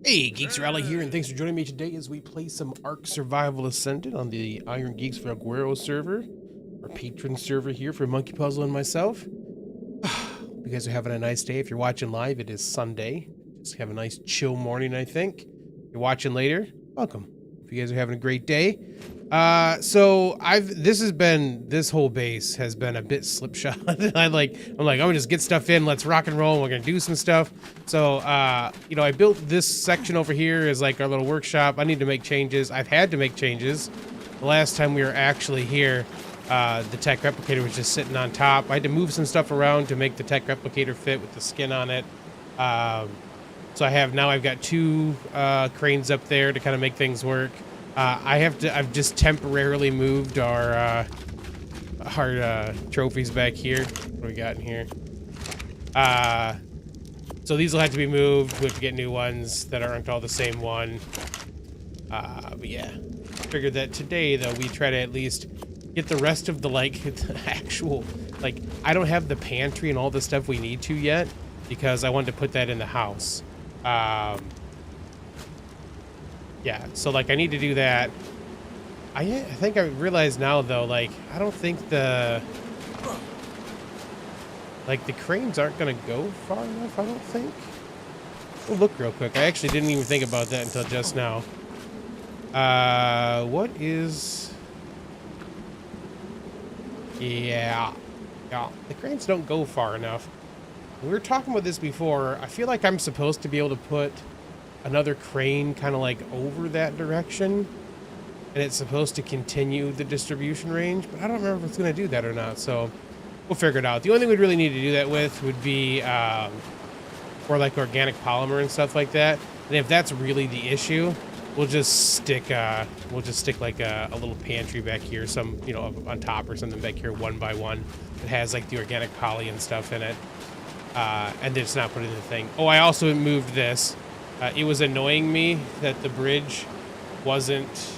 Hey, Geeks, Arahli here, and thanks for joining me today as we play some ARK Survival Ascended on the IronGeeks Valguero server, our patron server here for Monkey Puzzle and myself. Hope you guys are having a nice day. If you're watching live, it is Sunday. Just have a nice chill morning, I think. If you're watching later, welcome. If you guys are having a great day. This whole base has been a bit slipshod. I'm like, I'm gonna just get stuff in, let's rock and roll, we're gonna do some stuff. So, I built this section over here as like our little workshop. I need to make changes. I've had to make changes. The last time we were actually here, the tech replicator was just sitting on top. I had to move some stuff around to make the tech replicator fit with the skin on it. So I've got two cranes up there to kind of make things work. I've just temporarily moved our trophies back here. What do we got in here? So these will have to be moved. We have to get new ones that aren't all the same one. But yeah, figured that today though we try to at least get the rest of the actual, I don't have the pantry and all the stuff we need to yet because I wanted to put that in the house. Yeah, so I need to do that. I think I realize now though, I don't think the cranes aren't gonna go far enough, I don't think. We'll look real quick. I actually didn't even think about that until just now. What is... Yeah, the cranes don't go far enough. We were talking about this before. I feel like I'm supposed to be able to put another crane kind of over that direction, and it's supposed to continue the distribution range, but I don't remember if it's going to do that or not, so we'll figure it out. The only thing we'd really need to do that with would be for organic polymer and stuff like that, and if that's really the issue, we'll just stick a little pantry back here, some on top or something back here, one by one, that has the organic poly and stuff in it, and then just not put it in the thing. Oh, I also moved this. It was annoying me that the bridge wasn't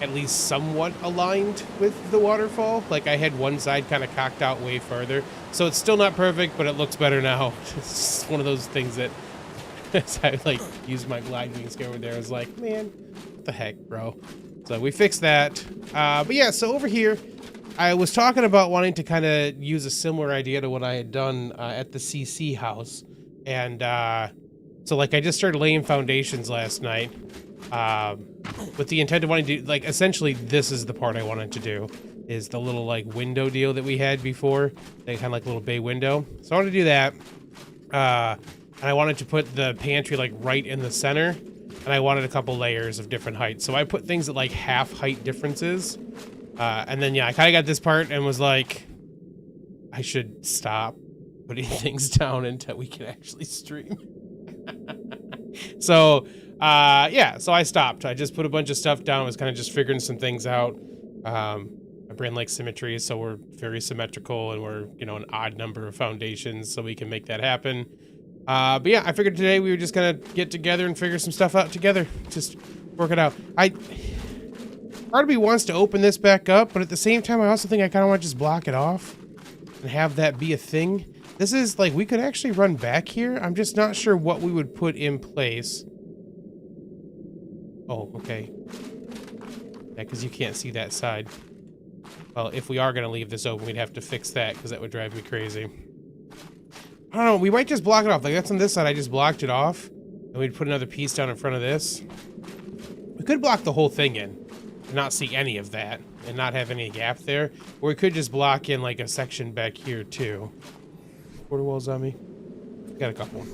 at least somewhat aligned with the waterfall. I had one side kind of cocked out way further. So it's still not perfect, but it looks better now. It's one of those things that as I used my glide wings over there, I was like, man, what the heck, bro? So we fixed that. But yeah, so over here, I was talking about wanting to kind of use a similar idea to what I had done at the CC house. And so I just started laying foundations last night with the intent of wanting to do, essentially this is the part I wanted to do, is the little window deal that we had before, that kind of little bay window. So I wanted to do that, and I wanted to put the pantry right in the center, and I wanted a couple layers of different heights. So I put things at half height differences, and then yeah, I kind of got this part and was like, I should stop putting things down until we can actually stream. So yeah, so I stopped. I just put a bunch of stuff down. I was kind of just figuring some things out. I bring symmetry, so we're very symmetrical, and we're an odd number of foundations, so we can make that happen. But yeah, I figured today we were just gonna get together and figure some stuff out together, just work it out. Part of me wants to open this back up, but at the same time I also think I kind of want to just block it off and have that be a thing. This is we could actually run back here. I'm just not sure what we would put in place. Oh, okay. Yeah, because you can't see that side. Well, if we are going to leave this open, we'd have to fix that, because that would drive me crazy. I don't know, we might just block it off. That's on this side, I just blocked it off. And we'd put another piece down in front of this. We could block the whole thing in and not see any of that, and not have any gap there. Or we could just block in a section back here too. Quarter walls on me. Got a couple.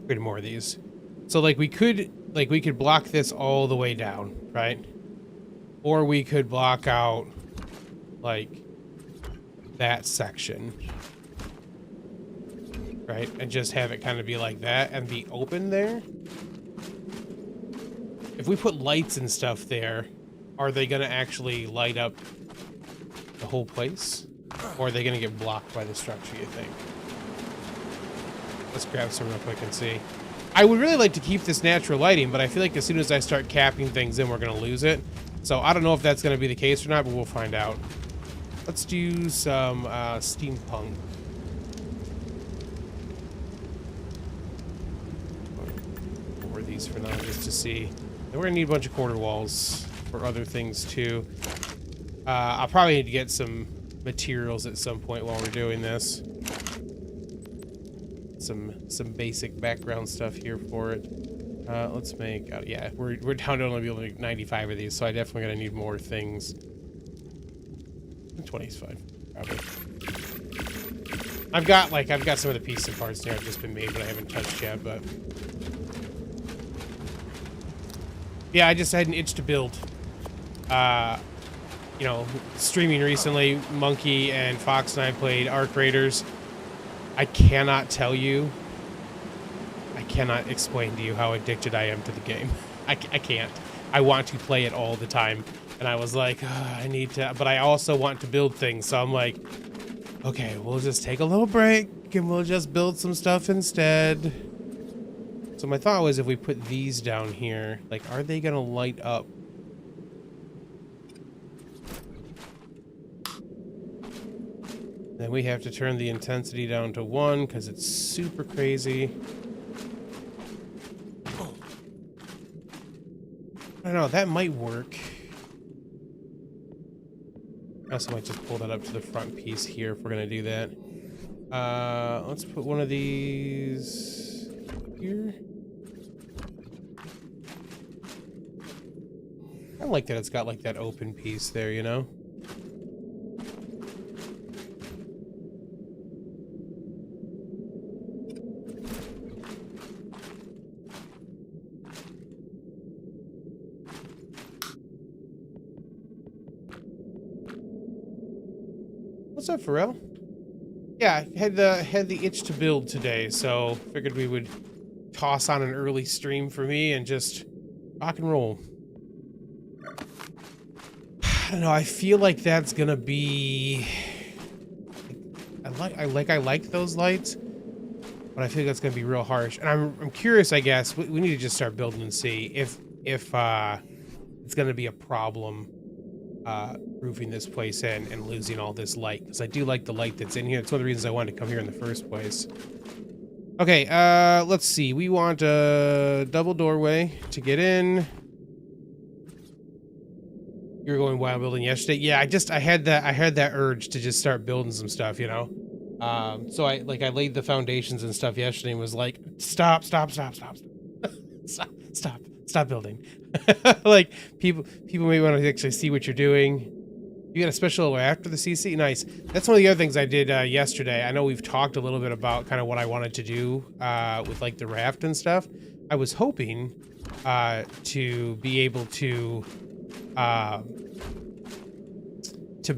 Get more of these. So we could block this all the way down, right? Or we could block out that section, right? And just have it kind of be like that and be open there. If we put lights and stuff there, are they gonna actually light up the whole place? Or are they going to get blocked by the structure, you think? Let's grab some real quick and see. I would really like to keep this natural lighting, but I feel like as soon as I start capping things in, we're going to lose it. So I don't know if that's going to be the case or not, but we'll find out. Let's do some steampunk. these for now, just to see. And we're gonna need a bunch of quarter walls for other things too. I'll probably need to get some materials at some point while we're doing this. Some basic background stuff here for it. Let's make, yeah, we're down to only be able to make 95 of these, so I definitely gonna need more things. 20 is fine, probably. I've got some of the pieces and parts there I've just been made, but I haven't touched yet, but. Yeah, I just had an itch to build. You know, streaming recently, Monkey and Fox and I played ARK Raiders. I cannot tell you, I cannot explain to you how addicted I am to the game. I can't. I want to play it all the time. And I was like, oh, I need to, but I also want to build things. So I'm like, okay, we'll just take a little break and we'll just build some stuff instead. So my thought was if we put these down here, like, are they gonna light up? Then we have to turn the intensity down to 1 because it's super crazy. I don't know, that might work. I also might just pull that up to the front piece here if we're gonna do that. Let's put one of these here. I like that it's got like that open piece there, you know? What's up, Pharrell? Yeah, had the itch to build today, so figured we would toss on an early stream for me and just rock and roll. I don't know, I feel like that's gonna be. I like those lights, but I feel like that's gonna be real harsh. And I'm curious. I guess we need to just start building and see if it's gonna be a problem. Roofing this place in and losing all this light, because I do like the light that's in here. It's one of the reasons I wanted to come here in the first place. Okay, let's see. We want a double doorway to get in. You were going wild building yesterday. Yeah, I had that urge to just start building some stuff, you know. So I laid the foundations and stuff yesterday and was like, stop building. Like people may want to actually see what you're doing. You got a special after the CC? Nice. That's one of the other things I did yesterday. I know we've talked a little bit about kind of what I wanted to do with like the raft and stuff. I was hoping to be able to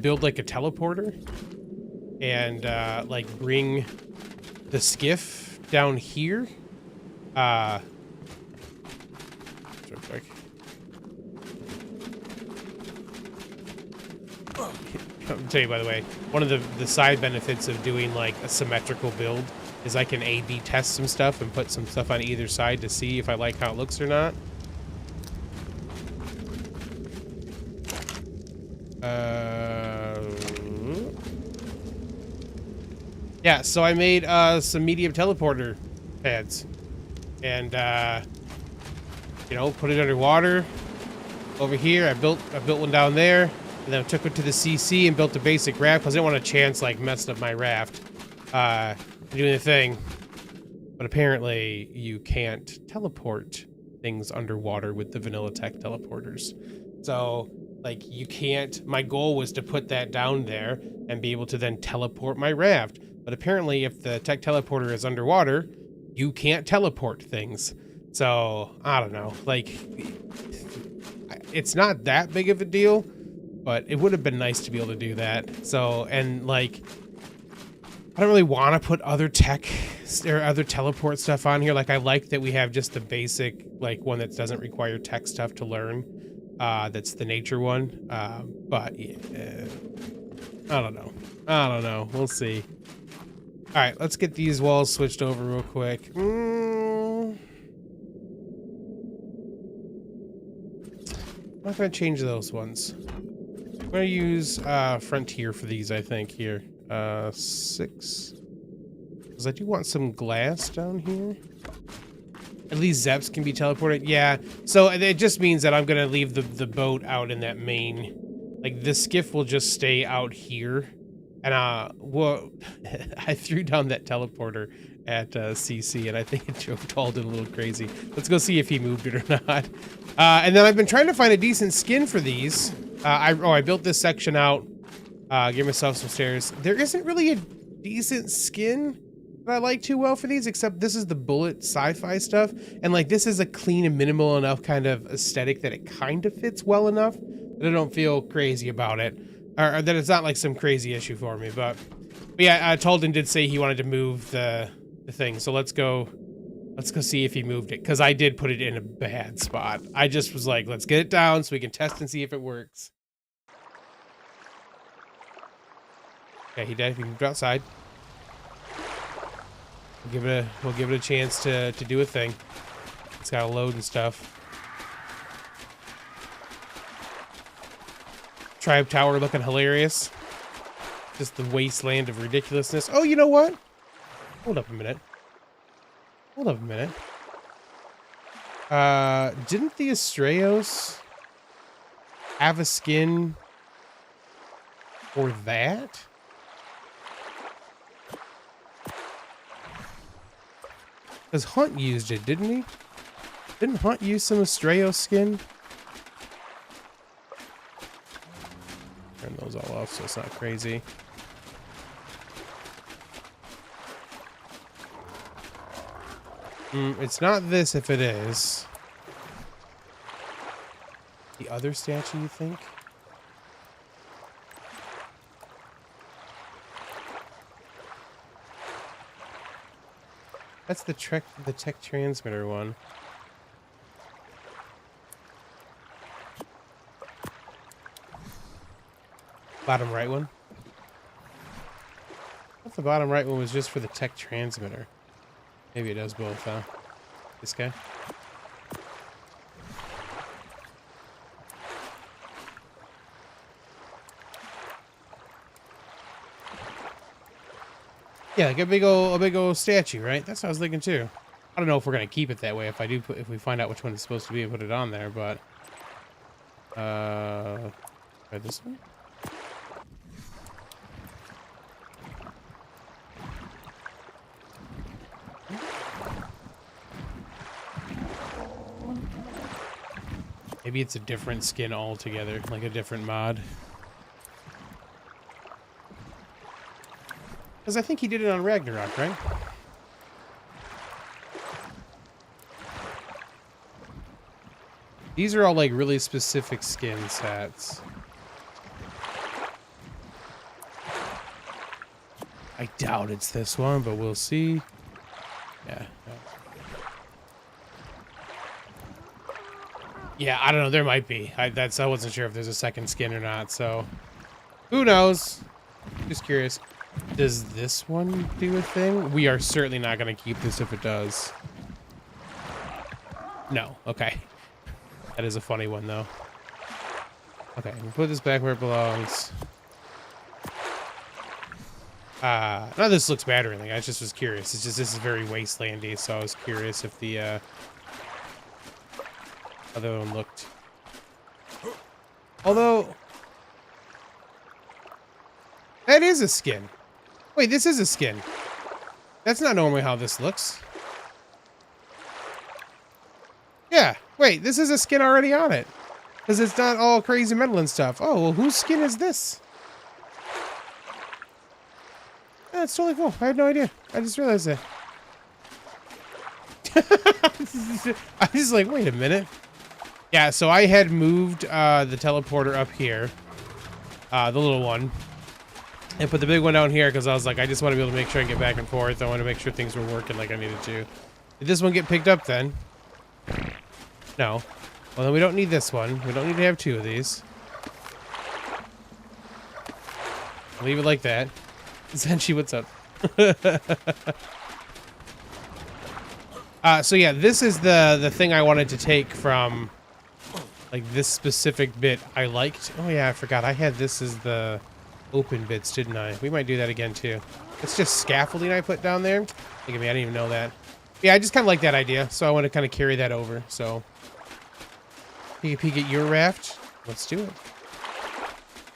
build like a teleporter and like bring the skiff down here. Real quick. I'll tell you, by the way, one of the side benefits of doing like a symmetrical build is I can A/B test some stuff and put some stuff on either side to see if I like how it looks or not. Yeah, so I made some medium teleporter pads and you know, put it underwater over here. I built one down there, and then I took it to the CC and built a basic raft because I didn't want a chance like messing up my raft doing the thing. But apparently you can't teleport things underwater with the vanilla tech teleporters. So like you can't. My goal was to put that down there and be able to then teleport my raft. But apparently if the tech teleporter is underwater, you can't teleport things. So, I don't know, like, it's not that big of a deal, but it would have been nice to be able to do that. So, and like, I don't really want to put other tech or other teleport stuff on here. Like, I like that we have just the basic, like, one that doesn't require tech stuff to learn. That's the nature one. But, yeah, I don't know. We'll see. All right, let's get these walls switched over real quick. I'm not gonna change those ones. I'm gonna use Frontier for these, I think, here. 6. Because I do want some glass down here. At least Zeps can be teleported. Yeah. So it just means that I'm going to leave the boat out in that main. Like, the skiff will just stay out here. And, well, I threw down that teleporter at CC, and I think it drove Talden a little crazy. Let's go see if he moved it or not. And then I've been trying to find a decent skin for these. I built this section out. Give myself some stairs. There isn't really a decent skin that I like too well for these, except this is the bullet sci-fi stuff. And, like, this is a clean and minimal enough kind of aesthetic that it kind of fits well enough that I don't feel crazy about it. Or that it's not like some crazy issue for me, but yeah, Talden did say he wanted to move the thing, so let's go see if he moved it, because I did put it in a bad spot. I just was like, let's get it down so we can test and see if it works. Okay, he did. He moved outside. We'll give it a chance to do a thing. It's got to load and stuff. Tribe Tower looking hilarious. Just the wasteland of ridiculousness. Oh, you know what? Hold up a minute. Hold up a minute. Didn't the Astraeos have a skin for that? Because Hunt used it, didn't he? Didn't Hunt use some Astraeos skin? Turn those all off so it's not crazy. It's not this if it is. The other statue, you think? That's the tech transmitter one. Bottom right one? I thought the bottom right one was just for the tech transmitter. Maybe it does both, huh? This guy? Yeah, like a big old statue, right? That's what I was thinking too. I don't know if we're gonna keep it that way. If we find out which one it's supposed to be and put it on there, but try this one. Maybe it's a different skin altogether, like a different mod. Because I think he did it on Ragnarok, right? These are all like really specific skin sets. I doubt it's this one, but we'll see. Yeah. Yeah, I don't know. There might be. I wasn't sure if there's a second skin or not, so who knows? Just curious. Does this one do a thing? We are certainly not going to keep this if it does. No. Okay. That is a funny one, though. Okay, we'll put this back where it belongs. None of this looks bad or anything. I just was curious. It's just this is very wastelandy, so I was curious if the other one looked. Although that is a skin. Wait, this is a skin. That's not normally how this looks. Yeah, wait, this is a skin already on it. Because it's not all crazy metal and stuff. Oh, well, whose skin is this? Yeah, it's totally cool. I had no idea. I just realized that. I was like, wait a minute. Yeah, so I had moved the teleporter up here. The little one. And put the big one down here because I was like, I just want to be able to make sure I can get back and forth. I want to make sure things were working like I needed to. Did this one get picked up then? No. Well, then we don't need this one. We don't need to have two of these. Leave it like that. Zenshi, what's up? So yeah, this is the thing I wanted to take from, like, this specific bit I liked. Oh yeah, I forgot. I had this as the open bits, didn't I? We might do that again too. It's just scaffolding I put down there. Look at me, I didn't even know that. Yeah, I just kind of like that idea, so I want to kind of carry that over. So, take a peek at your raft. Let's do it.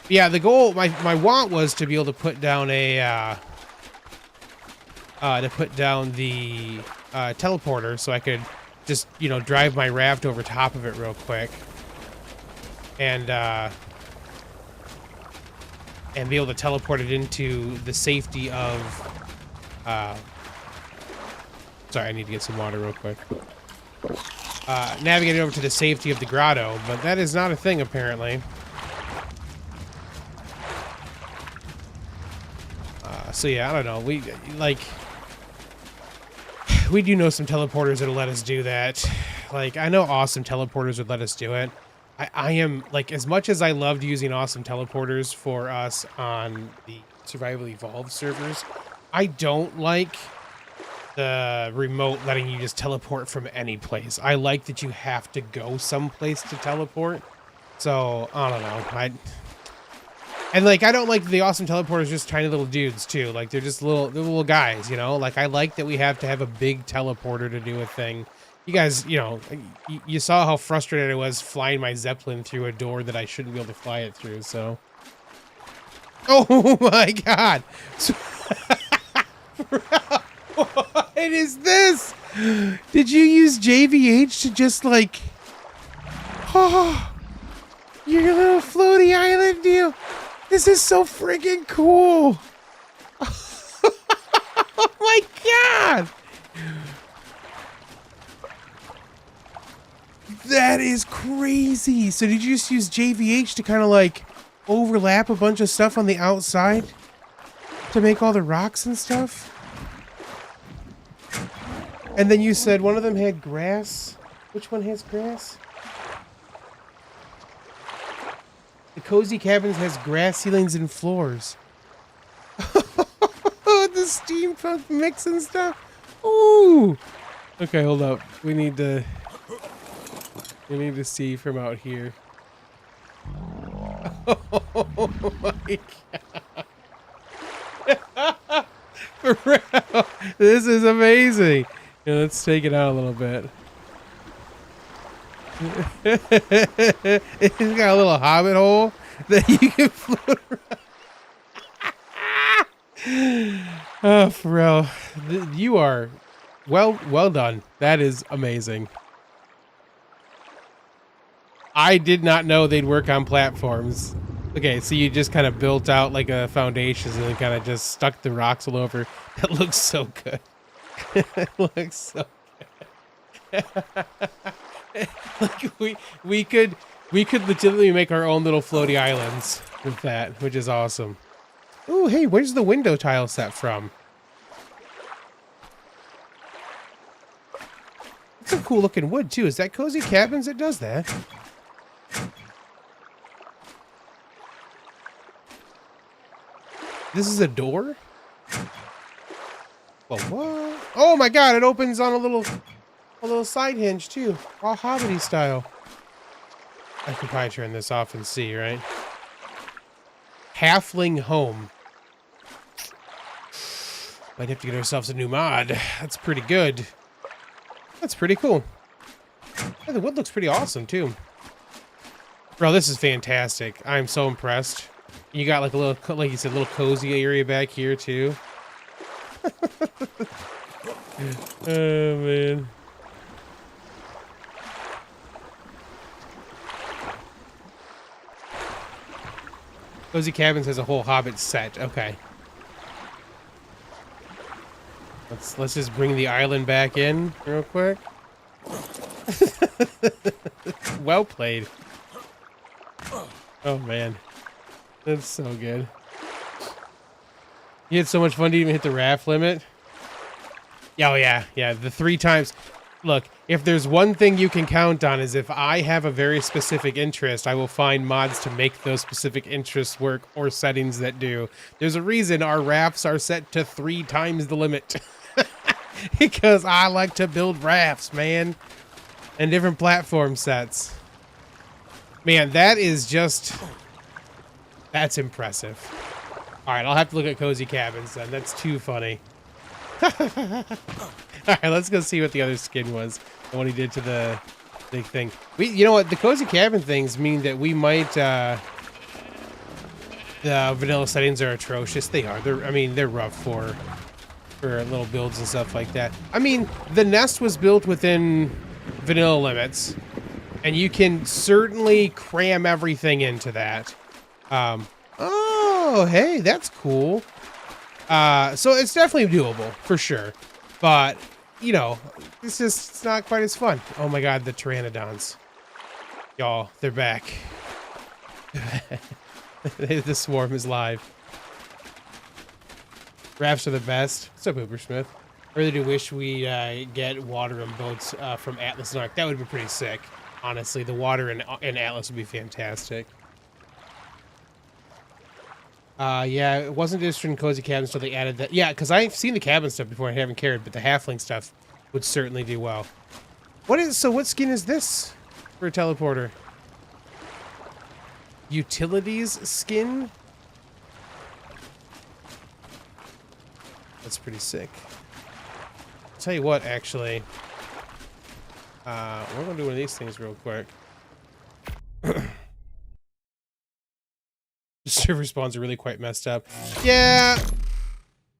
Yeah, the goal, my want was to be able to put down a, the teleporter, so I could just, you know, drive my raft over top of it real quick, and be able to teleport it into the safety of, sorry, I need to get some water real quick. Navigate it over to the safety of the grotto, but that is not a thing apparently. So yeah, I don't know. We do know some teleporters that'll let us do that. Like, I know awesome teleporters would let us do it. I am, like, as much as I loved using awesome teleporters for us on the Survival Evolved servers, I don't like the remote letting you just teleport from any place. I like that you have to go someplace to teleport. So, I don't know. And like, I don't like the awesome teleporters, just tiny little dudes too. Like, they're just little guys, you know? Like, I like that we have to have a big teleporter to do a thing. You guys, you know, you saw how frustrated I was flying my Zeppelin through a door that I shouldn't be able to fly it through, so. Oh my God. So what is this? Did you use JVH to just like, oh, your little floaty island deal? This is so freaking cool. Oh my God. That is crazy. So did you just use JVH to kind of like overlap a bunch of stuff on the outside to make all the rocks and stuff? And then you said one of them had grass. Which one has grass? The Cozy Cabins has grass ceilings and floors. The steampunk mix and stuff. Ooh. Okay, hold up. We need to see from out here. Oh my God. For real. This is amazing. Yeah, let's take it out a little bit. It's got a little hobbit hole that you can float around. Oh, Pharrell, you are well done. That is amazing. I did not know they'd work on platforms. Okay, so you just kind of built out like a foundations and then kind of just stuck the rocks all over. That looks so good. It looks so good. Like we could legitimately make our own little floaty islands with that, which is awesome. Ooh, hey, where's the window tile set from? It's a cool looking wood too. Is that Cozy Cabins that does that? This is a door? Well, what? Oh my God, it opens on a little side hinge too. All hobbity style. I can probably turn this off and see, right? Halfling home. Might have to get ourselves a new mod. That's pretty good. That's pretty cool. Yeah, the wood looks pretty awesome too. Bro, this is fantastic. I'm so impressed. You got like a little, like you said, little cozy area back here too. Oh man. Cozy Cabins has a whole Hobbit set. Okay. Let's just bring the island back in real quick. Well played. Oh man. That's so good. You had so much fun to even hit the raft limit. Oh yeah, yeah, the 3 times. Look, if there's one thing you can count on is if I have a very specific interest, I will find mods to make those specific interests work or settings that do. There's a reason our rafts are set to 3 times the limit. Because I like to build rafts, man. And different platform sets. Man, that is just... That's impressive. Alright, I'll have to look at Cozy Cabins then. That's too funny. All right, let's go see what the other skin was and what he did to the big thing. You know what? The cozy cabin things mean that we might. The vanilla settings are atrocious. They are. I mean, they're rough for little builds and stuff like that. I mean, the nest was built within vanilla limits, and you can certainly cram everything into that. Oh, hey, that's cool. So it's definitely doable for sure, but you know, it's not quite as fun. Oh my God, the pteranodons, y'all, they're back. The swarm is live. Rafts are the best. What's up, Ubersmith? I really do wish we get water and boats from Atlas and ARK. That would be pretty sick. Honestly, the water in Atlas would be fantastic. Yeah, it wasn't just in cozy cabins until they added that. Yeah, because I've seen the cabin stuff before and haven't cared, but the halfling stuff would certainly do well. So what skin is this for a teleporter? Utilities skin? That's pretty sick. I'll tell you what, actually. We're gonna do one of these things real quick. The server spawns are really quite messed up. Yeah,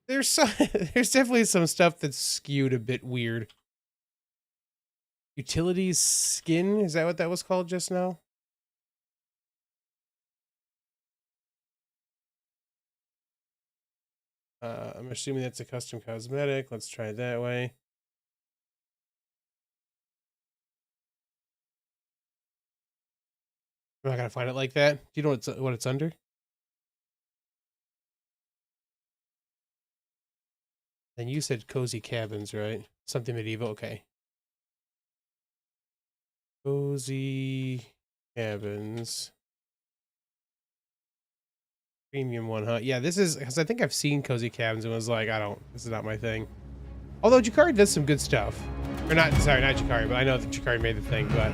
there's definitely some stuff that's skewed a bit weird. Utilities skin? Is that what that was called just now? I'm assuming that's a custom cosmetic. Let's try it that way. I'm not gonna find it like that. Do you know what it's under? And you said cozy cabins, right? Something medieval. Okay. Cozy cabins. Premium one, huh? Yeah, this is because I think I've seen cozy cabins and was like, this is not my thing. Although Jakari does some good stuff. Or not, sorry, not Jakari, but I know that Jakari made the thing, but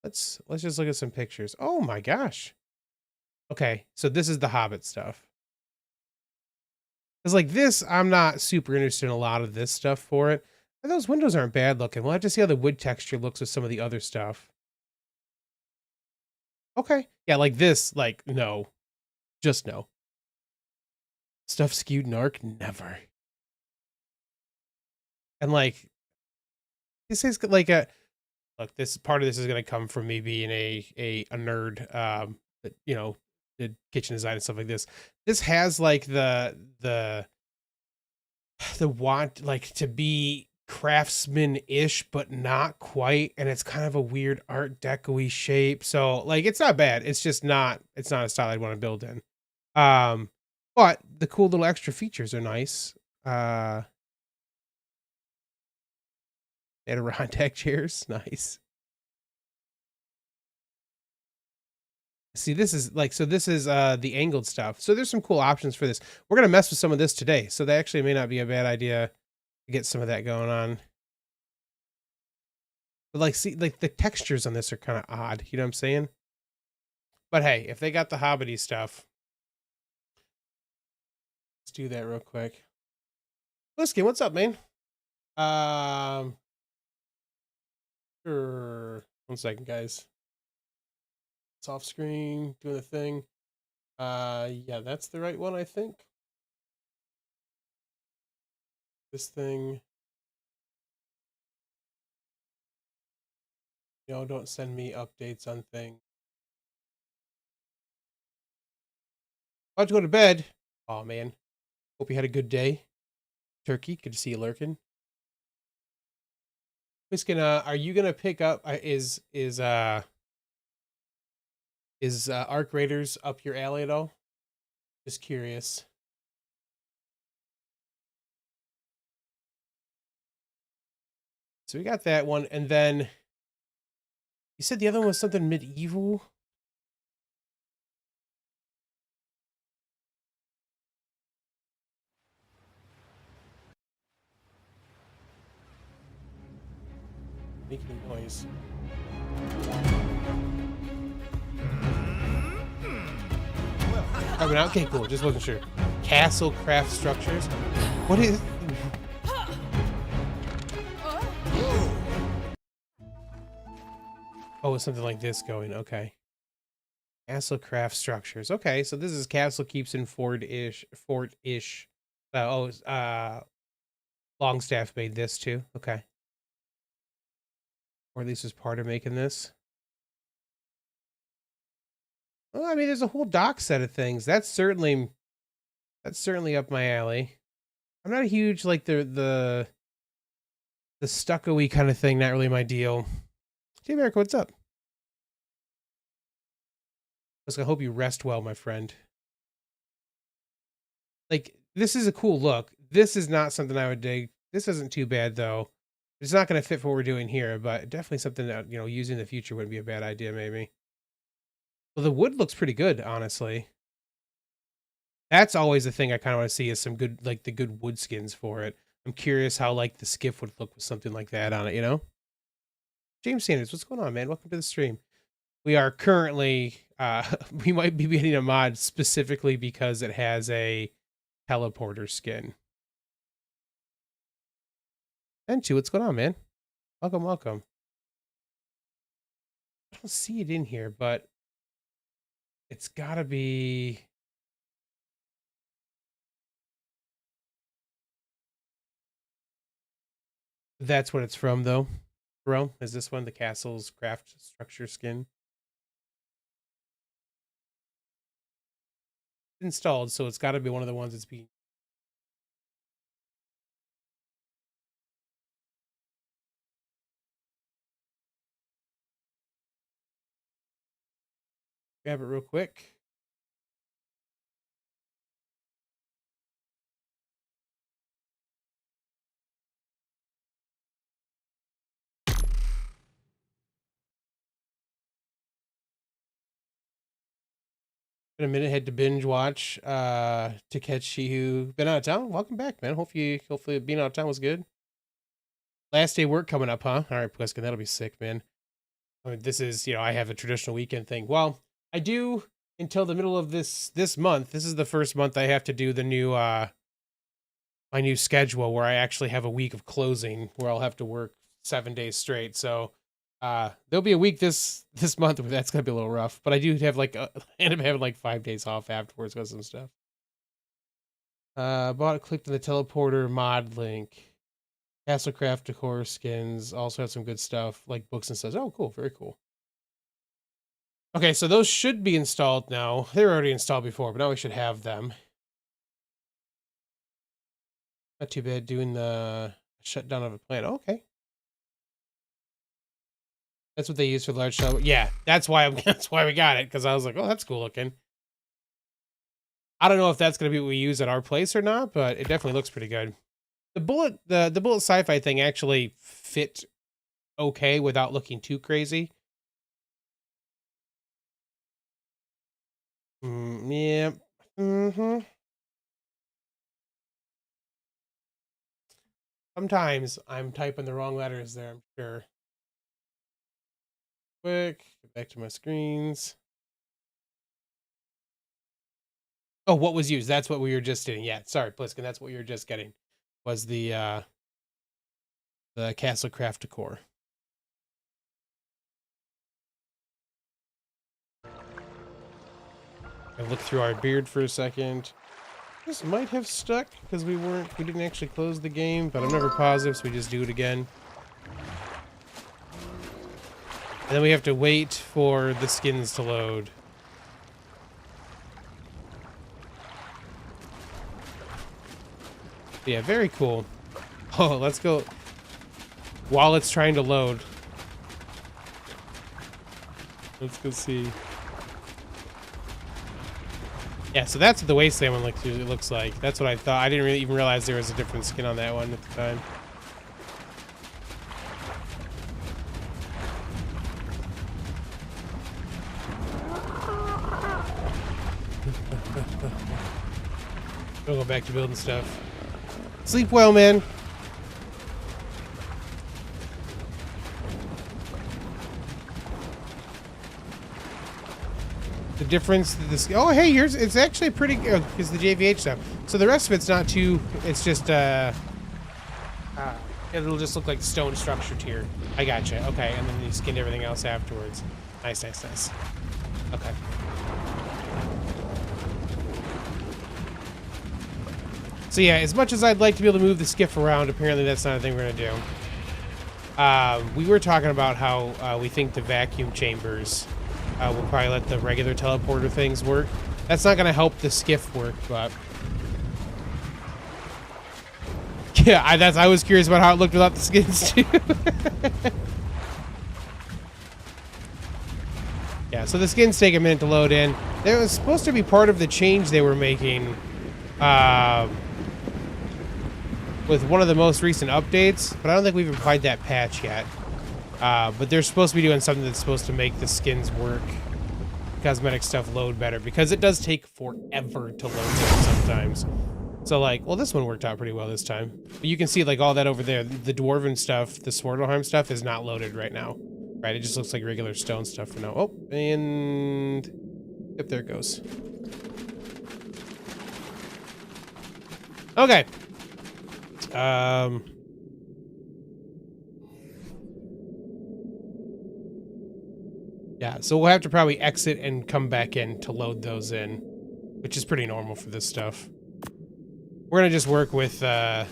let's just look at some pictures. Oh my gosh. Okay, so this is the Hobbit stuff. Because like this, I'm not super interested in a lot of this stuff for it. And those windows aren't bad looking. We'll have to see how the wood texture looks with some of the other stuff. Okay. Yeah, like this, like, no. Just no. Stuff skewed in ARK? Never. And like, this is like a, look, this part of this is going to come from me being a nerd, that, you know, did kitchen design and stuff like this. This has like the want like to be craftsman-ish, but not quite, and it's kind of a weird art deco-y shape. So like it's not bad. It's just not a style I'd want to build in. But the cool little extra features are nice. Adirondack chairs, nice. See, this is like, so this is the angled stuff. So there's some cool options for this. We're gonna mess with some of this today, so that actually may not be a bad idea to get some of that going on. But like, see, like the textures on this are kind of odd. You know what I'm saying? But hey, if they got the hobbity stuff, let's do that real quick. Bliskin, what's up, man? Sure. 1 second, guys. It's off screen, doing the thing. Yeah, that's the right one, I think. This thing. You know, don't send me updates on things. About to go to bed. Oh man. Hope you had a good day. Turkey, good to see you lurking. Bliskin, are you gonna pick up is ARK Raiders up your alley at all? Just curious. So we got that one, and then you said the other one was something medieval. Making noise. I mean, okay, cool. Just wasn't sure. Castle craft structures. What is? Oh, it's something like this going. Okay. Castle craft structures. Okay, so this is castle keeps in fort-ish. Longstaff made this too. Okay. Or at least was part of making this. Well, I mean, there's a whole dock set of things. That's certainly up my alley. I'm not a huge like the stucco-y kind of thing. Not really my deal. Hey, America, what's up? I hope you rest well, my friend. Like, this is a cool look. This is not something I would dig. This isn't too bad, though. It's not going to fit for what we're doing here, but definitely something that, you know, using in the future wouldn't be a bad idea, maybe. Well, the wood looks pretty good, honestly. That's always the thing I kind of want to see is some good, like, the good wood skins for it. I'm curious how, like, the skiff would look with something like that on it, you know? James Sanders, what's going on, man? Welcome to the stream. We are currently, we might be getting a mod specifically because it has a teleporter skin. And two, what's going on, man? Welcome, welcome. I don't see it in here, but it's gotta be. That's what it's from, though. Bro, is this one the castle's craft structure skin? Installed, so it's got to be one of the ones that's being. Grab it real quick. Been a minute, had to binge watch Takeshi been out of town. Welcome back, man. Hopefully being out of town was good. Last day work coming up, huh? All right, Pliskin, that'll be sick, man. I mean, this is, you know, I have a traditional weekend thing. Well, I do until the middle of this month. This is the first month I have to do the new my new schedule where I actually have a week of closing where I'll have to work 7 days straight. So there'll be a week this month where that's gonna be a little rough. But I do have like end up having like 5 days off afterwards because of some stuff. Clicked on the teleporter mod link. Castlecraft decor skins also have some good stuff like books and stuff. Oh, cool, very cool. Okay, so those should be installed now. They were already installed before, but now we should have them. Not too bad doing the shutdown of a plant. Oh, okay. That's what they use for the large shell. Yeah, that's why that's why we got it, because I was like, oh, that's cool looking. I don't know if that's gonna be what we use at our place or not, but it definitely looks pretty good. The bullet sci-fi thing actually fit okay without looking too crazy. Yeah. Sometimes I'm typing the wrong letters there, I'm sure. Quick, get back to my screens. Oh, what was used? That's what we were just getting. Yeah, sorry, Pliskin, that's what you were just getting. Was the Castlecraft decor. I look through our beard for a second. This might have stuck because we didn't actually close the game, but I'm never positive, so we just do it again. And then we have to wait for the skins to load. Yeah, very cool. Oh, let's go. While it's trying to load. Let's go see. Yeah, so that's what the Wasteland one looks like. That's what I thought. I didn't really even realize there was a different skin on that one at the time. We'll go back to building stuff. Sleep well, man. The difference that this, oh hey, yours, it's actually pretty good because the JVH stuff. So the rest of it's not too, it's just It'll just look like stone structured here. I gotcha. Okay, and then you skinned everything else afterwards. Nice, nice, nice. Okay. So yeah, as much as I'd like to be able to move the skiff around, apparently that's not a thing we're gonna do. We were talking about how we think the vacuum chambers will probably let the regular teleporter things work. That's not gonna help the skiff work, but yeah, I was curious about how it looked without the skins too. Yeah, so the skins take a minute to load in. That was supposed to be part of the change they were making with one of the most recent updates, but I don't think we've applied that patch yet. But they're supposed to be doing something that's supposed to make the skins work, cosmetic stuff load better, because it does take forever to load them sometimes. So like, well, this one worked out pretty well this time. But you can see like all that over there, the dwarven stuff, the Svartalheim stuff is not loaded right now. Right, it just looks like regular stone stuff for now. Oh, and yep, there it goes. Okay. Yeah, so we'll have to probably exit and come back in to load those in, which is pretty normal for this stuff. We're gonna just work with the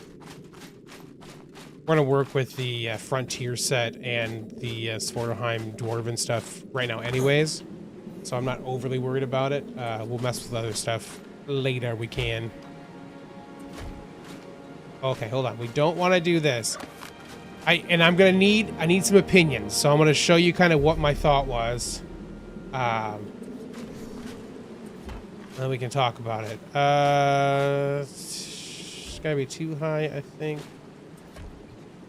Frontier set and the Svartalheim Dwarven stuff right now anyways, so I'm not overly worried about it. We'll mess with other stuff later we can. Okay, hold on. We don't want to do this. I need some opinions, so I'm gonna show you kind of what my thought was. Then we can talk about it. It's gotta be too high, I think.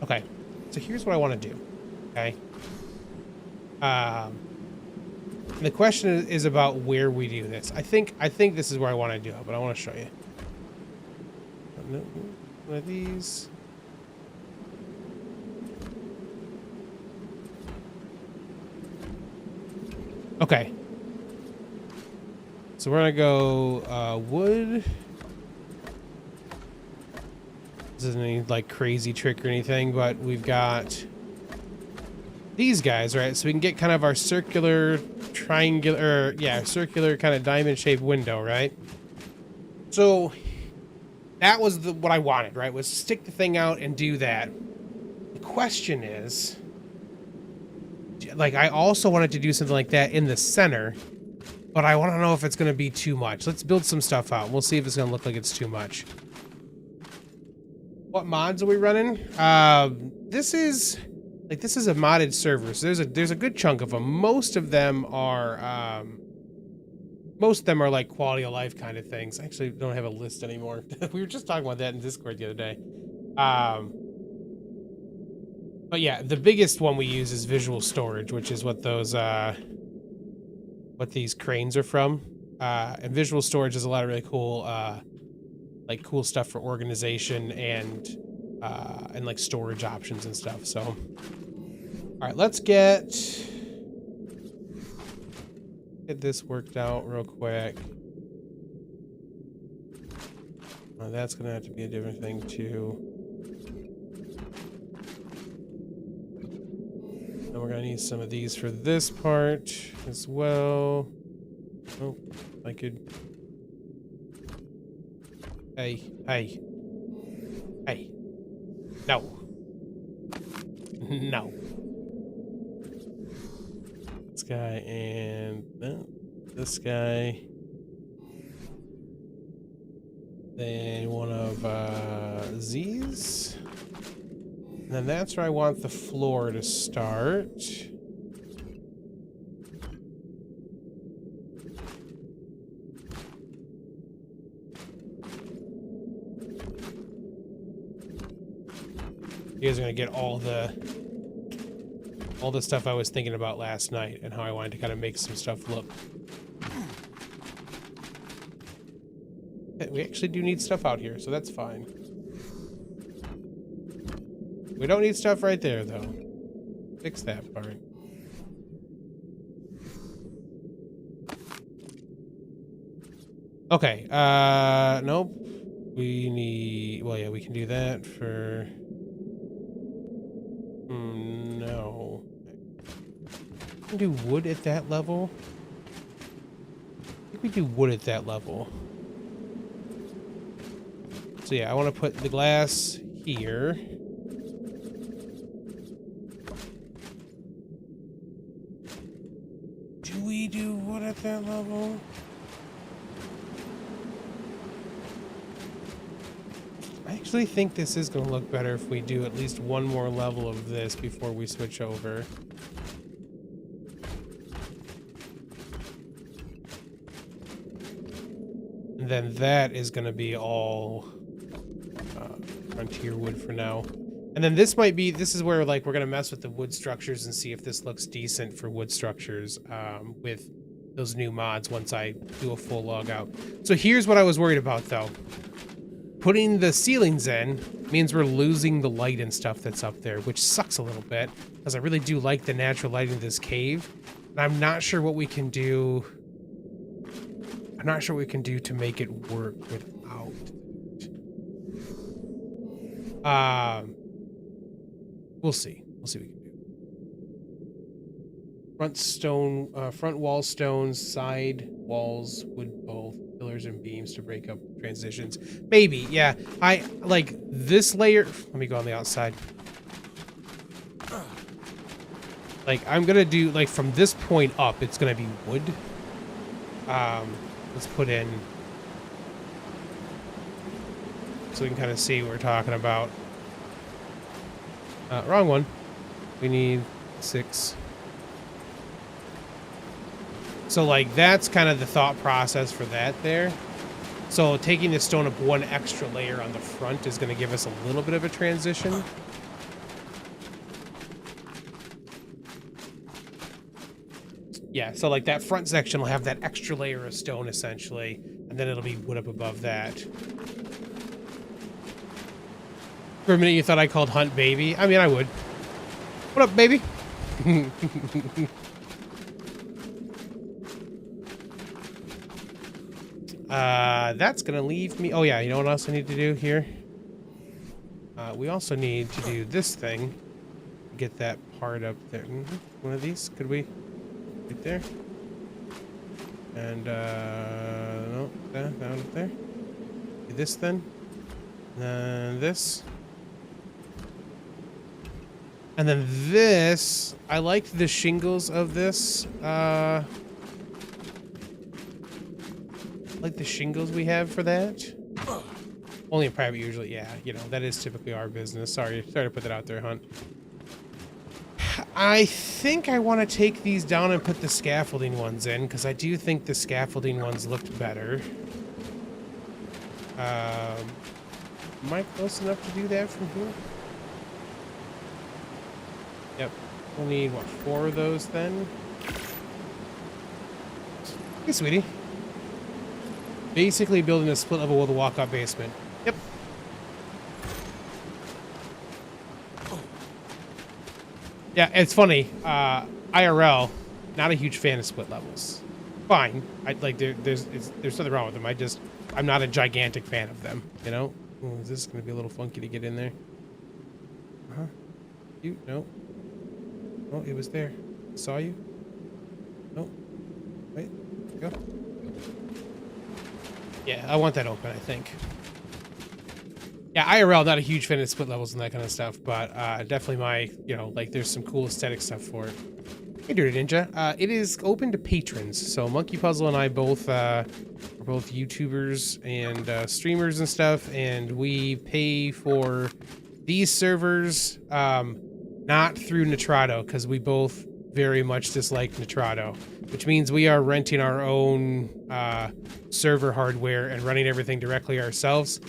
Okay, so here's what I want to do. Okay. The question is about where we do this. I think this is where I want to do it, but I want to show you. One of these. Okay. So we're gonna go wood. This isn't any like crazy trick or anything, but we've got these guys, right? So we can get kind of our circular triangular, yeah, circular kind of diamond shaped window, right? So that was what I wanted, right? Was stick the thing out and do that. The question is, like, I also wanted to do something like that in the center, but I want to know if it's going to be too much. Let's build some stuff out. We'll see if it's going to look like it's too much. What mods are we running? This is a modded server, so there's a good chunk of them. Most of them are like quality of life kind of things. I actually don't have a list anymore. We were just talking about that in Discord the other day. But yeah, the biggest one we use is visual storage, which is what those what these cranes are from. And visual storage is a lot of really cool like cool stuff for organization and like storage options and stuff. So all right, let's get this worked out real quick. That's gonna have to be a different thing too. And we're gonna need some of these for this part as well. Oh, I could. Hey. No. No. This guy and this guy. Then one of these. And then that's where I want the floor to start. You guys are gonna get all the stuff I was thinking about last night and how I wanted to kind of make some stuff look. We actually do need stuff out here, so that's fine. We don't need stuff right there, though. Fix that part. Okay, nope. We need, well, yeah, we can do that for No. Can we do wood at that level? I think we do wood at that level. So yeah, I want to put the glass here. Do we do wood at that level? I actually think this is going to look better if we do at least one more level of this before we switch over. And then that is going to be all frontier wood for now. And then this is where like we're going to mess with the wood structures and see if this looks decent for wood structures with those new mods once I do a full log out. So here's what I was worried about though. Putting the ceilings in means we're losing the light and stuff that's up there, which sucks a little bit because I really do like the natural lighting of this cave. And I'm not sure what we can do. I'm not sure what we can do to make it work without. We'll see. We'll see what we can do. Front wall stones, side walls, wood both, pillars and beams to break up transitions. Maybe, yeah. I like this layer. Let me go on the outside. Like I'm gonna do like from this point up, it's gonna be wood. Let's put in so we can kind of see what we're talking about. Wrong one. We need 6. So like that's kind of the thought process for that there. So taking the stone up one extra layer on the front is going to give us a little bit of a transition. Yeah, so like that front section will have that extra layer of stone essentially, and then it'll be wood up above that. For a minute you thought I called Hunt baby. I mean, I would. What up, baby? That's gonna leave me. Oh yeah, you know what else I need to do here? We also need to do this thing. Get that part up there. One of these, could we? Right there. And no, that up there. Do this then. And then this. And then this. I liked the shingles of this. Like the shingles we have for that. Only in private usually, yeah, you know, that is typically our business. Sorry to put that out there, Hunt. I think I want to take these down and put the scaffolding ones in, because I do think the scaffolding ones looked better. Am I close enough to do that from here? Yep. We'll need, what, 4 of those then? Hey, sweetie. Basically building a split level with a walkout basement. Yep. Yeah, it's funny. IRL, not a huge fan of split levels. Fine. I like there's nothing wrong with them. I'm not a gigantic fan of them. You know. Oh, is this gonna be a little funky to get in there? Uh-huh. You no. Oh, it was there. Saw you. No. Wait. Go. Yeah, I want that open, I think. Yeah, IRL, not a huge fan of split levels and that kind of stuff, but definitely my, you know, like there's some cool aesthetic stuff for it. Hey, Dirty Ninja. It is open to patrons. So Monkey Puzzle and I both are both YouTubers and streamers and stuff, and we pay for these servers not through Nitrado, because we both very much dislike Nitrado, which means we are renting our own server hardware and running everything directly ourselves.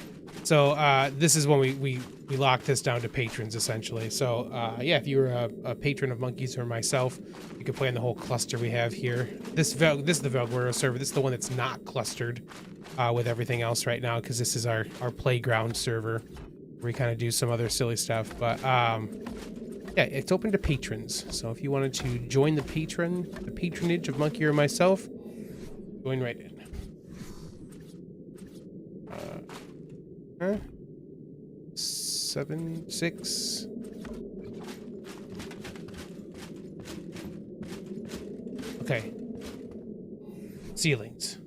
So this is when we lock this down to patrons, essentially. So yeah, if you're a patron of Monkeys or myself, you can play on the whole cluster we have here. This is the Valguero server. This is the one that's not clustered with everything else right now, because this is our playground server where we kind of do some other silly stuff. But yeah, it's open to patrons. So if you wanted to join the patronage of Monkey or myself, join right in. 7, 6. Okay. Ceilings.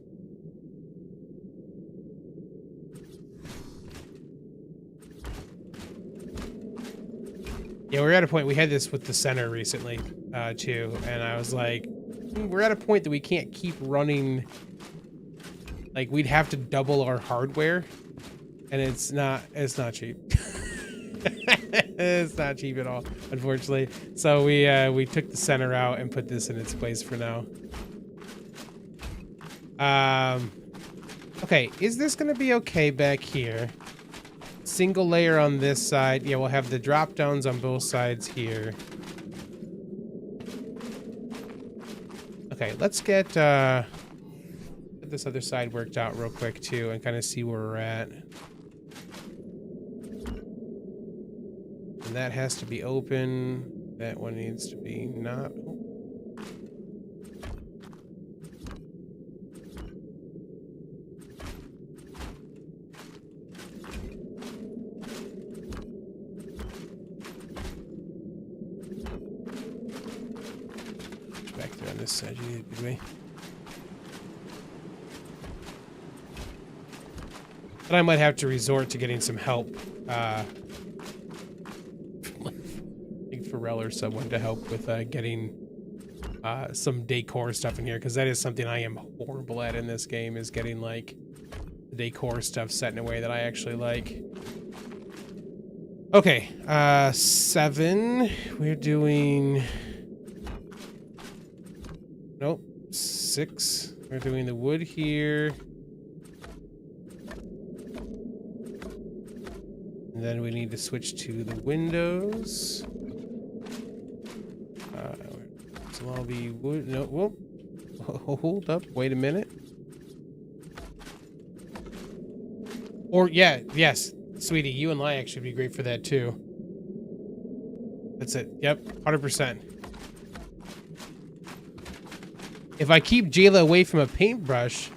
Yeah, we're at a point, we had this with the center recently, too, and I was like, we're at a point that we can't keep running, like, we'd have to double our hardware, and it's not cheap. It's not cheap at all, unfortunately. So we took the center out and put this in its place for now. Okay, is this gonna be okay back here? Single layer on this side. Yeah, we'll have the drop downs on both sides here. Okay, let's get this other side worked out real quick too and kind of see where we're at. And that has to be open. That one needs to be not. Back there on this side, you need a good way. But I might have to resort to getting some help. Pharrell or someone to help with getting some decor stuff in here, because that is something I am horrible at in this game, is getting like the decor stuff set in a way that I actually like. Okay, 7. We're doing... Nope, 6. We're doing the wood here. And then we need to switch to the windows. So I'll be wood. No, whoop. Hold up. Wait a minute. Or, yeah, yes, sweetie, you and Liax should be great for that too. That's it. Yep, 100%. If I keep Jayla away from a paintbrush,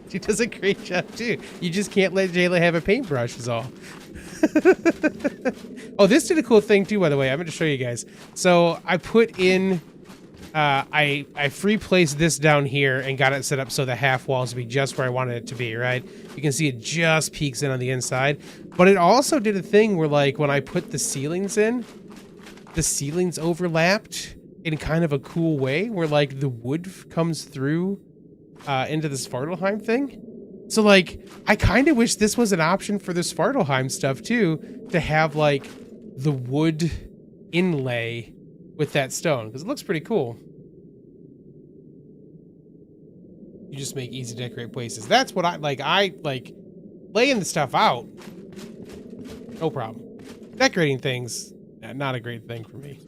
she does a great job too. You just can't let Jayla have a paintbrush is all. Oh, this did a cool thing too, by the way. I'm going to show you guys. So I put in, I free placed this down here and got it set up so the half walls would be just where I wanted it to be, right? You can see it just peeks in on the inside. But it also did a thing where, like, when I put the ceilings in, the ceilings overlapped in kind of a cool way where, like, the wood comes through into the Svartalheim thing. So, like, I kind of wish this was an option for the Svartalheim stuff, too, to have, like, the wood inlay with that stone, because it looks pretty cool. You just make easy to decorate places. That's what I like. I like laying the stuff out. No problem. Decorating things, not a great thing for me.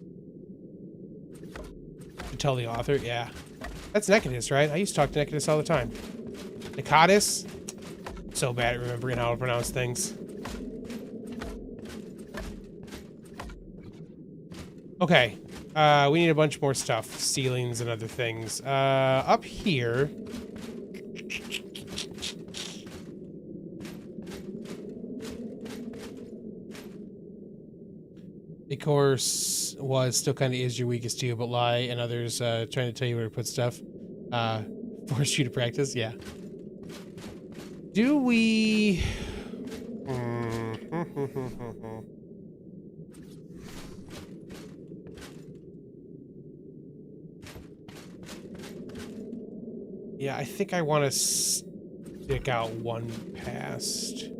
To tell the author, yeah. That's Nicotus, right? I used to talk to Nicotus all the time. Nicotus? So bad at remembering how to pronounce things. Okay. We need a bunch more stuff. Ceilings and other things. Up here... Decor was still kind of is your weakest too, but Lie and others trying to tell you where to put stuff. Force you to practice, yeah. Do we... Yeah, I think I want to stick out one past.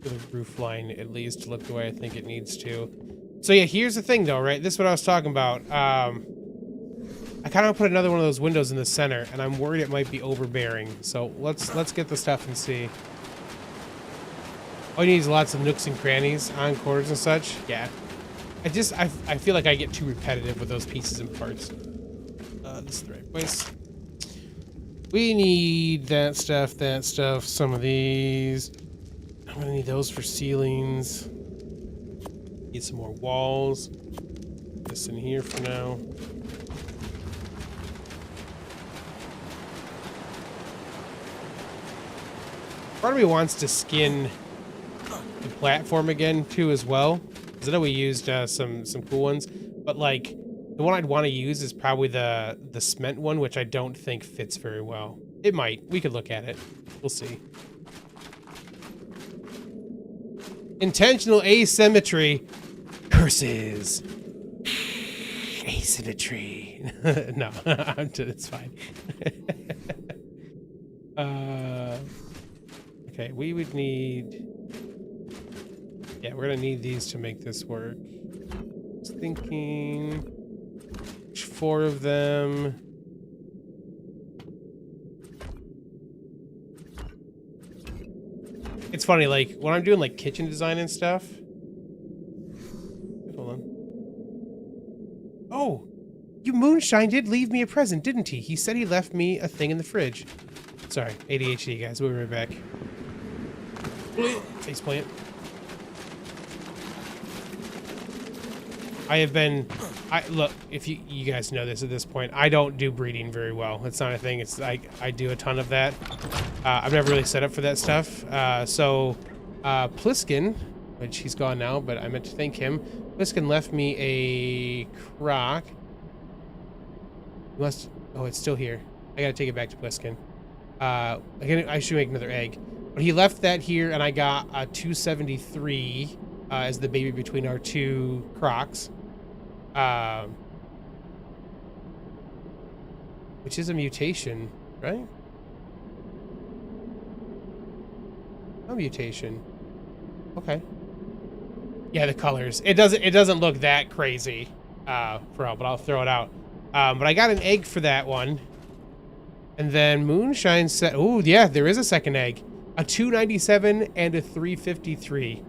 For the roof line, at least, to look the way I think it needs to. So yeah, here's the thing though, right? This is what I was talking about. I kind of put another one of those windows in the center, and I'm worried it might be overbearing. So let's get the stuff and see. All you need is lots of nooks and crannies on corners and such. Yeah. I feel like I get too repetitive with those pieces and parts. This is the right place. We need that stuff, some of these. I'm gonna need those for ceilings. Need some more walls. This in here for now. Part of me wants to skin the platform again too as well. Because I know we used some cool ones, but like the one I'd want to use is probably the cement one, which I don't think fits very well. It might. We could look at it. We'll see. Intentional asymmetry. Curses. Asymmetry. No, it's fine. Okay, we would need... Yeah, we're gonna need these to make this work. Just thinking... 4 of them. It's funny, like, when I'm doing, like, kitchen design and stuff... Hold on. Oh! You Moonshine did leave me a present, didn't he? He said he left me a thing in the fridge. Sorry, ADHD, guys. We'll be right back. Faceplant. I have been... look, if you guys know this at this point, I don't do breeding very well. It's not a thing. It's like I do a ton of that. I've never really set up for that stuff. Pliskin, which he's gone now, but I meant to thank him. Pliskin left me a croc. Must... Oh, it's still here. I gotta take it back to Pliskin. Again, I should make another egg. But he left that here, and I got a 273 as the baby between our 2 crocs. Which is a mutation, right? No mutation. Okay. Yeah, the colors. It doesn't look that crazy, for real, but I'll throw it out. But I got an egg for that one. And then Moonshine said, oh yeah, there is a second egg. A 297 and a 353.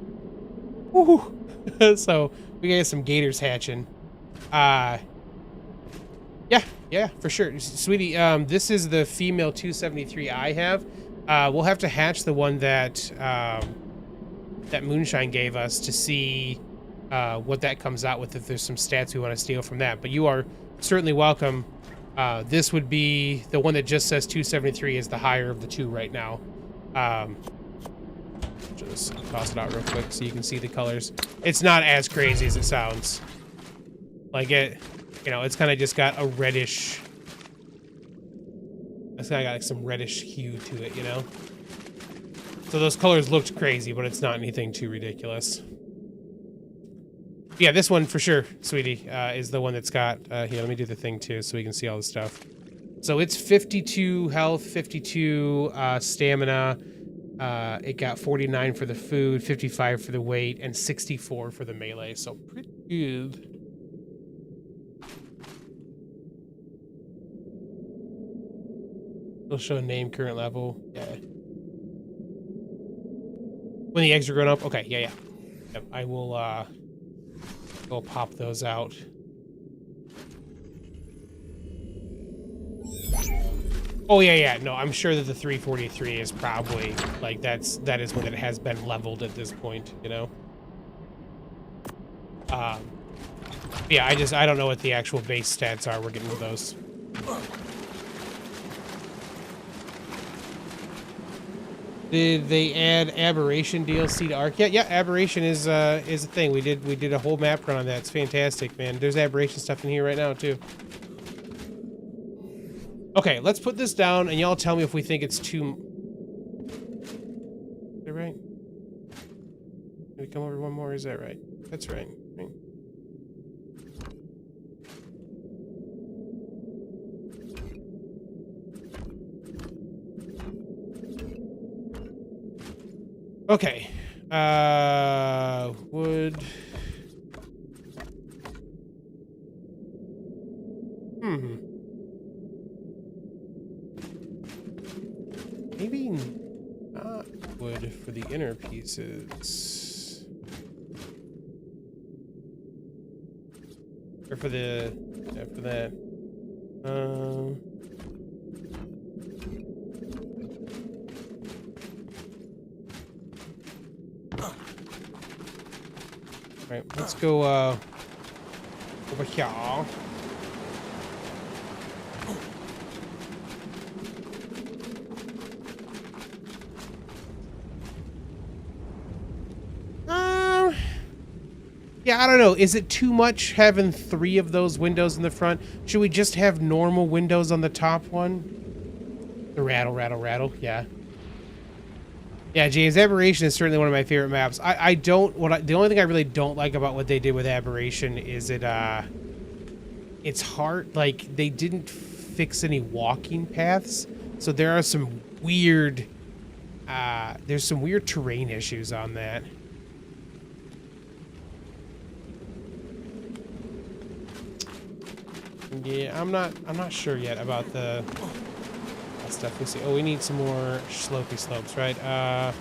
Woohoo! So we got some gators hatching. Yeah, for sure. Sweetie, this is the female 273 I have. We'll have to hatch the one that that Moonshine gave us to see what that comes out with, if there's some stats we want to steal from that. But you are certainly welcome. This would be the one that just says 273 is the higher of the 2 right now. Just toss it out real quick so you can see the colors. It's not as crazy as it sounds. Like it, you know, it's kind of just got a reddish. It's kind of got like some reddish hue to it, you know. So those colors looked crazy, but it's not anything too ridiculous. Yeah, this one for sure, sweetie, is the one that's got. Here, let me do the thing too, so we can see all the stuff. So it's 52 health, 52 stamina. It got 49 for the food, 55 for the weight, and 64 for the melee. So pretty good. It'll show name, current level. Yeah. When the eggs are grown up. Okay. Yeah. Yep, I will. I'll pop those out. Oh yeah. No, I'm sure that the 343 is probably like that is when it has been leveled at this point, you know. Yeah, I don't know what the actual base stats are. We're getting to those. Did they add Aberration DLC to ARK? Yeah, Aberration is a thing. We did a whole map run on that. It's fantastic, man. There's Aberration stuff in here right now too. Okay, let's put this down, and y'all tell me if we think it's too. Is that right? Can we come over one more? Is that right? That's right. Right. Okay. Wood. Maybe not wood for the inner pieces. Or for the, yeah, for that. Right, let's go over here. Yeah, I don't know. Is it too much having 3 of those windows in the front? Should we just have normal windows on the top one? The rattle, rattle, rattle. Yeah. Yeah, James, Aberration is certainly one of my favorite maps. The only thing I really don't like about what they did with Aberration is it's hard. Like, they didn't fix any walking paths. So there are some weird, there's some weird terrain issues on that. Yeah, I'm not sure yet about that stuff. We see. Oh, we need some more slopey slopes, right? Look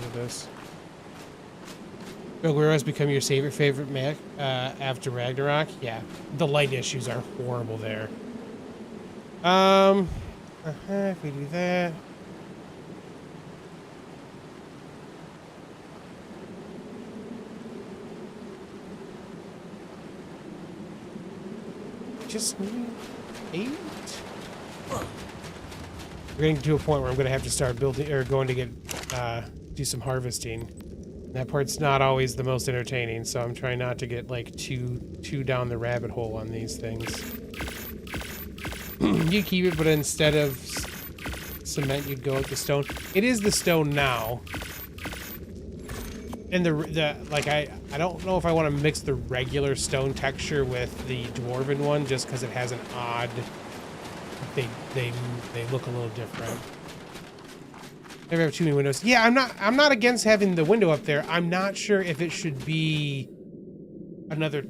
at this. Valguero has become your favorite mech after Ragnarok. Yeah, the light issues are horrible there. If we do that. Just need 8. We're getting to a point where I'm going to have to start building, or going to get, do some harvesting. That part's not always the most entertaining, so I'm trying not to get, like, too down the rabbit hole on these things. You keep it, but instead of cement, you'd go with the stone. It is the stone now. And I don't know if I want to mix the regular stone texture with the dwarven one, just because it has an odd. They look a little different. Never have too many windows. Yeah, I'm not against having the window up there. I'm not sure if it should be another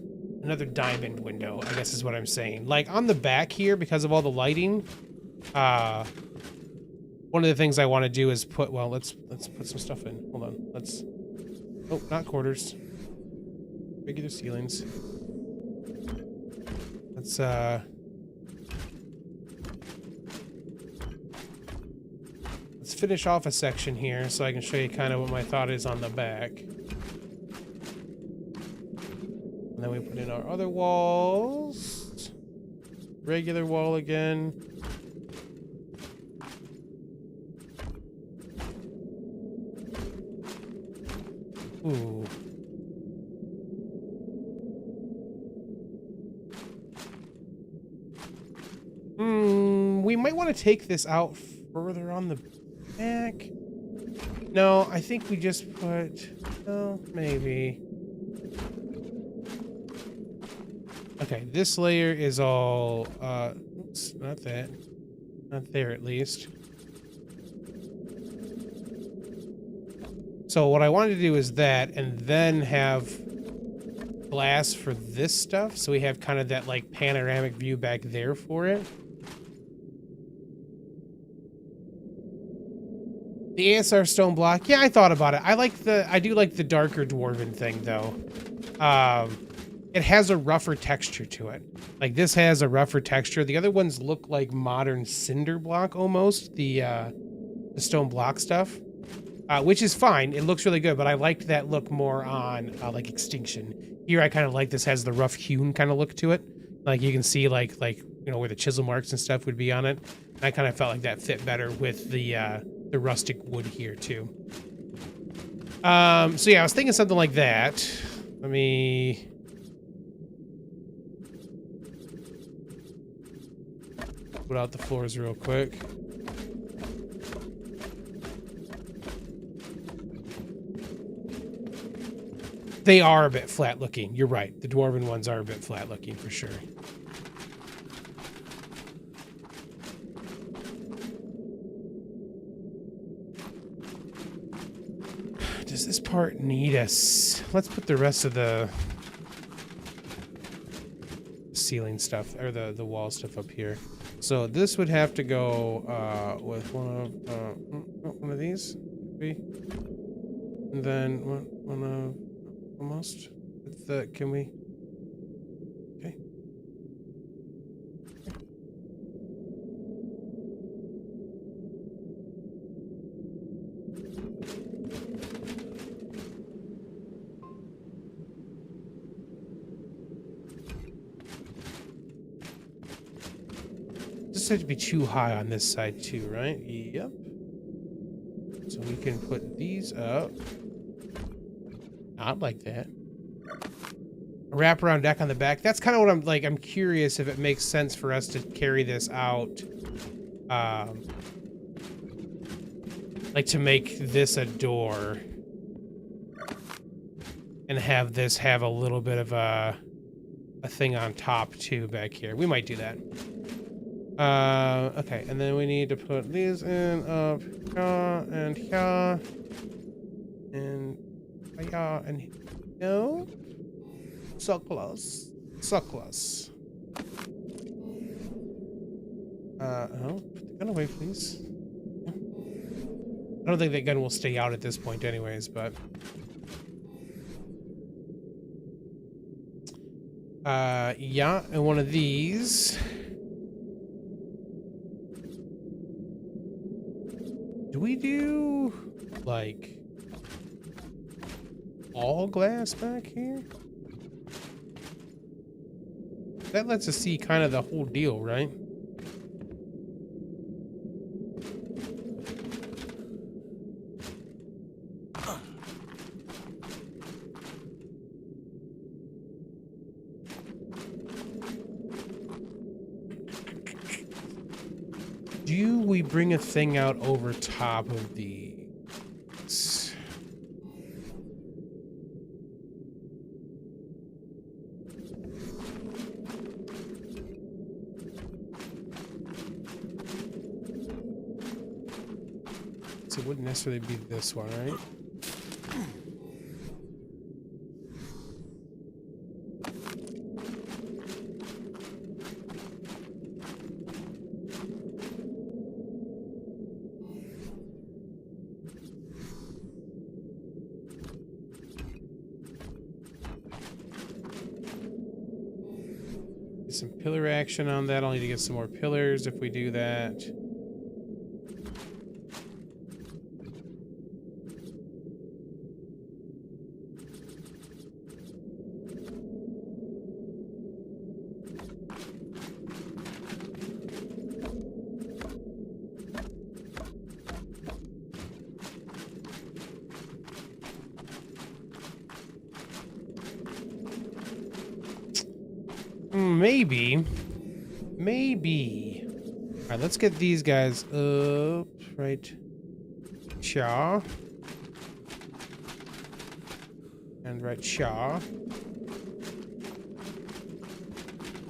diamond window, I guess is what I'm saying. Like on the back here, because of all the lighting, one of the things I want to do is put. Well, let's put some stuff in. Hold on. Let's. Oh, not quarters. Regular ceilings. Let's finish off a section here so I can show you kind of what my thought is on the back. And then we put in our other walls. Regular wall again. Ooh. We might want to take this out further on the back. No, I think we just put... Oh, maybe. Okay, this layer is all... Oops, not that. Not there, at least. So what I wanted to do is that, and then have glass for this stuff, so we have kind of that, like, panoramic view back there for it. The ASR stone block, yeah, I thought about it. I do like the darker dwarven thing, though. It has a rougher texture to it. Like, this has a rougher texture. The other ones look like modern cinder block, almost, the stone block stuff. Which is fine. It looks really good, but I liked that look more on, like, Extinction. Here, I kind of like this has the rough hewn kind of look to it. Like, you can see, like you know, where the chisel marks and stuff would be on it. And I kind of felt like that fit better with the rustic wood here, too. So, yeah, I was thinking something like that. Let me... put out the floors real quick. They are a bit flat looking. You're right. The dwarven ones are a bit flat looking for sure. Does this part need us? Let's put the rest of the ceiling stuff or the wall stuff up here. So this would have to go with one of these, maybe. And then one of almost with the, can we? Okay. This had to be too high on this side too, right? Yep. So we can put these up. I'd like that. A wraparound deck on the back. That's kind of what I'm like. I'm curious if it makes sense for us to carry this out. Like to make this a door. And have this have a little bit of a thing on top too back here. We might do that. Okay, and then we need to put these in up here and here. And here and no. So close. So close. Oh, put the gun away, please. I don't think that gun will stay out at this point anyways, but yeah, and one of these. Do we do like all glass back here? That lets us see kind of the whole deal, right? Do we bring a thing out over top of these? So it wouldn't necessarily be this one, right? Some pillar action on that. I'll need to get some more pillars if we do that. Maybe. All right, let's get these guys up. Right. Shaw. And right Shaw.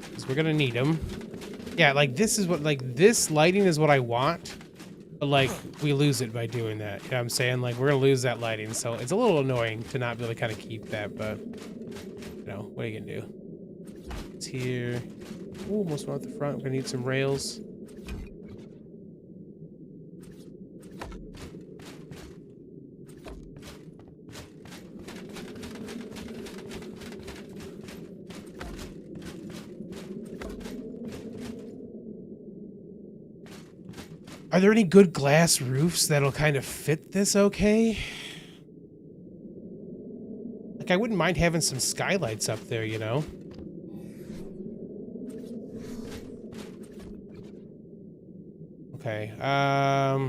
Because we're gonna need them. Yeah, like this is what, like this lighting is what I want. But like, we lose it by doing that. You know what I'm saying? Like, we're gonna lose that lighting. So it's a little annoying to not be able to kind of keep that, but you know, what are you gonna do? It's here. Ooh, almost one at the front. We're gonna need some rails. Are there any good glass roofs that'll kind of fit this okay? Like, I wouldn't mind having some skylights up there, you know? Okay, I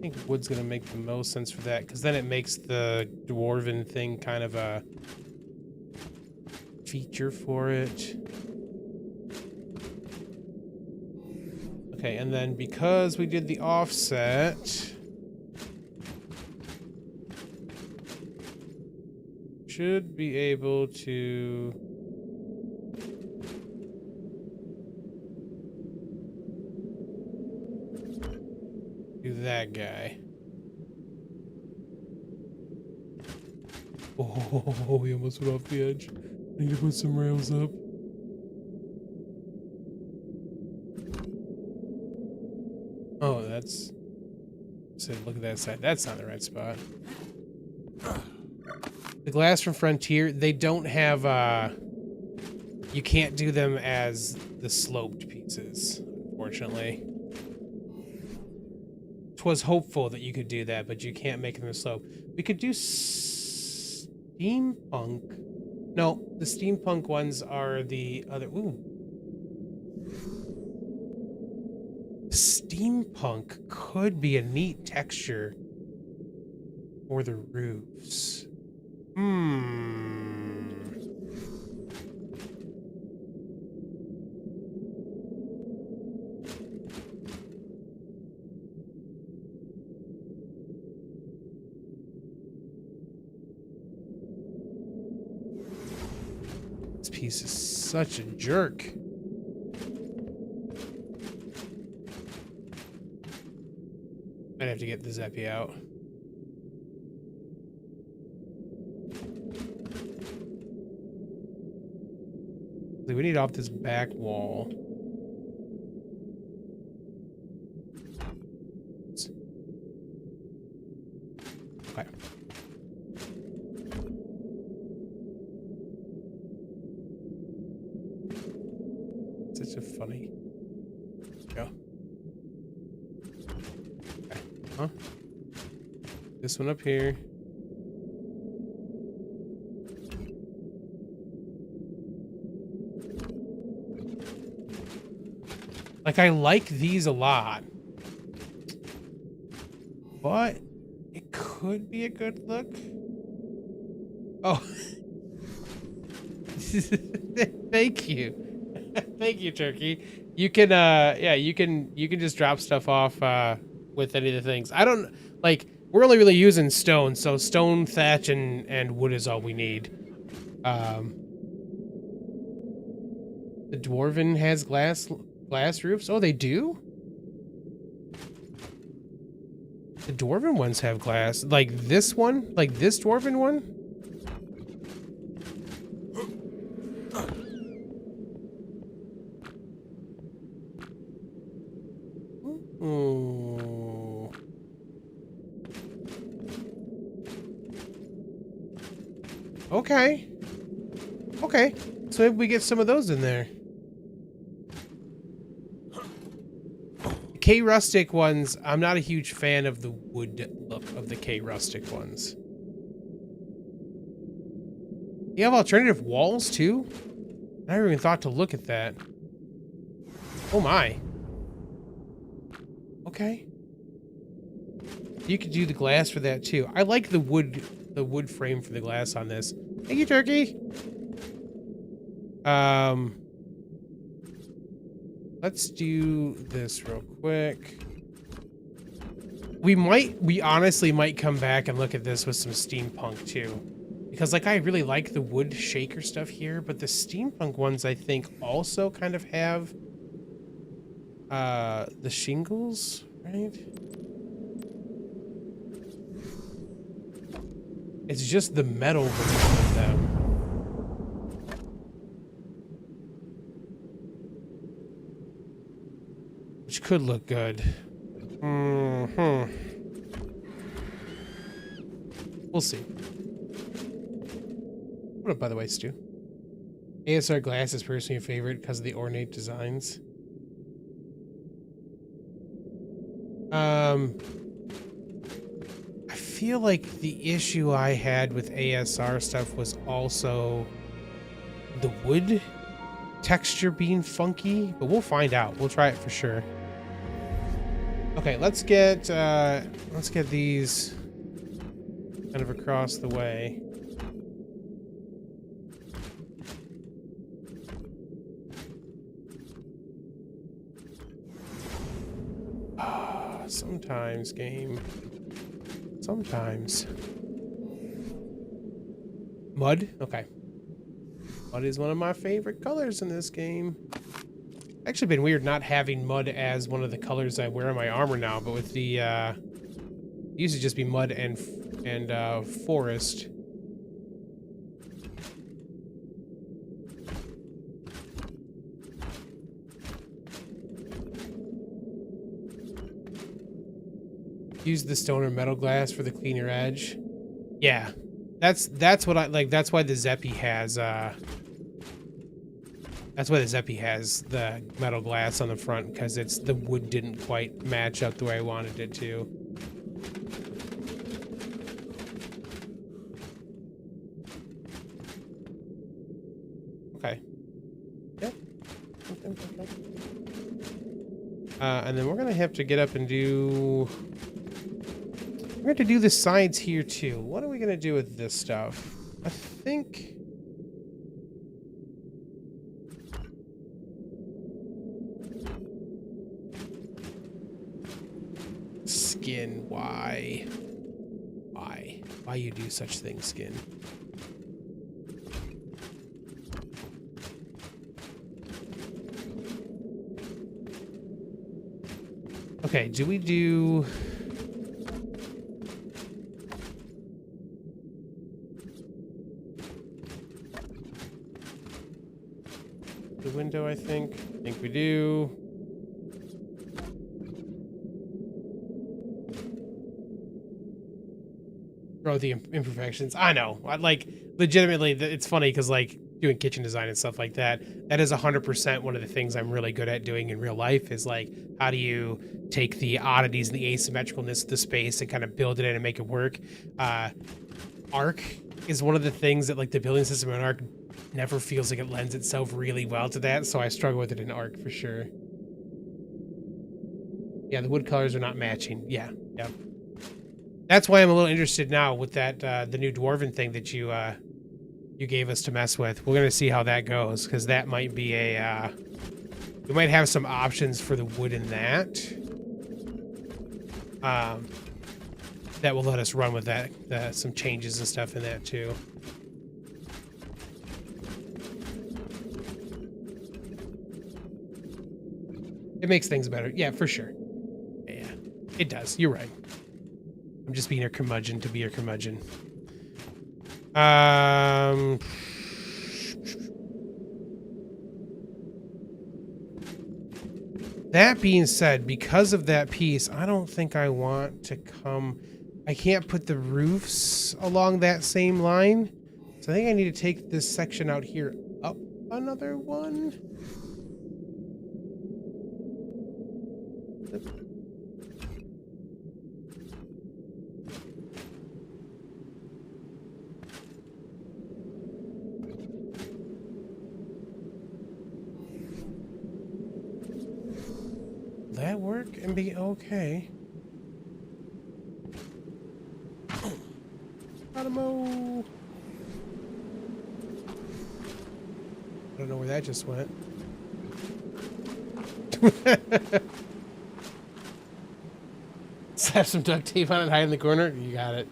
think wood's gonna make the most sense for that, because then it makes the dwarven thing kind of a feature for it. Okay, and then because we did the offset, should be able to do that guy. Oh, we almost went off the edge. I need to put some rails up. Oh, that's... So look at that side. That's not the right spot. The glass from Frontier, they don't have, you can't do them as the sloped pieces, unfortunately. 'Twas hopeful that you could do that, but you can't make them a slope. We could do steampunk. No, the steampunk ones are the other. Ooh. Steampunk could be a neat texture for the roofs. This piece is such a jerk. Might have to get the Zeppy out. We need off this back wall. Okay. Such a funny. Go. Okay. Huh? This one up here. Like, I like these a lot, but it could be a good look. Oh, thank you. Thank you, Turkey. You can, yeah, you can just drop stuff off, with any of the things. I don't, like, we're only really using stone, so stone, thatch, and wood is all we need. The Dwarven has glass roofs? Oh, they do? The Dwarven ones have glass. Like this one? Like this Dwarven one? Ooh. Okay. Okay. So maybe we get some of those in there. K-Rustic ones, I'm not a huge fan of the wood look of the K-Rustic ones. You have alternative walls, too? I never even thought to look at that. Oh, my. Okay. You could do the glass for that, too. I like the wood frame for the glass on this. Thank you, Turkey! Let's do this real quick. We honestly might come back and look at this with some steampunk too. Because like I really like the wood shaker stuff here, but the steampunk ones I think also kind of have the shingles, right? It's just the metal version of them. Which could look good. We'll see. What up, by the way, Stu? ASR glass is personally a favorite because of the ornate designs. I feel like the issue I had with ASR stuff was also the wood texture being funky, but we'll find out. We'll try it for sure. Okay, let's get these kind of across the way. Sometimes, game. Sometimes. Mud? Okay. Mud is one of my favorite colors in this game. Actually been weird not having mud as one of the colors I wear on my armor now, but with the it used to just be mud and forest. Use the stone or metal glass for the cleaner edge. Yeah. That's what I like. That's why the Zeppy has the metal glass on the front, because the wood didn't quite match up the way I wanted it to. Okay. Yep. And then we're gonna have to get up and do... We're going to do the sides here too. What are we gonna do with this stuff? I think... Skin, why? Why you do such things, Skin? Okay, do we do... the window, I think we do. Throw the imperfections. I know. Like, legitimately, it's funny because, like, doing kitchen design and stuff like that, that is 100% one of the things I'm really good at doing in real life is, like, how do you take the oddities and the asymmetricalness of the space and kind of build it in and make it work. ARK is one of the things that, like, the building system in ARK never feels like it lends itself really well to that, so I struggle with it in ARK for sure. Yeah, the wood colors are not matching. Yeah. That's why I'm a little interested now with that the new dwarven thing that you gave us to mess with. We're gonna see how that goes, because that might be a we might have some options for the wood in that. That will let us run with that, some changes and stuff in that too. It makes things better. Yeah, for sure. Yeah, it does. You're right. I'm just being a curmudgeon to be a curmudgeon. That being said, because of that piece, I don't think I want to come... I can't put the roofs along that same line. So I think I need to take this section out here up another one. That work and be okay. Adamo. I don't know where that just went. Slap some duct tape on it, hide in the corner. You got it.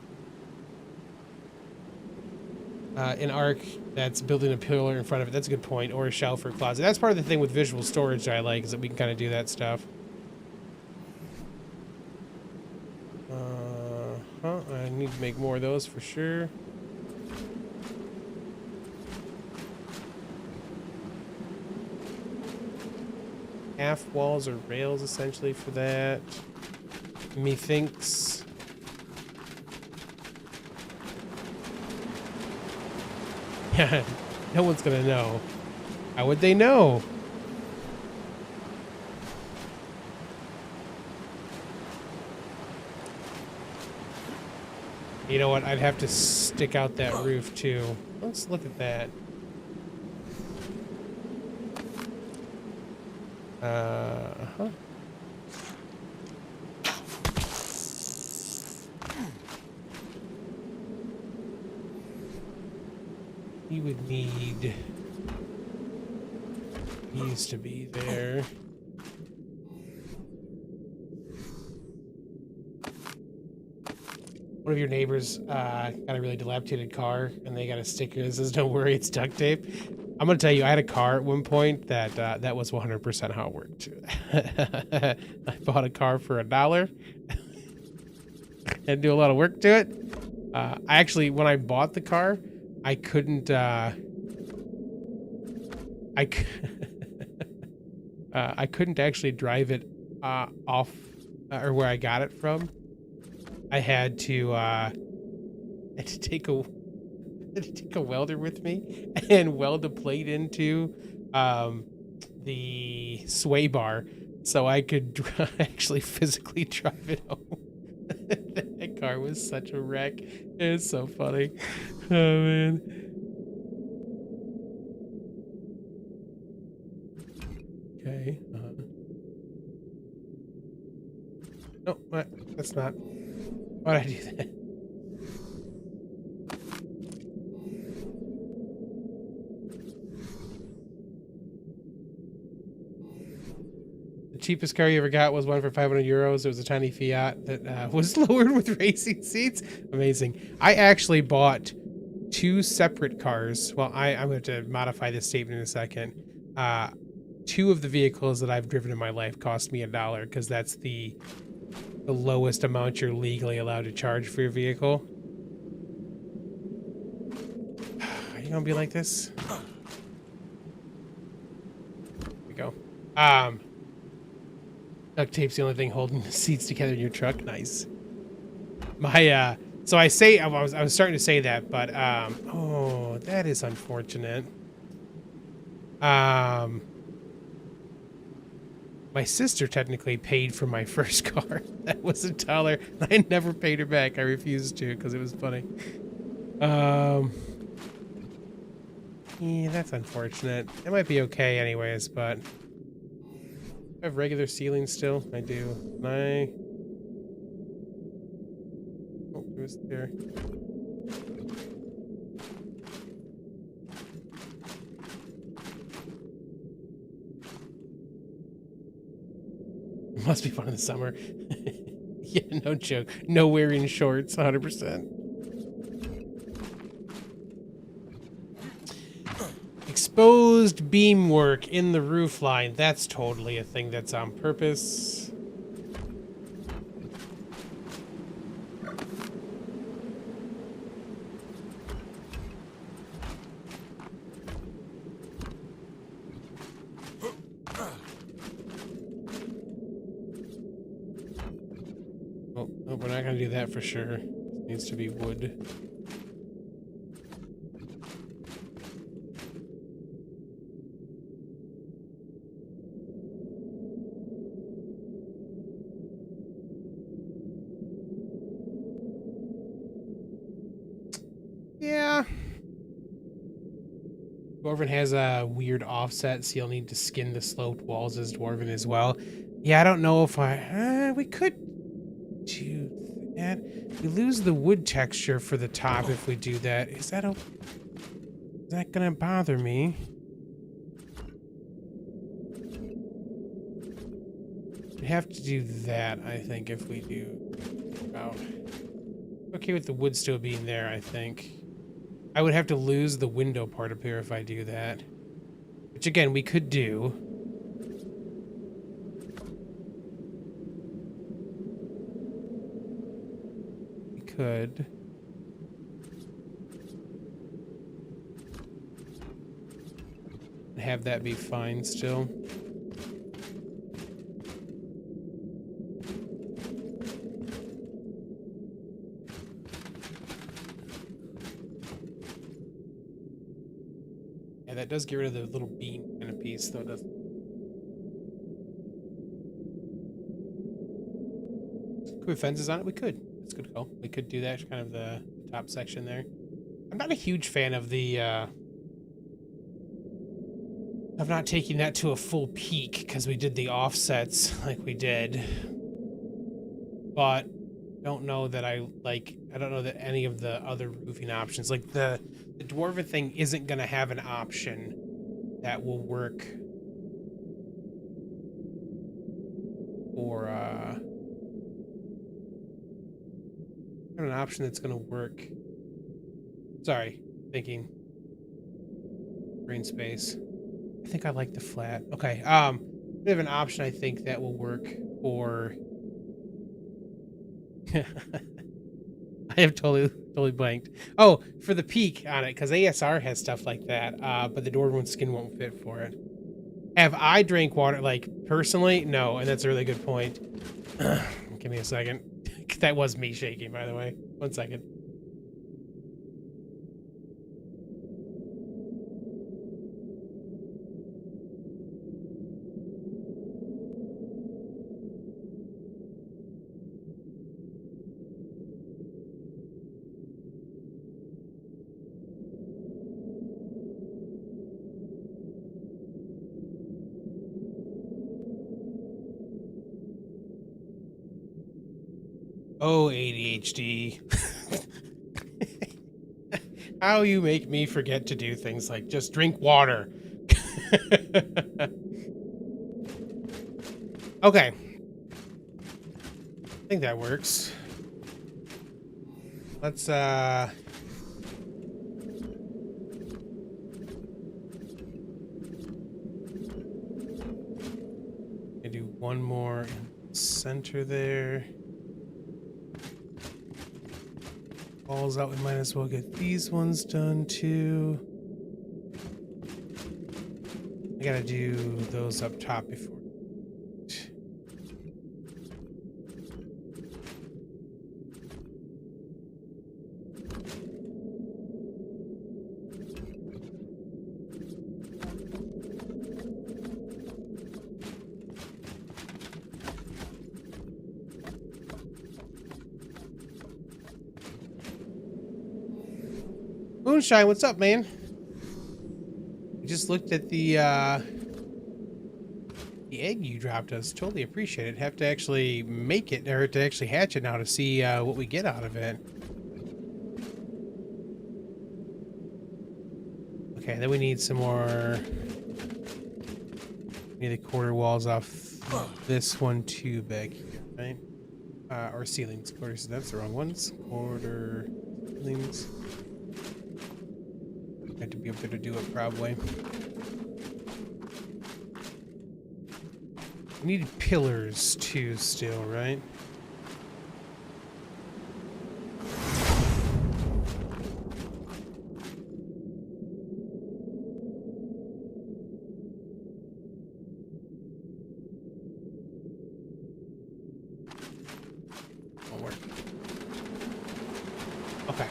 In ARK, that's building a pillar in front of it. That's a good point. Or a shelf or a closet. That's part of the thing with visual storage that I like, is that we can kind of do that stuff. I need to make more of those for sure. Half walls or rails essentially for that. Methinks. Yeah, no one's gonna know. How would they know? You know what? I'd have to stick out that roof too. Let's look at that. Uh-huh. You would need these to be there. One of your neighbors got a really dilapidated car, and they got a sticker that says, "Don't worry, it's duct tape." I'm gonna tell you, I had a car at one point that that was 100% how it worked. I bought a car for $1. Had to do a lot of work to it. I actually, when I bought the car, I couldn't. I couldn't actually drive it off or where I got it from. I had to take a welder with me and weld a plate into the sway bar so I could actually physically drive it home. That car was such a wreck. It was so funny. Oh man. Okay. No, what? That's not. Why'd I do that? The cheapest car you ever got was one for 500 euros. It was a tiny Fiat that was lowered with racing seats. Amazing. I actually bought two separate cars. Well, I'm going to modify this statement in a second. Two of the vehicles that I've driven in my life cost me $1 because that's the lowest amount you're legally allowed to charge for your vehicle. Are you gonna be like this? Here we go. Duct tape's the only thing holding the seats together in your truck. Nice. My so I was starting to say that, but oh, that is unfortunate. My sister technically paid for my first car. That was $1. I never paid her back. I refused to because it was funny. Yeah, that's unfortunate. It might be okay anyways, but I have regular ceilings still. I do. Oh, it was there. It must be fun in the summer. Yeah, no joke. No wearing shorts, 100%. Exposed beam work in the roof line. That's totally a thing that's on purpose. Oh, we're not going to do that for sure. It needs to be wood. Yeah. Dwarven has a weird offset, so you'll need to skin the sloped walls as Dwarven as well. Yeah, I don't know if we could do that. We lose the wood texture for the top if we do that. Is that gonna bother me? We have to do that, I think, if we do. Oh. Okay with the wood still being there, I think. I would have to lose the window part up here if I do that. Which, again, we could do. We could. Have that be fine still. Yeah, that does get rid of the little beam kind of piece, though, doesn't it? Could we have fences on it? We could. That's a good call. We could do that, kind of the top section there. I'm not a huge fan of the, of not taking that to a full peak, because we did the offsets like we did. But I don't know that I don't know that any of the other roofing options, like the Dwarven thing isn't going to have an option that will work for, an option that's going to work. Sorry, thinking. Green space. I think I like the flat. Okay, we have an option I think that will work for... I have totally blanked. Oh, for the peak on it, because ASR has stuff like that, but the Dwarven skin won't fit for it. Have I drank water, like, personally? No, and that's a really good point. Give me a second. That was me shaking, by the way. 1 second. Oh, ADHD. How you make me forget to do things like just drink water. Okay. I think that works. Let's do one more in the center there. Balls out, we might as well get these ones done too. I gotta do those up top before. Moonshine, what's up, man? We just looked at the egg you dropped us. Totally appreciate it. Have to actually make it, or to actually hatch it now to see what we get out of it. Okay, then we need some more. We need the quarter walls off this one too back here, right? Or ceilings. Quarters, that's the wrong ones. Quarter ceilings. Had to be able to do it probably. We need pillars too still, right? Won't work. Okay.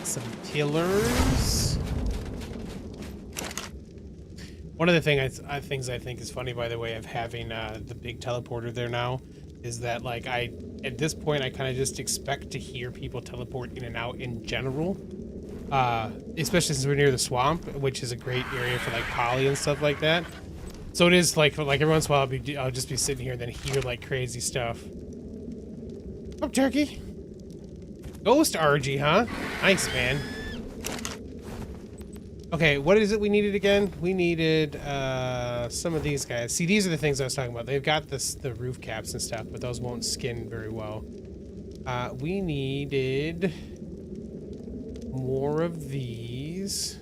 Some pillars. One of the things I think is funny, by the way, of having the big teleporter there now, is that like at this point I kind of just expect to hear people teleport in and out in general, especially since we're near the swamp, which is a great area for like poly and stuff like that. So it is like every once in a while I'll just be sitting here and then hear like crazy stuff. Oh, turkey. Ghost RG, huh? Nice, man. Okay, what is it we needed again? We needed some of these guys. See, these are the things I was talking about. They've got the roof caps and stuff, but those won't skin very well. We needed more of these.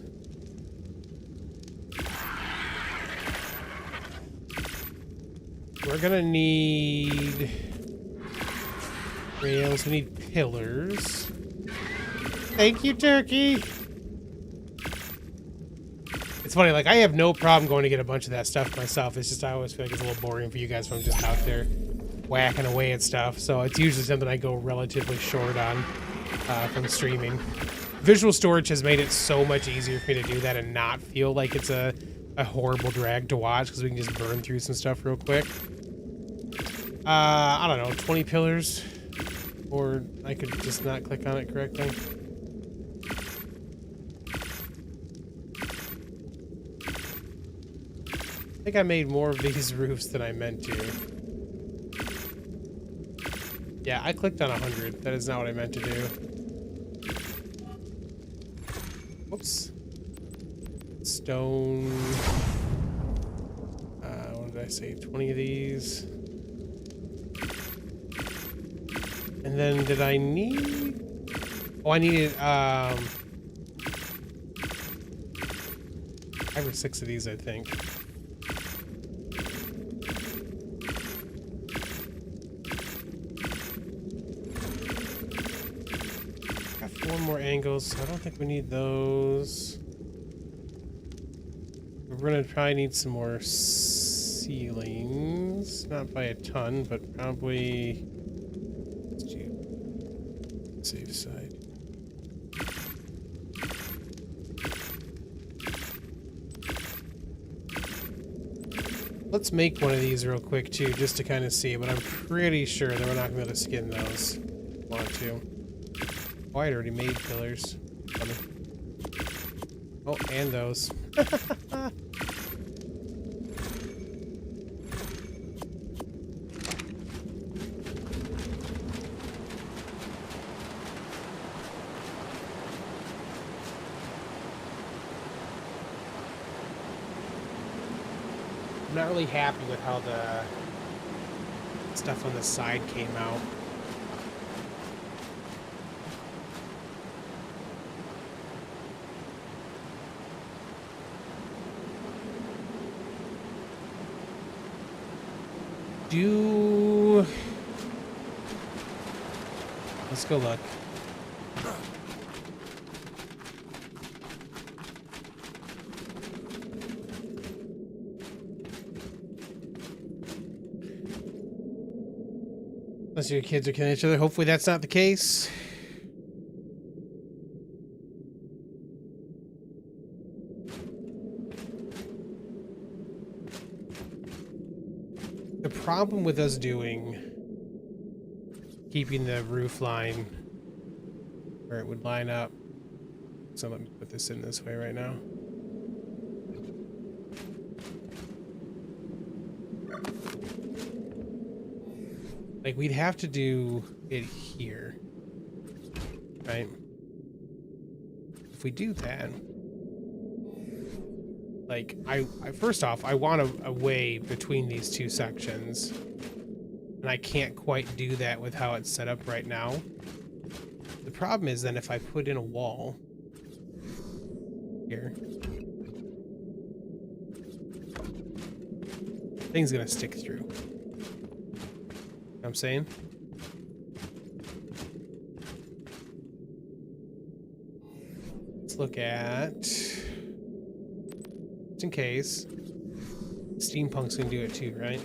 We're gonna need rails. We need pillars. Thank you, turkey. It's funny, like I have no problem going to get a bunch of that stuff myself. It's just I always feel like it's a little boring for you guys when I'm just out there whacking away at stuff. So it's usually something I go relatively short on from streaming. Visual storage has made it so much easier for me to do that and not feel like it's a horrible drag to watch, because we can just burn through some stuff real quick. I don't know, 20 pillars? Or I could just not click on it correctly. I think I made more of these roofs than I meant to. Yeah, I clicked on 100. That is not what I meant to do. Whoops. Stone. What did I say? 20 of these. And then did I need... Oh, I needed 5 or 6 of these, I think. Got 4 more angles, so I don't think we need those. We're gonna probably need some more ceilings. Not by a ton, but probably... safe side. Let's make one of these real quick too, just to kind of see, but I'm pretty sure that we're not going to be able to skin those. Want to. Oh, I already made pillars. Funny. Oh, and those. I'm not really happy with how the stuff on the side came out. Let's go look. Unless your kids are killing each other. Hopefully that's not the case. The problem with us keeping the roof line where it would line up. So let me put this in this way right now. Like, we'd have to do it here, right? If we do that, like, I first off, I want a way between these two sections, and I can't quite do that with how it's set up right now. The problem is then if I put in a wall here, thing's gonna stick through. You know what I'm saying? Let's look at, just in case, steampunk's gonna do it too, right?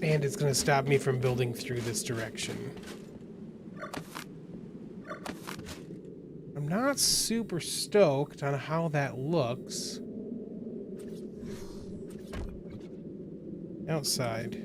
And it's gonna stop me from building through this direction. I'm not super stoked on how that looks outside.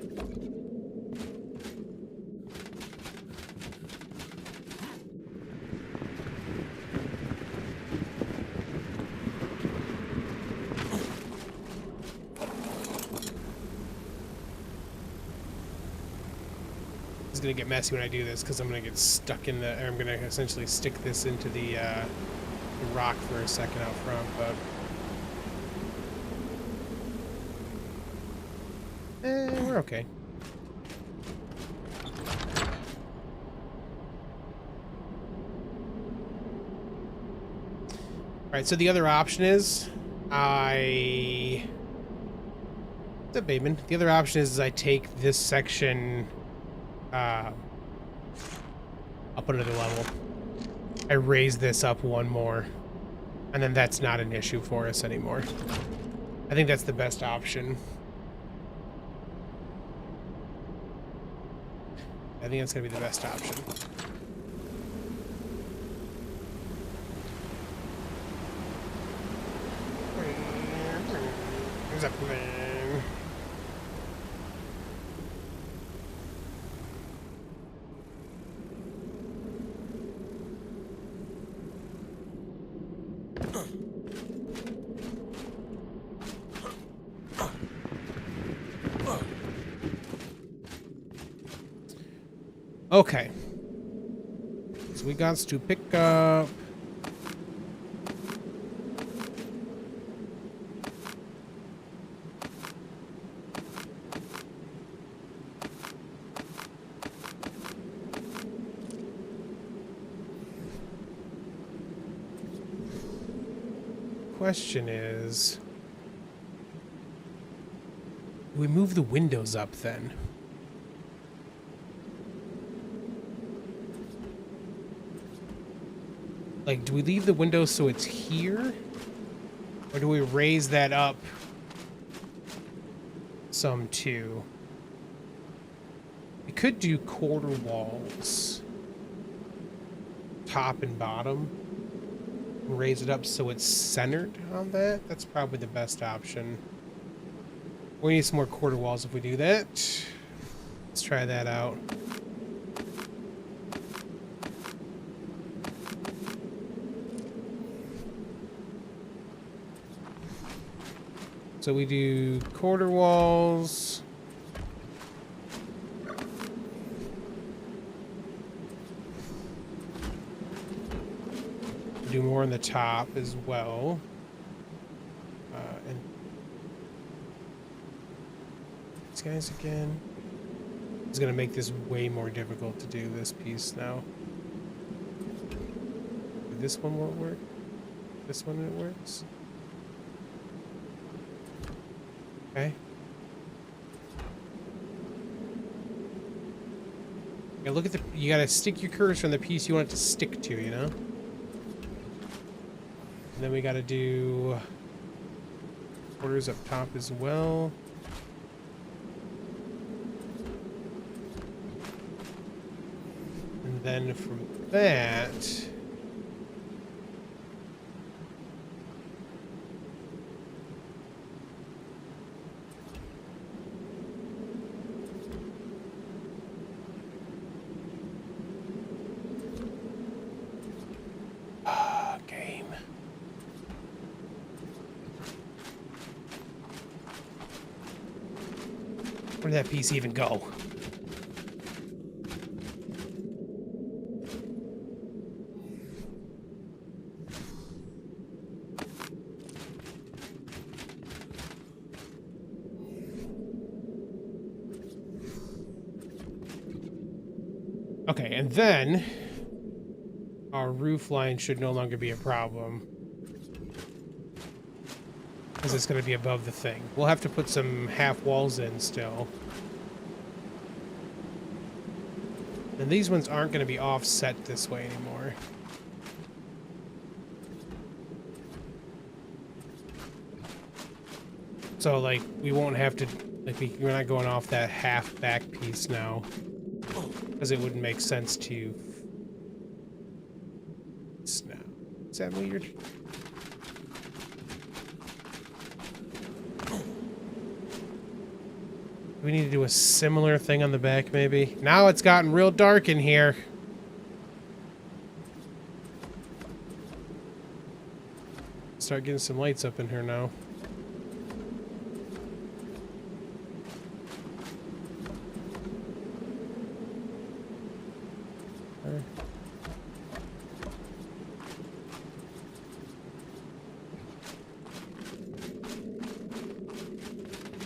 It's gonna get messy when I do this because I'm gonna get stuck in the, or I'm gonna essentially stick this into the rock for a second out front, but we're okay. All right, so the other option is what's up, Bateman? The other option is I take this section up another level. I raise this up one more, and then that's not an issue for us anymore. I think that's the best option. I think that's gonna be the best option. Where's that plan? Okay. So we got to pick up. Question is, do we move the windows up then? Like, do we leave the window so it's here? Or do we raise that up some too? We could do quarter walls, top and bottom, and raise it up so it's centered on that. That's probably the best option. We need some more quarter walls if we do that. Let's try that out. So we do quarter walls. do more on the top as well. And these guys again. It's going to make this way more difficult to do this piece now. This one won't work. This one it works. Okay. Yeah, look at the. You gotta stick your cursor on the piece you want it to stick to, you know? And then we gotta do quarters up top as well. And then from that. Where did that piece even go? Okay, and then our roof line should no longer be a problem. Because it's going to be above the thing. We'll have to put some half walls in still. And these ones aren't going to be offset this way anymore. So, like, we won't have to... Like, we're not going off that half back piece now. Because it wouldn't make sense to... Snap. Is that weird? We need to do a similar thing on the back, maybe. Now it's gotten real dark in here. Start getting some lights up in here now.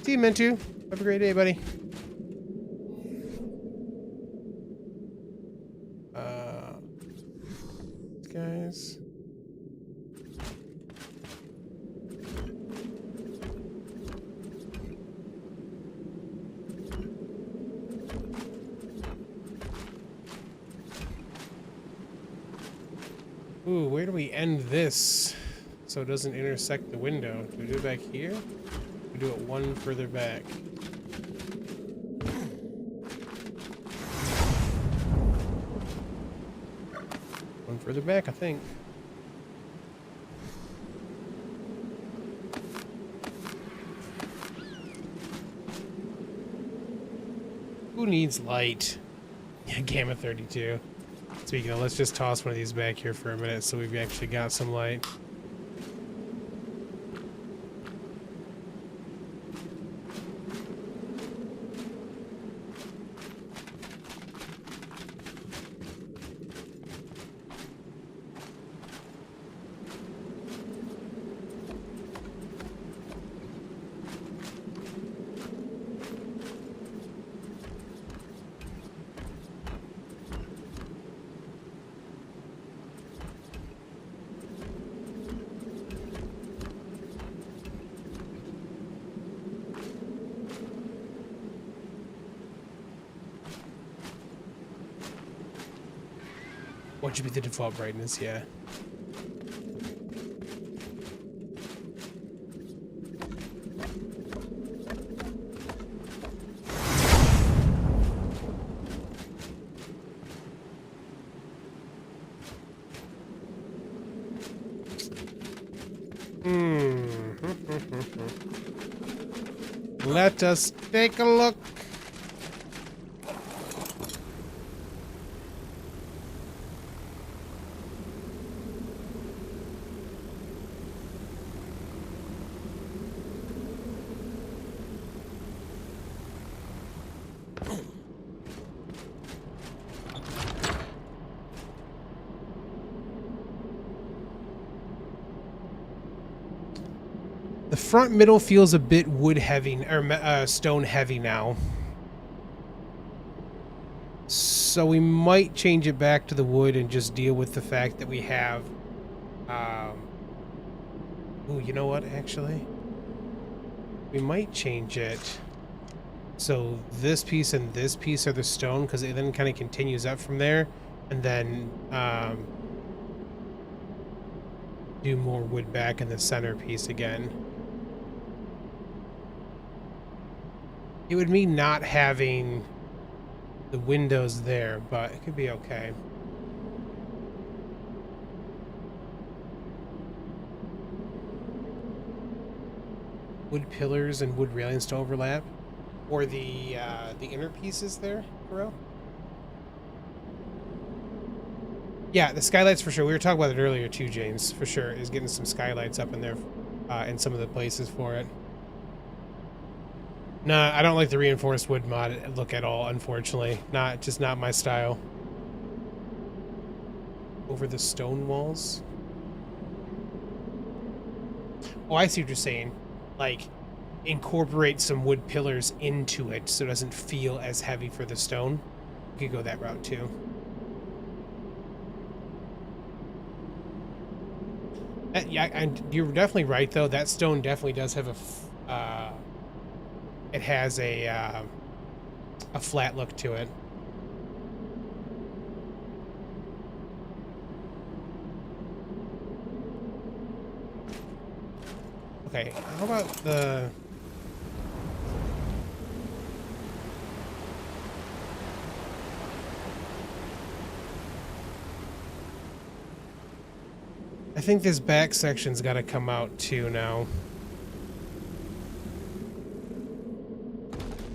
See you, Mintu. Have a great day, buddy. Guys. Ooh, where do we end this so it doesn't intersect the window? Do we do it back here? We do it one further back. One further back, I think. Who needs light? Yeah, Gamma 32. Speaking of, let's just toss one of these back here for a minute so we've actually got some light. What should be the default brightness? Yeah. Let us take a look. front middle feels a bit wood heavy, or stone heavy now. So we might change it back to the wood and just deal with the fact that we have... ooh, you know what, actually? We might change it. So this piece and this piece are the stone, because it then kind of continues up from there. And then do more wood back in the center piece again. It would mean not having the windows there, but it could be okay. Wood pillars and wood railings to overlap, or the inner pieces there, Pharrell? Yeah, the skylights for sure. We were talking about it earlier too, James. For sure, is getting some skylights up in there, in some of the places for it. Nah, I don't like the reinforced wood mod look at all, unfortunately. Just not my style. Over the stone walls? Oh, I see what you're saying. Like, incorporate some wood pillars into it so it doesn't feel as heavy for the stone. You could go that route too. Yeah, and you're definitely right, though. That stone definitely does have it has a flat look to it. Okay, how about the... I think this back section's got to come out too now.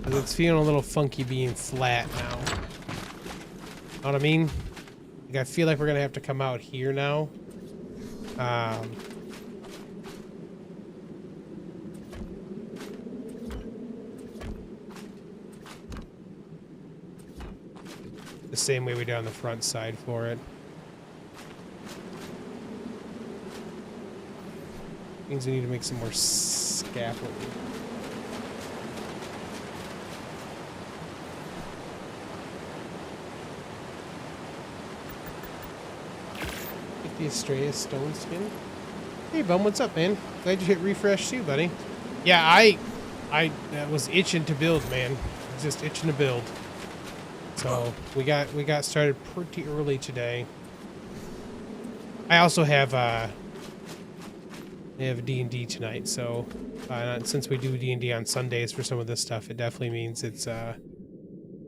Because it's feeling a little funky being flat now. Know what I mean? Like, I feel like we're going to have to come out here now. The same way we did on the front side for it. Means we need to make some more scaffolding. Get the Estrella stone skin. Hey Bum, what's up, man? Glad you hit refresh too, buddy. Yeah, I was itching to build, man. Just itching to build. So we got started pretty early today. I also have D&D tonight, so since we do D&D on Sundays for some of this stuff, it definitely means it's I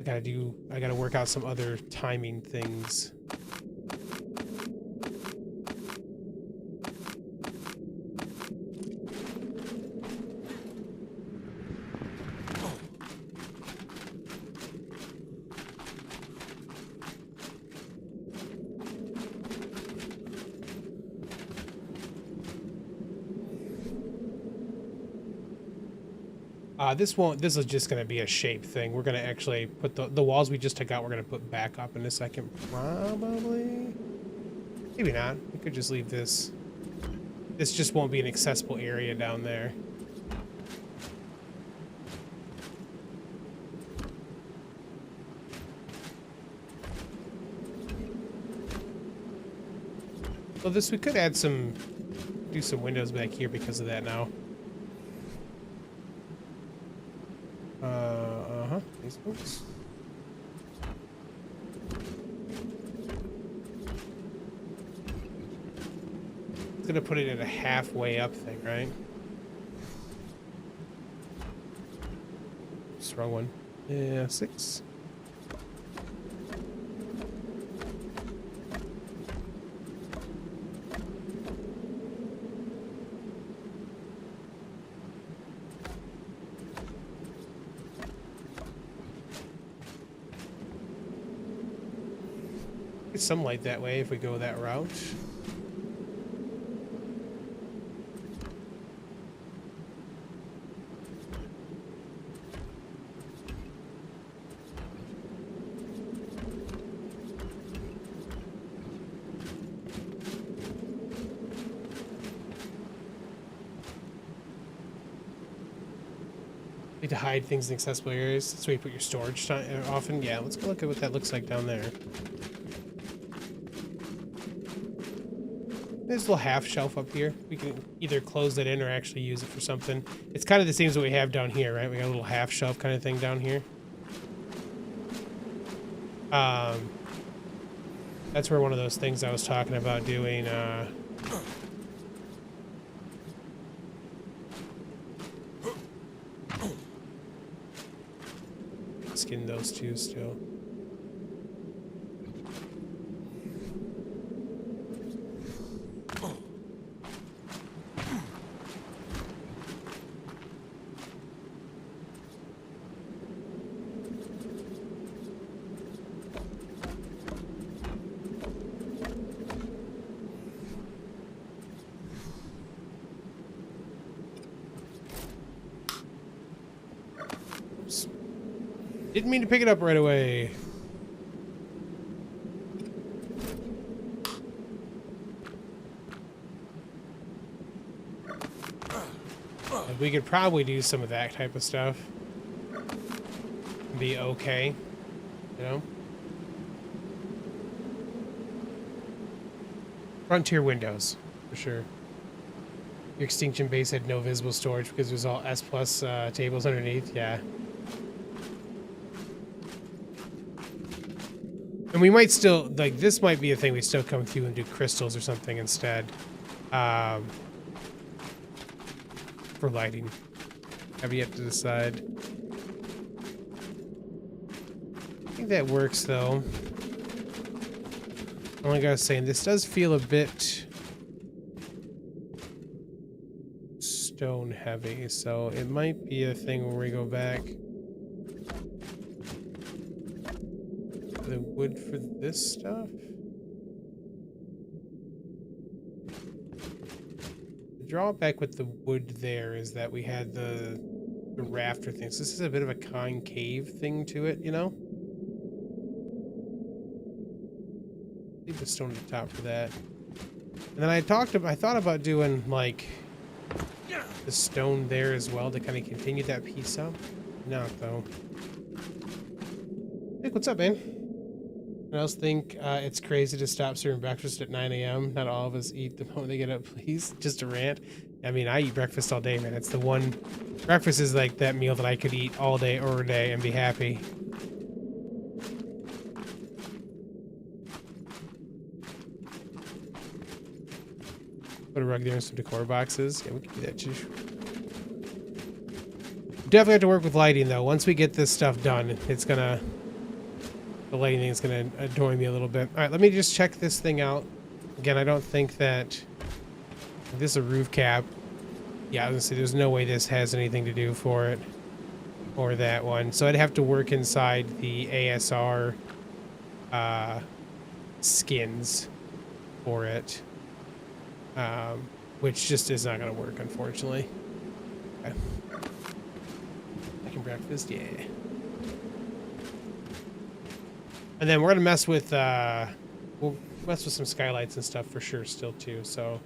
gotta work out some other timing things. This is just going to be a shape thing. We're going to actually put the walls we just took out, we're going to put back up in a second, probably. Maybe not. We could just leave this. This just won't be an accessible area down there. So we could add do some windows back here because of that now. These folks. It's gonna put it at a halfway up thing, right? It's the wrong one. Yeah, 6. Get some light that way if we go that route. Need to hide things in accessible areas. That's where you put your storage often. Yeah, let's go look at what that looks like down there. There's a little half shelf up here. We can either close that in or actually use it for something. It's kind of the same as what we have down here, right? We got a little half shelf kind of thing down here. That's where one of those things I was talking about doing, skin those two still. Didn't mean to pick it up right away. Like we could probably do some of that type of stuff. Be okay, you know? Frontier windows, for sure. Your extinction base had no visible storage because it was all S plus tables underneath, yeah. And we might still, like, this might be a thing we still come through and do crystals or something instead. For lighting. Have yet to decide. I think that works, though. Only gotta say, this does feel a bit stone heavy, so it might be a thing where we go back. The wood for this stuff? The drawback with the wood there is that we had the rafter things. This is a bit of a concave thing to it, you know? Leave the stone at the top for that. And then I thought about doing like the stone there as well to kind of continue that piece up. Not though. Hey, what's up, man? I also think it's crazy to stop serving breakfast at 9 a.m. Not all of us eat the moment they get up, please. Just a rant. I mean, I eat breakfast all day, man. It's the one... Breakfast is like that meal that I could eat all day or a day and be happy. Put a rug there and some decor boxes. Yeah, we can do that too. Definitely have to work with lighting, though. Once we get this stuff done, it's gonna... The lighting thing is going to annoy me a little bit. All right, let me just check this thing out. Again, I don't think that... This is a roof cap. Yeah, I was going to say, there's no way this has anything to do for it. Or that one. So I'd have to work inside the ASR skins for it. Which just is not going to work, unfortunately. Okay. Second breakfast, yeah. And then we're gonna mess with we'll mess with some skylights and stuff for sure still too. So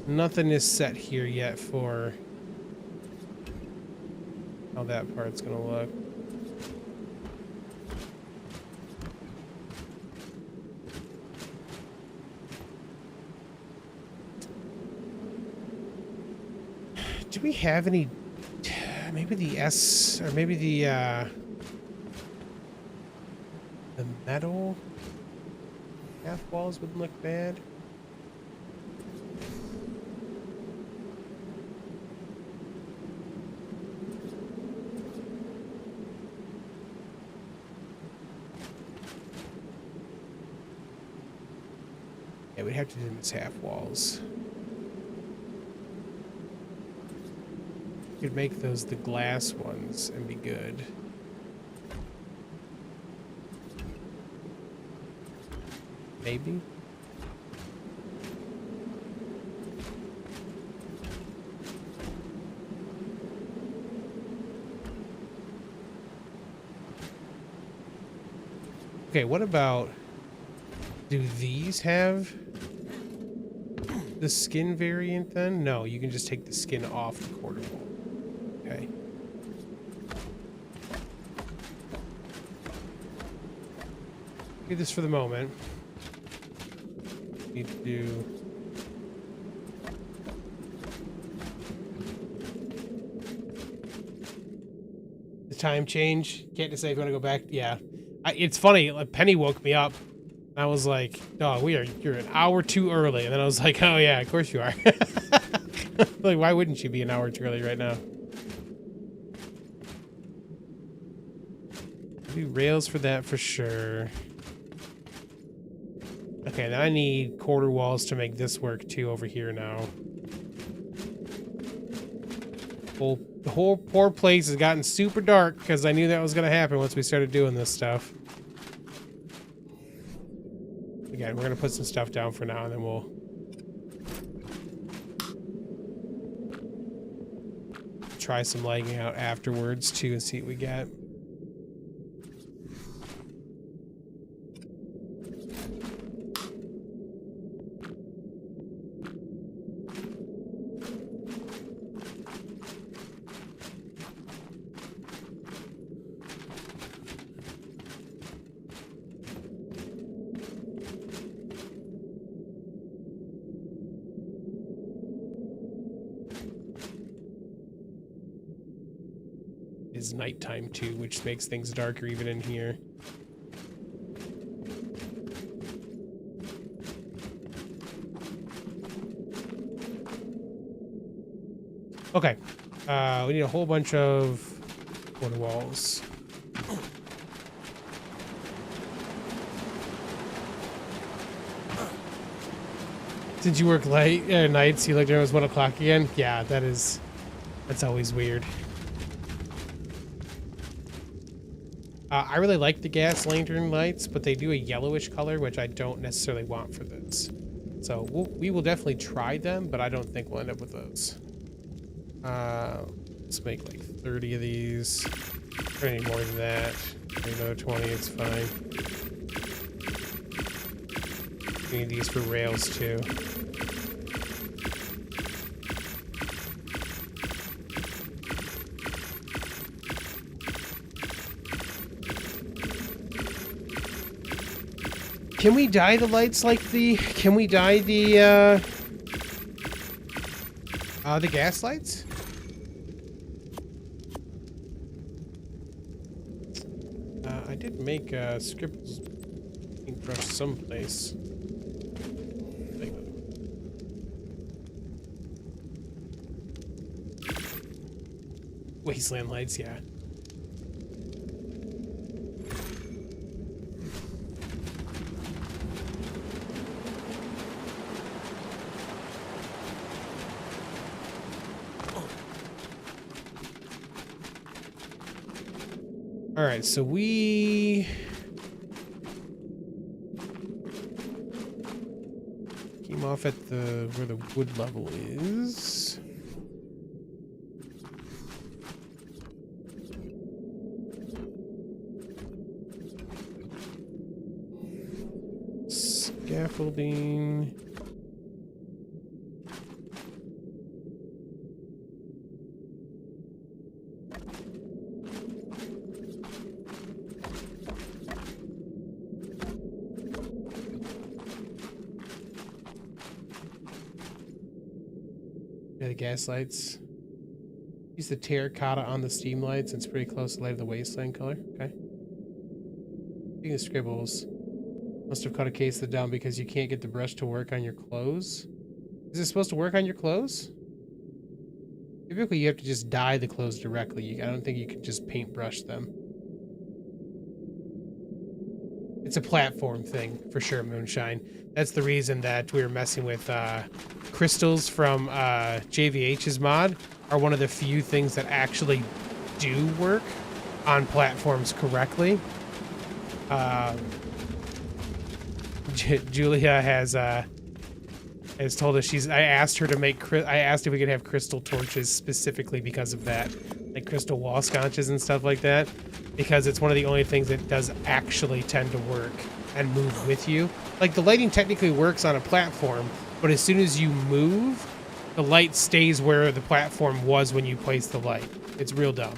nothing is set here yet for how that part's gonna look. Do we have any? Maybe the S or maybe the metal half walls wouldn't look bad. Yeah, we'd have to do these half walls. We could make those the glass ones and be good. Maybe. Okay, what about... Do these have the skin variant then? No, you can just take the skin off the quarter wall. Okay. Do this for the moment. Need to do... the time change. Can't decide if you want to go back. Yeah. It's funny. Like, Penny woke me up. I was like, "Dog, you're an hour too early." And then I was like, "Oh yeah, of course you are." Like, why wouldn't you be an hour too early right now? Do rails for that for sure. Okay, now I need quarter walls to make this work too over here now. The whole poor place has gotten super dark because I knew that was going to happen once we started doing this stuff. Again, we're going to put some stuff down for now and then we'll... try some lighting out afterwards too and see what we get. Is nighttime too, which makes things darker even in here. Okay, we need a whole bunch of quarter walls. Since you work late nights, you looked at it was 1 o'clock again. Yeah, that's always weird. I really like the gas lantern lights, but they do a yellowish color, which I don't necessarily want for this. So we will definitely try them, but I don't think we'll end up with those. Let's make like 30 of these. I need more than that. Maybe another 20, it's fine. We need these for rails too. Can we dye the lights like can we dye the gas lights? I did make a scribbles paintbrush someplace. Wasteland lights, yeah. All right, so we came off at where the wood level is. Scaffolding. Yeah, the gas lights. Use the terracotta on the steam lights. It's pretty close to the light of the wasteland color. Okay. Speaking of scribbles, must have cut a case of the down because you can't get the brush to work on your clothes. Is it supposed to work on your clothes? Typically, you have to just dye the clothes directly. I don't think you can just paintbrush them. It's a platform thing, for sure, Moonshine. That's the reason that we were messing with crystals from JVH's mod are one of the few things that actually do work on platforms correctly. Julia has told us I asked her to make, I asked if we could have crystal torches specifically because of that. Like crystal wall sconces and stuff like that. Because it's one of the only things that does actually tend to work and move with you. Like the lighting technically works on a platform, but as soon as you move, the light stays where the platform was when you placed the light. It's real dumb.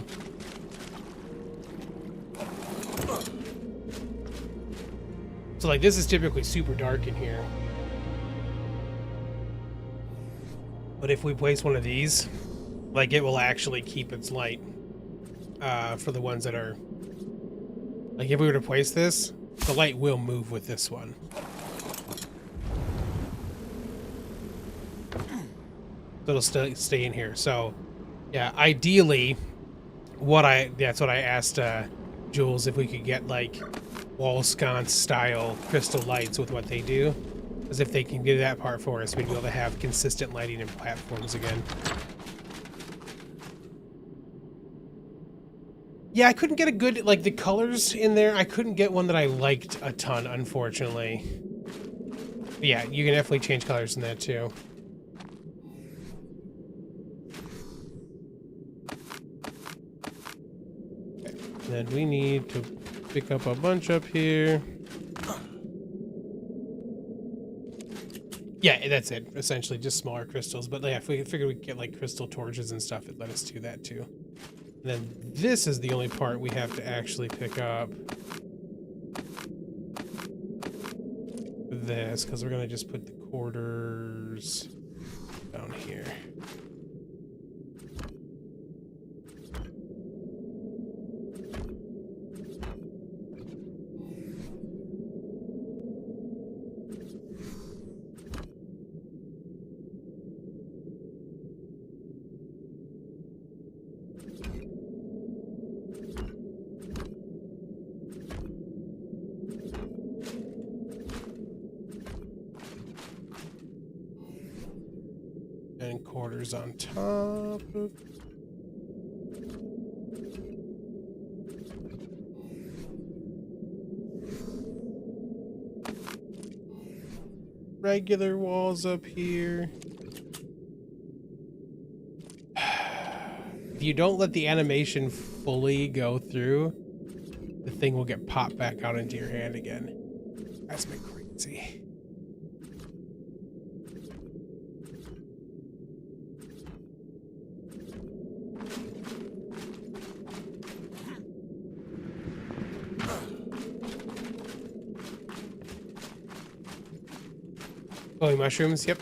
So like this is typically super dark in here. But if we place one of these, like it will actually keep its light for the ones that are, like if we were to place this, the light will move with this one. So it'll still stay in here. So yeah, ideally that's what I asked Jules, if we could get like wall sconce style crystal lights with what they do. Because if they can do that part for us, we'd be able to have consistent lighting in platforms again. Yeah, I couldn't get a good, like the colors in there, I couldn't get one that I liked a ton, unfortunately. But yeah, you can definitely change colors in that too. Okay. Then we need to pick up a bunch up here. Yeah, that's it. Essentially, just smaller crystals. But yeah, if we figured we could get like crystal torches and stuff, it let us do that too. And then this is the only part we have to actually pick up. This, because we're gonna just put the quarters down here. And quarters on top of regular walls up here. If you don't let the animation fully go through, the thing will get popped back out into your hand again. That's been crazy. Glowing mushrooms, yep.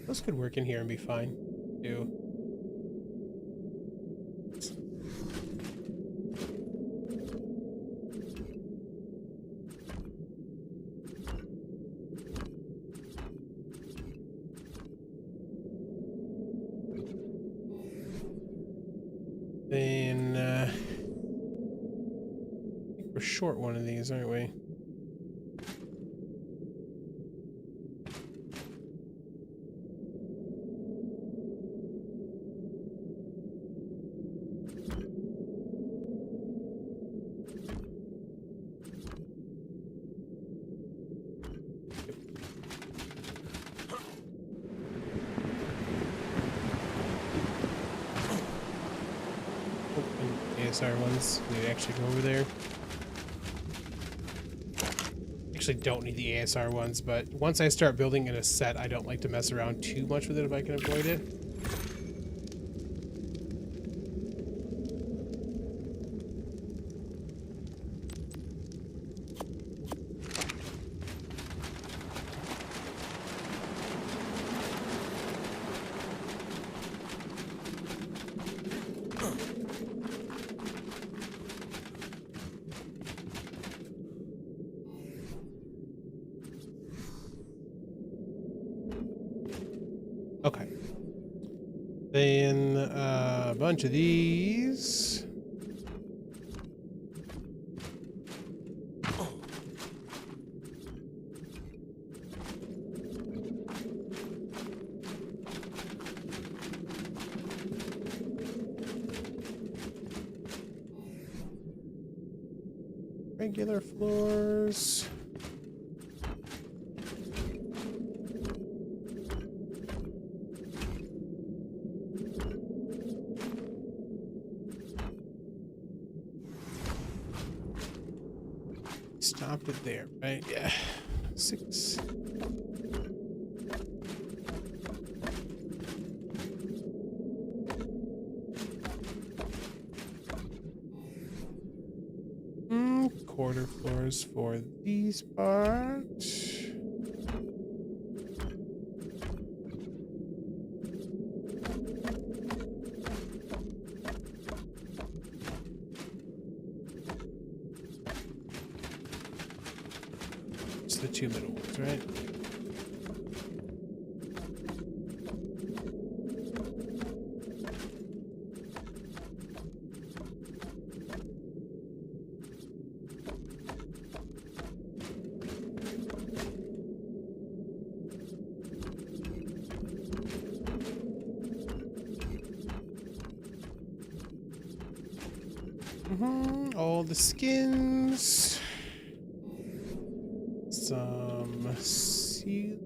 Those could work in here and be fine, too. Then, I think we're short one of these, aren't we? ASR ones. We need to actually go over there. Actually don't need the ASR ones, but once I start building in a set, I don't like to mess around too much with it if I can avoid it. Okay. Then a bunch of these. Regular floors. Stopped it there, right? Yeah. 6. quarter floors for these parts. It's the two middle ones, right? All the skins. Some seal.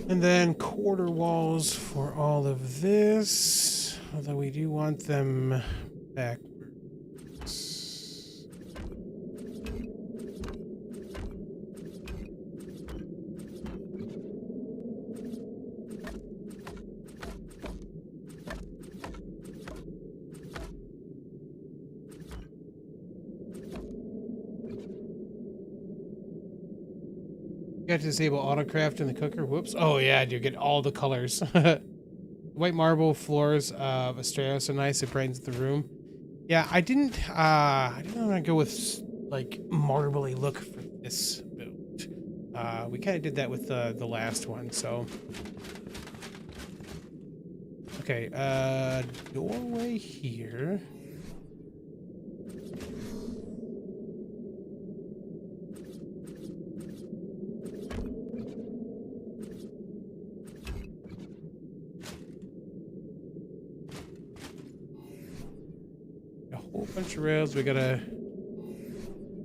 And then quarter walls for all of this. Although we do want them backwards. You got to disable autocraft in the cooker. Whoops. Oh yeah, I do get all the colors. White marble floors of Astraeus are nice. It brightens the room. Yeah, I didn't want to go with like marbly look for this build. We kind of did that with the last one, so. Okay, doorway here. Bunch of rails. We gotta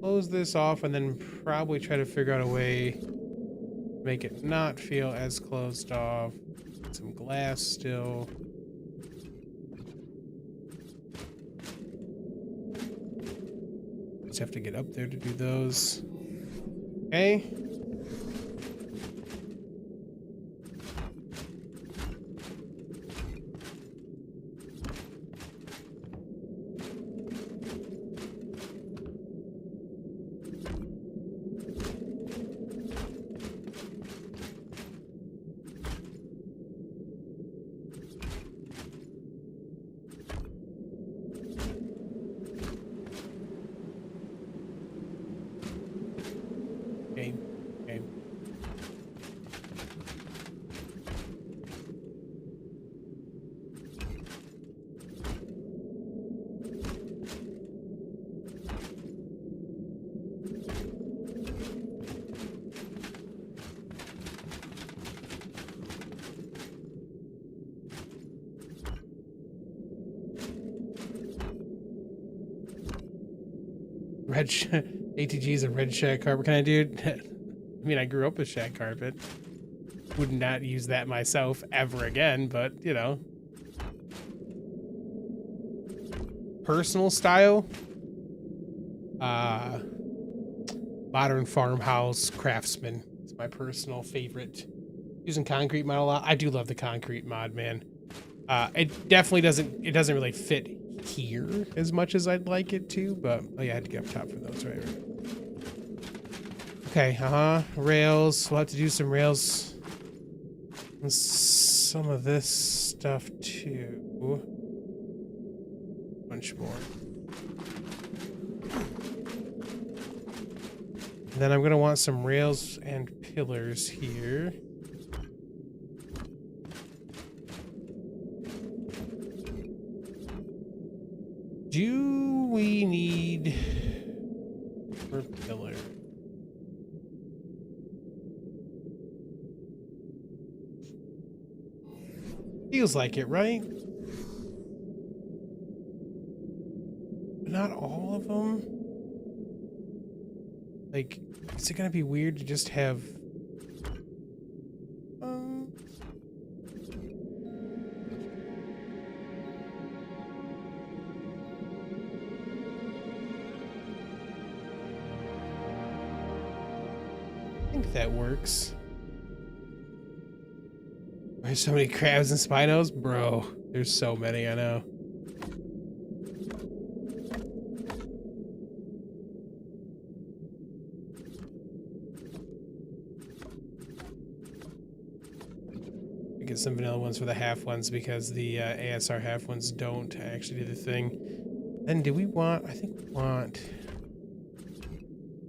close this off and then probably try to figure out a way to make it not feel as closed off. Some glass still. Just have to get up there to do those. Okay. Okay. ATG is a red shag carpet kind of dude. I mean, I grew up with shag carpet. Would not use that myself ever again, but you know. Personal style. Modern farmhouse craftsman. It's my personal favorite. Using concrete mod a lot. I do love the concrete mod, man. It definitely doesn't really fit here as much as I'd like it to, but oh yeah, I had to get up top for those, right? Okay, rails. We'll have to do some rails and some of this stuff too. Bunch more. And then I'm gonna want some rails and pillars here. Do we need a pillar? Feels like it, right? But not all of them. Like, is it gonna be weird to just have think that works. There's so many crabs and Spinos? Bro, there's so many, I know. We get some vanilla ones for the half ones because the ASR half ones don't actually do the thing. Then do we want, I think we want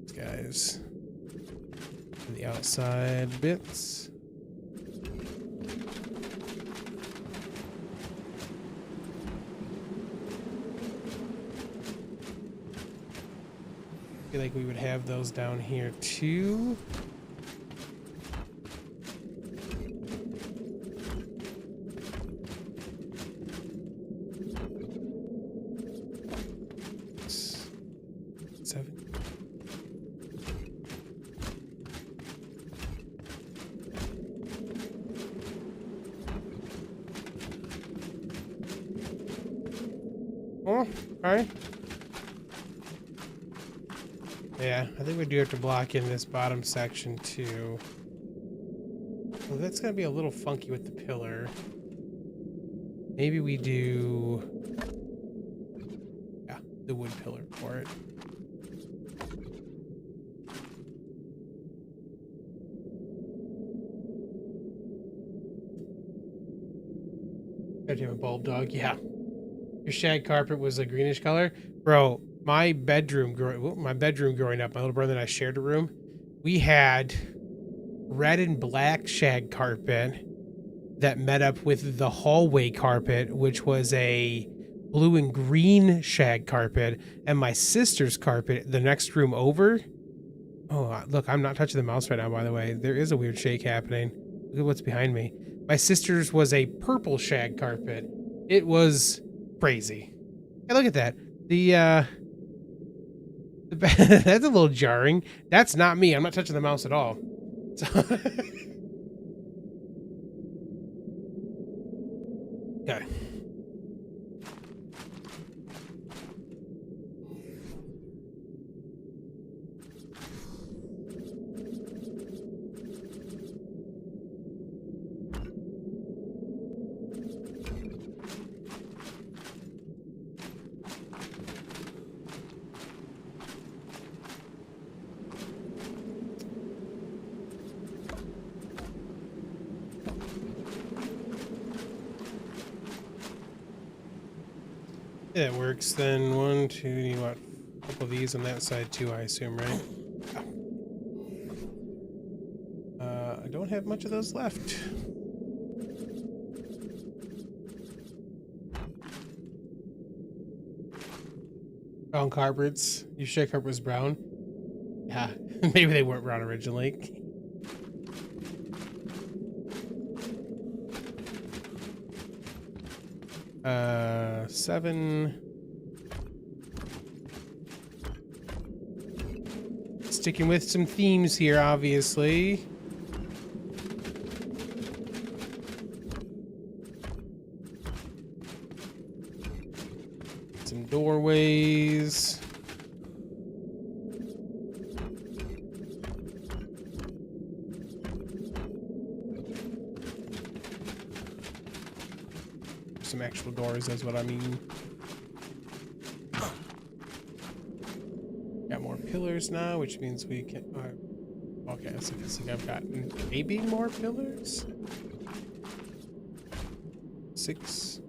these guys. The outside bits. I feel like we would have those down here too. Oh, alright. Yeah, I think we do have to block in this bottom section too. Well, that's gonna be a little funky with the pillar. Maybe we do... yeah, the wood pillar for it. Gotta have a bulb dog, yeah. Your shag carpet was a greenish color? Bro, my bedroom growing up, my little brother and I shared a room. We had red and black shag carpet that met up with the hallway carpet, which was a blue and green shag carpet, and my sister's carpet, the next room over. Oh, look, I'm not touching the mouse right now, by the way. There is a weird shake happening. Look at what's behind me. My sister's was a purple shag carpet. It was crazy. Hey, look at that. That's a little jarring. That's not me. I'm not touching the mouse at all. So okay. Yeah, it works. Then 1, 2, you want a couple of these on that side too, I assume, right? I don't have much of those left. Brown carpets. Your shag carpet was brown. Yeah, maybe they weren't brown originally. 7. Sticking with some themes here, obviously. Some doorways. Some actual doors, that's what I mean. Got more pillars now, which means we can... okay, so I think I've got maybe more pillars? 6.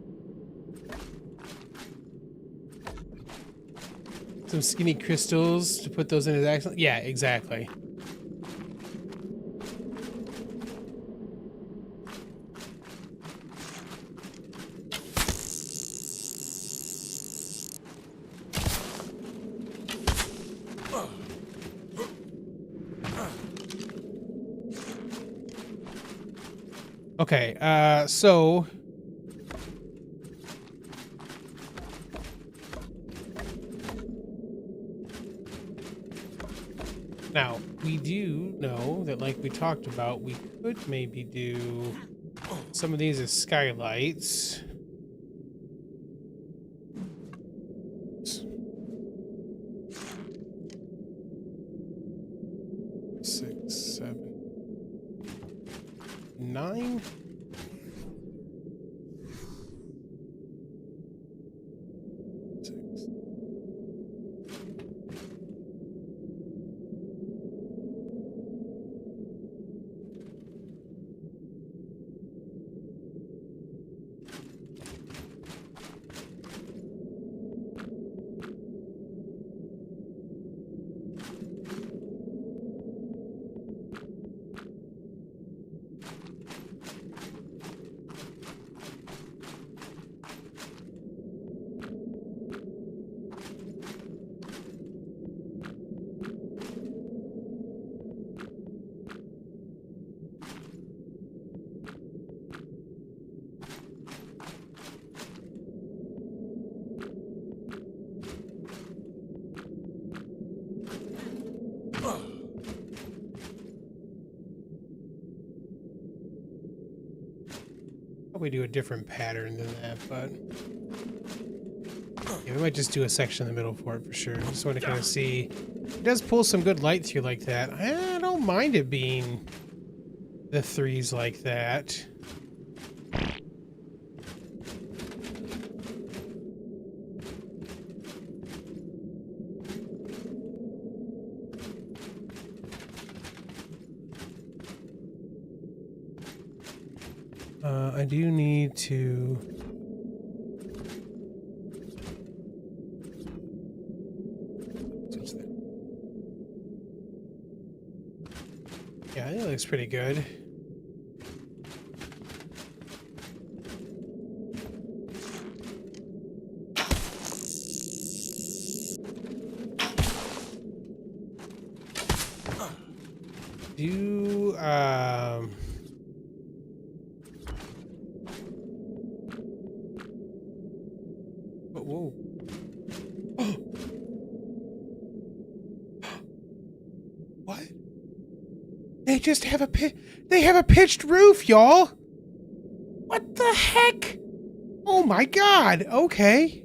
Some skinny crystals to put those in as accent. Yeah, exactly. Okay, so now we do know that, like we talked about, we could maybe do some of these as skylights. Six, 7. 9. Probably do a different pattern than that, but yeah, we might just do a section in the middle for it for sure. Just want to kind of see. It does pull some good light through like that. I don't mind it being the 3s like that. I do need to... Yeah, it looks pretty good. Whoa. What? They just have a they have a pitched roof, y'all. What the heck? Oh my god. Okay.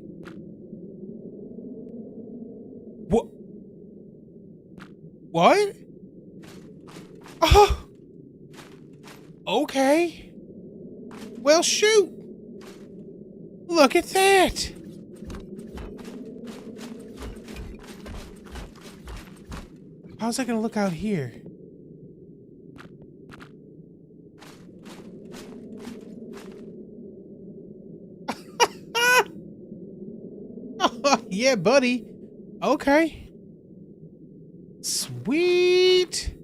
What? What? Oh. Okay. Well, shoot. Look at that. How's that gonna look out here? Yeah, buddy. Okay. Sweet.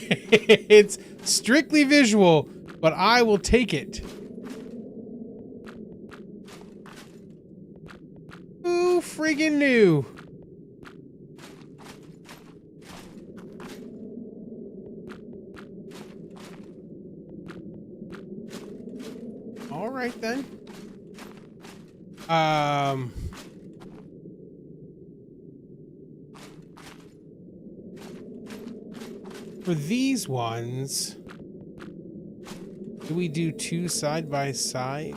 It's strictly visual, but I will take it. Who friggin' knew? All right then. For these ones, do we do 2 side by side?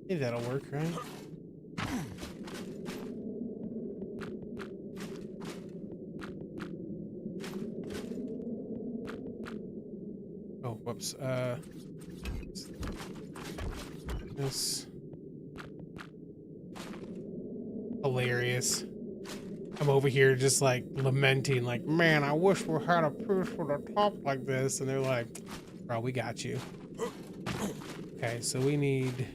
Maybe that'll work, right? Oh, whoops. This hilarious. I'm over here just like lamenting, like, man, I wish we had a piece for the top like this. And they're like, bro, we got you. Okay, so we need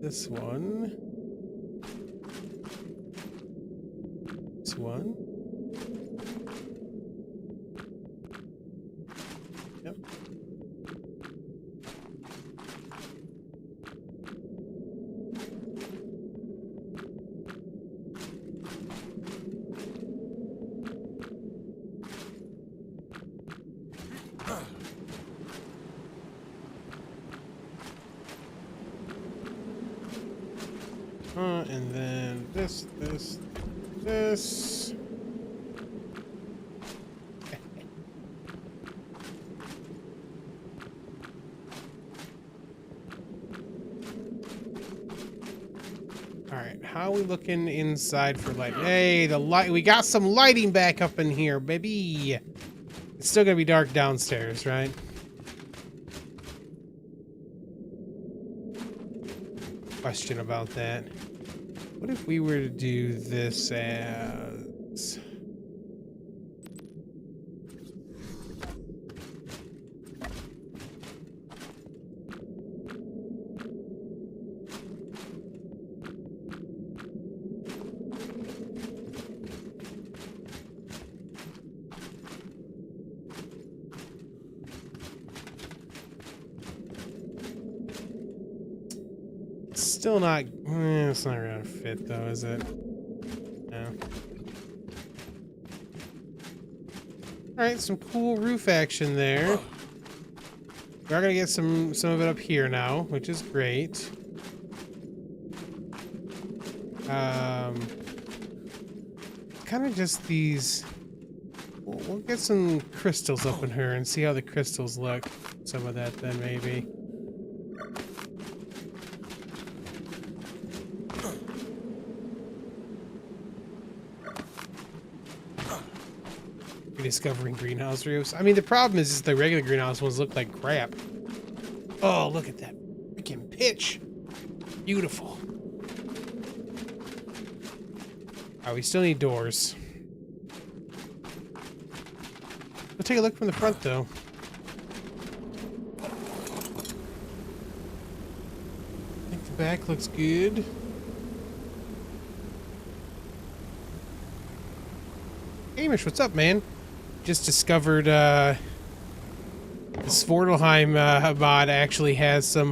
this one. This one. Yep. And then this. All right. how are we looking inside for light? Hey, the light. We got some lighting back up in here, baby. It's still gonna be dark downstairs, right? Question about that. What if we were to do this as... Still not... it's not gonna fit though, is it? No. Alright, some cool roof action there. We are gonna get some of it up here now, which is great. Kind of just these... We'll get some crystals up in her and see how the crystals look. Some of that then, maybe. Rediscovering greenhouse roofs. I mean, the problem is the regular greenhouse ones look like crap. Oh, look at that freaking pitch. Beautiful. Oh, we still need doors. We'll take a look from the front, though. I think the back looks good. Hamish, what's up, man? Just discovered this Svartalheim mod actually has some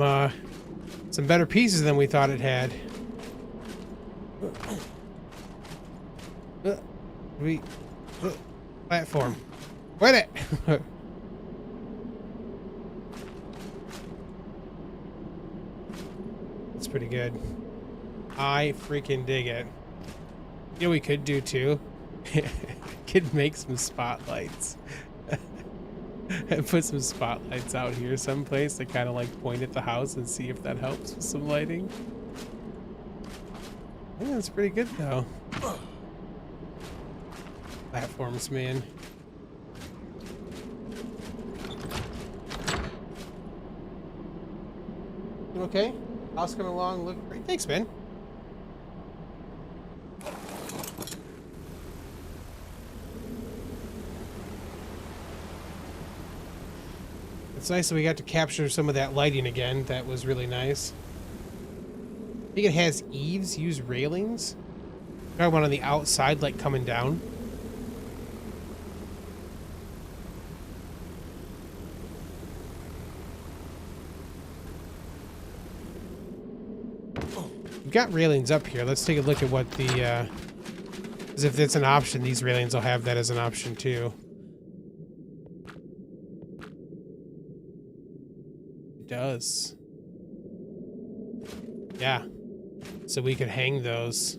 better pieces than we thought it had. Platform. Wait it. That's pretty good. I freaking dig it. You know what we could do too? Could make some spotlights. And put some spotlights out here someplace to kind of like point at the house and see if that helps with some lighting. I think that's pretty good though. Platforms, man. You okay? House coming along, look great. Thanks, man. It's nice that we got to capture some of that lighting again. That was really nice. I think it has eaves, use railings. Got one on the outside, like coming down. We've got railings up here. Let's take a look at what the, as if it's an option, these railings will have that as an option too. Does. Yeah. So we could hang those.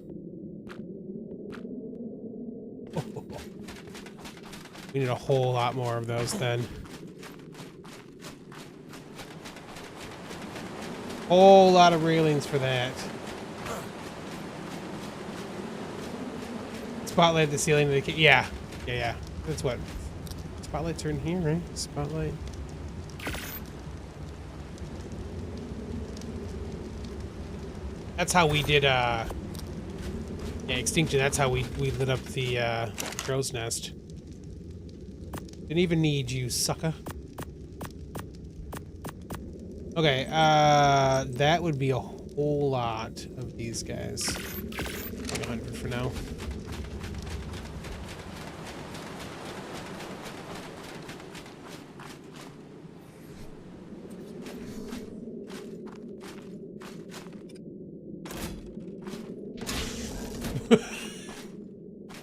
Oh. We need a whole lot more of those then. Whole lot of railings for that. Spotlight at the ceiling of the yeah. Yeah. That's what. Spotlights are in here, right? Spotlight. That's how we did, yeah, Extinction. That's how we lit up the, crow's nest. Didn't even need you, sucker. Okay, that would be a whole lot of these guys. 100 for now.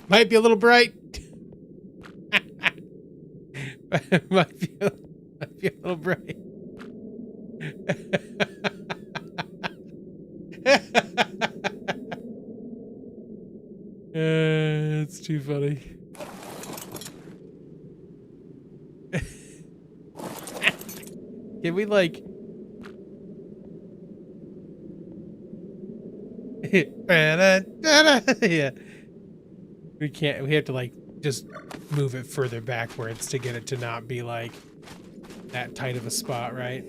Might be a little bright. might be a little bright. It's too funny. Can we like... Yeah. We can't, we have to like just move it further backwards to get it to not be like that tight of a spot, right?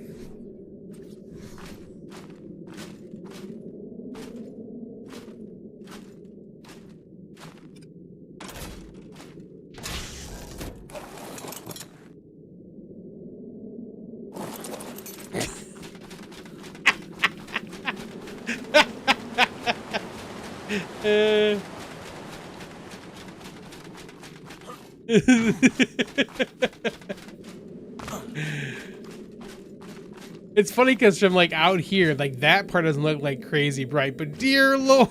It's funny because from like out here, like that part doesn't look like crazy bright, but dear Lord,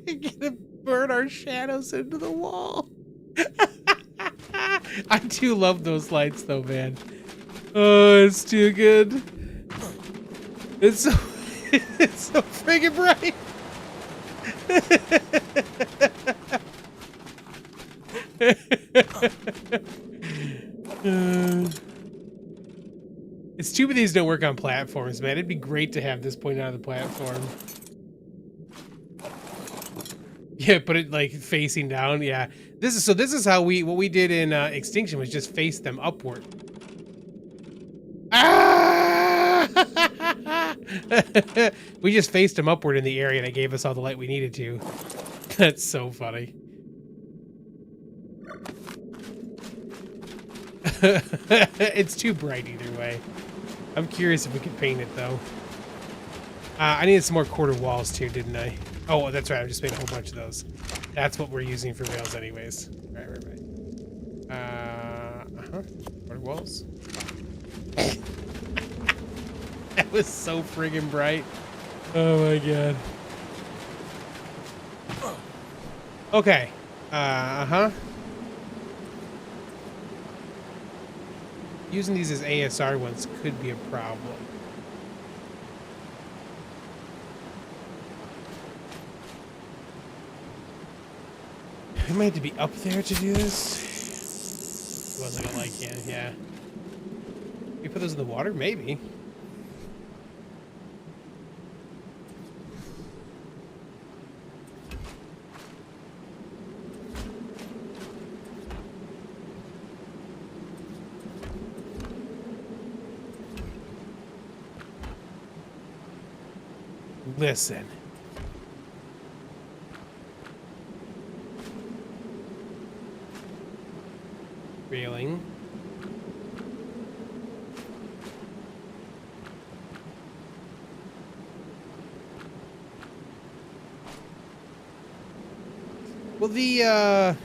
we're gonna burn our shadows into the wall. I do love those lights though, man. Oh, it's too good. It's so it's so friggin' bright. It's too bad these don't work on platforms, man. It'd be great to have this point out of the platform. Yeah, put it like facing down. Yeah, this is how what we did in Extinction was just face them upward. Ah! We just faced them upward in the area, and it gave us all the light we needed to. That's so funny. It's too bright either way. I'm curious if we can paint it though. I needed some more quarter walls too, didn't I? Oh, that's right. I just made a whole bunch of those. That's what we're using for rails anyways. Right. Quarter walls. That was so friggin' bright. Oh my god. Okay. Using these as ASR ones could be a problem. We might have to be up there to do this. Wasn't gonna like it, yeah. We put those in the water? Maybe. Listen. Railing. Will this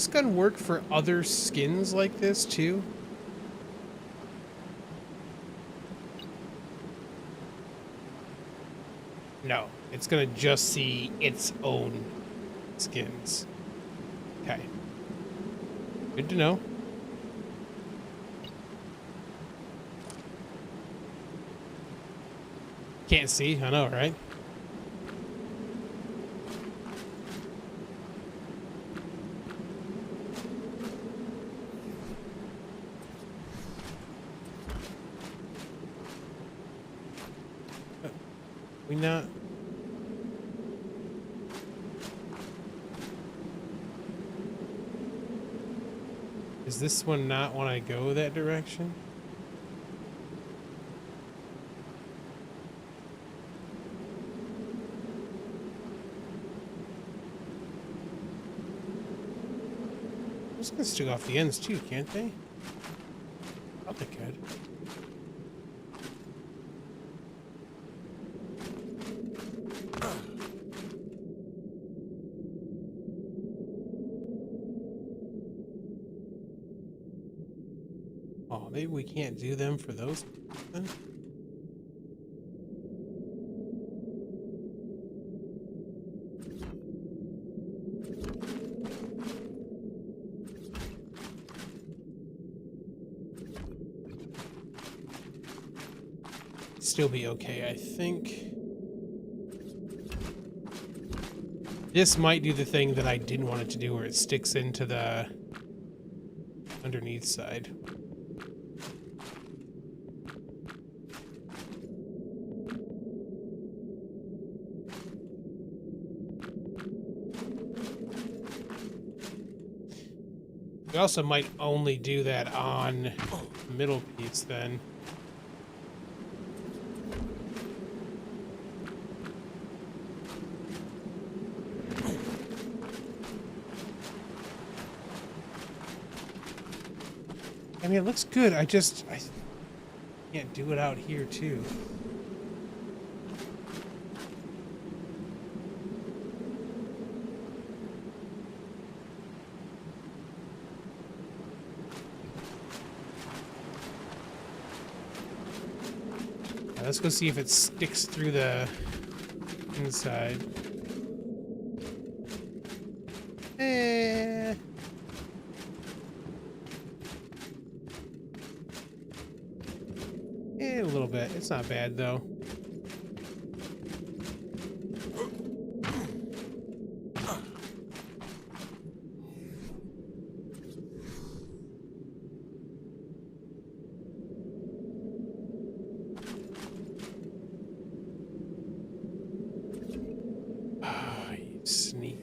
gun work for other skins like this too? No, it's gonna just see its own skins. Okay. Good to know. Can't see, I know, right? We not... Does this one not want to go that direction? Those can stick off the ends too, can't they? Oh, they could. Oh, maybe we can't do them for those then? Still be okay, I think. This might do the thing that I didn't want it to do, where it sticks into the underneath side. We also might only do that on the middle piece then. I mean, it looks good. I can't do it out here too. Let's go see if it sticks through the inside. A little bit. It's not bad though. Sneak.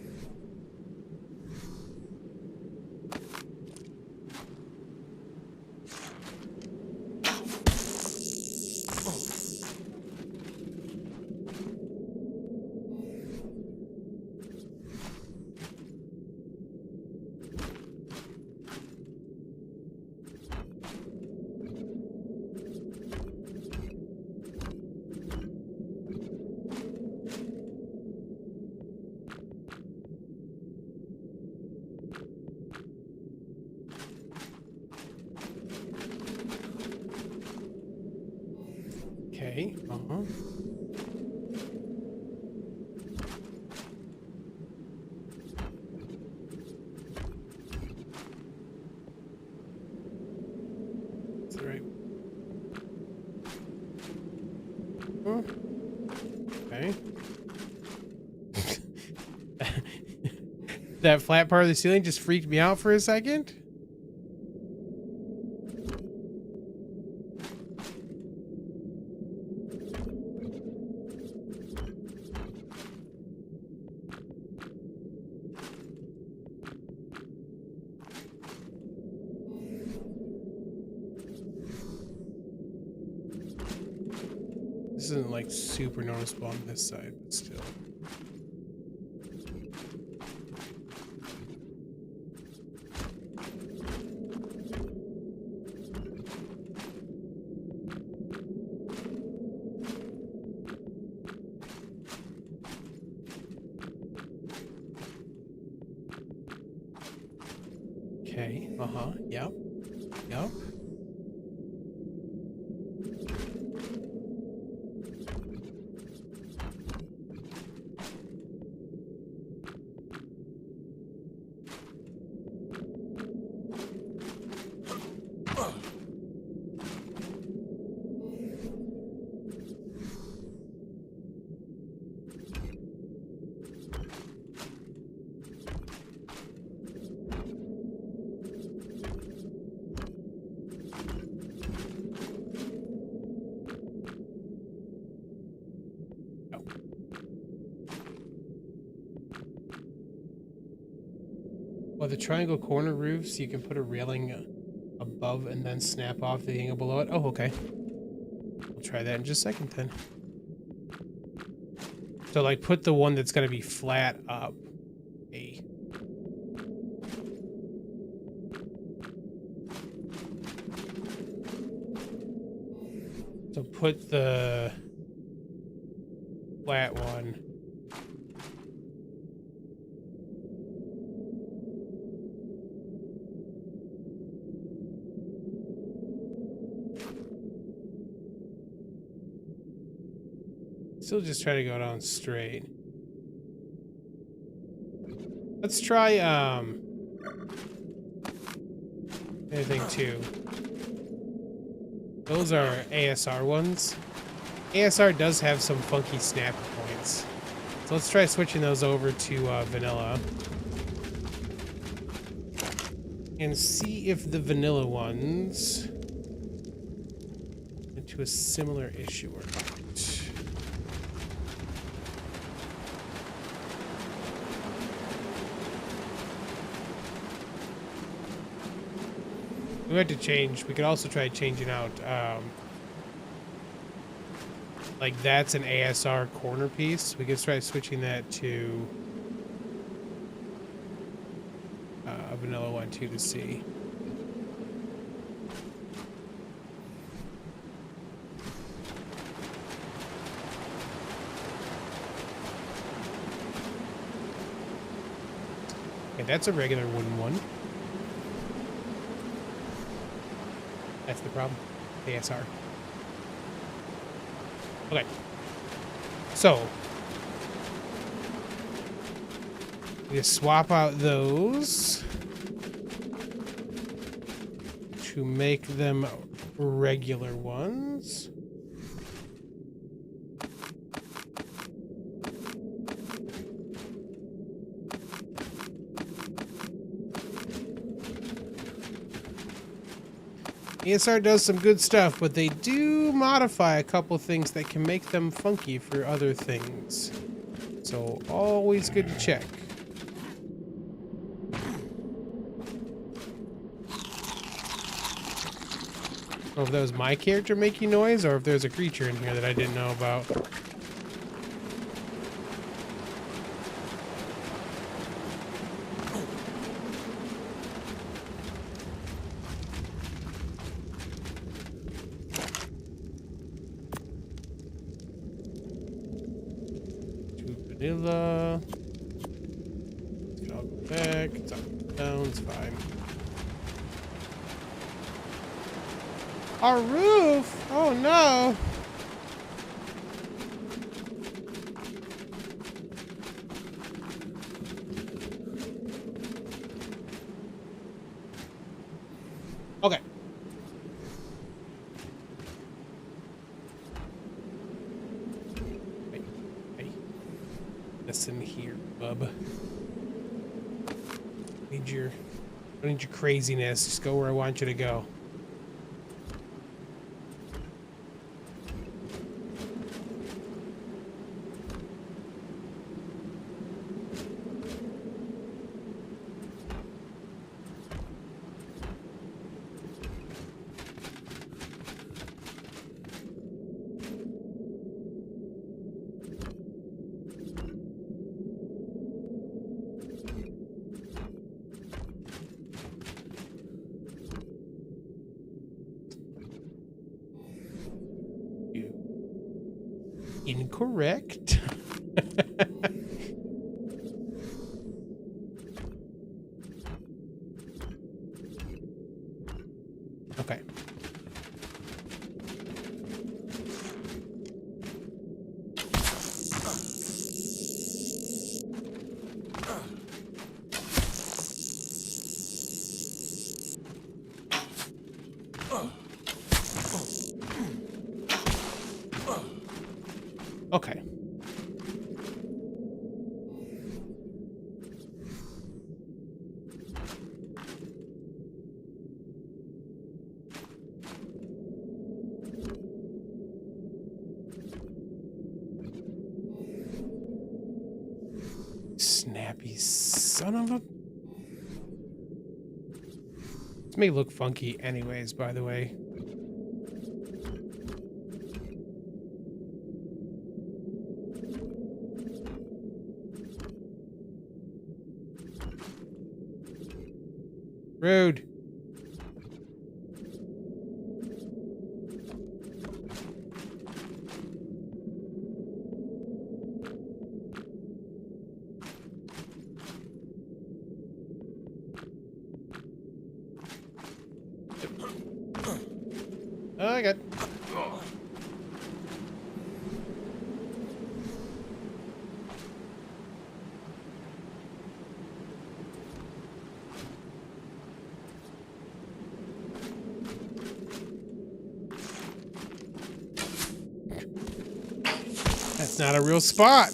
Okay, That's right. Okay. That flat part of the ceiling just freaked me out for a second. This isn't like super noticeable on this side, but still. Okay, yep. Well, the triangle corner roofs, you can put a railing above and then snap off the angle below it. Oh, okay. We'll try that in just a second then. So, like, put the one that's going to be flat up. A. So put the flat one. Still just try to go down straight. Let's try anything too. Those are ASR ones. ASR does have some funky snap points. So let's try switching those over to vanilla. And see if the vanilla ones into a similar issue or not. We had to change. We could also try changing out, like that's an ASR corner piece. We could try switching that to a vanilla one too to see. Okay, that's a regular wooden one. That's the problem. ASR. Okay. So we just swap out those to make them regular ones. ASR does some good stuff, but they do modify a couple things that can make them funky for other things. So always good to check. I don't know if that was my character making noise or if there's a creature in here that I didn't know about. Vanilla. It's all go back. It's up and down. It's fine. Our roof! Oh no! Okay. Hey. Listen here, bub. I need your craziness. Just go where I want you to go. Incorrect. Okay. Okay. Snappy son of a... This may look funky anyways, by the way. Rude. Oh, I got. That's not a real spot.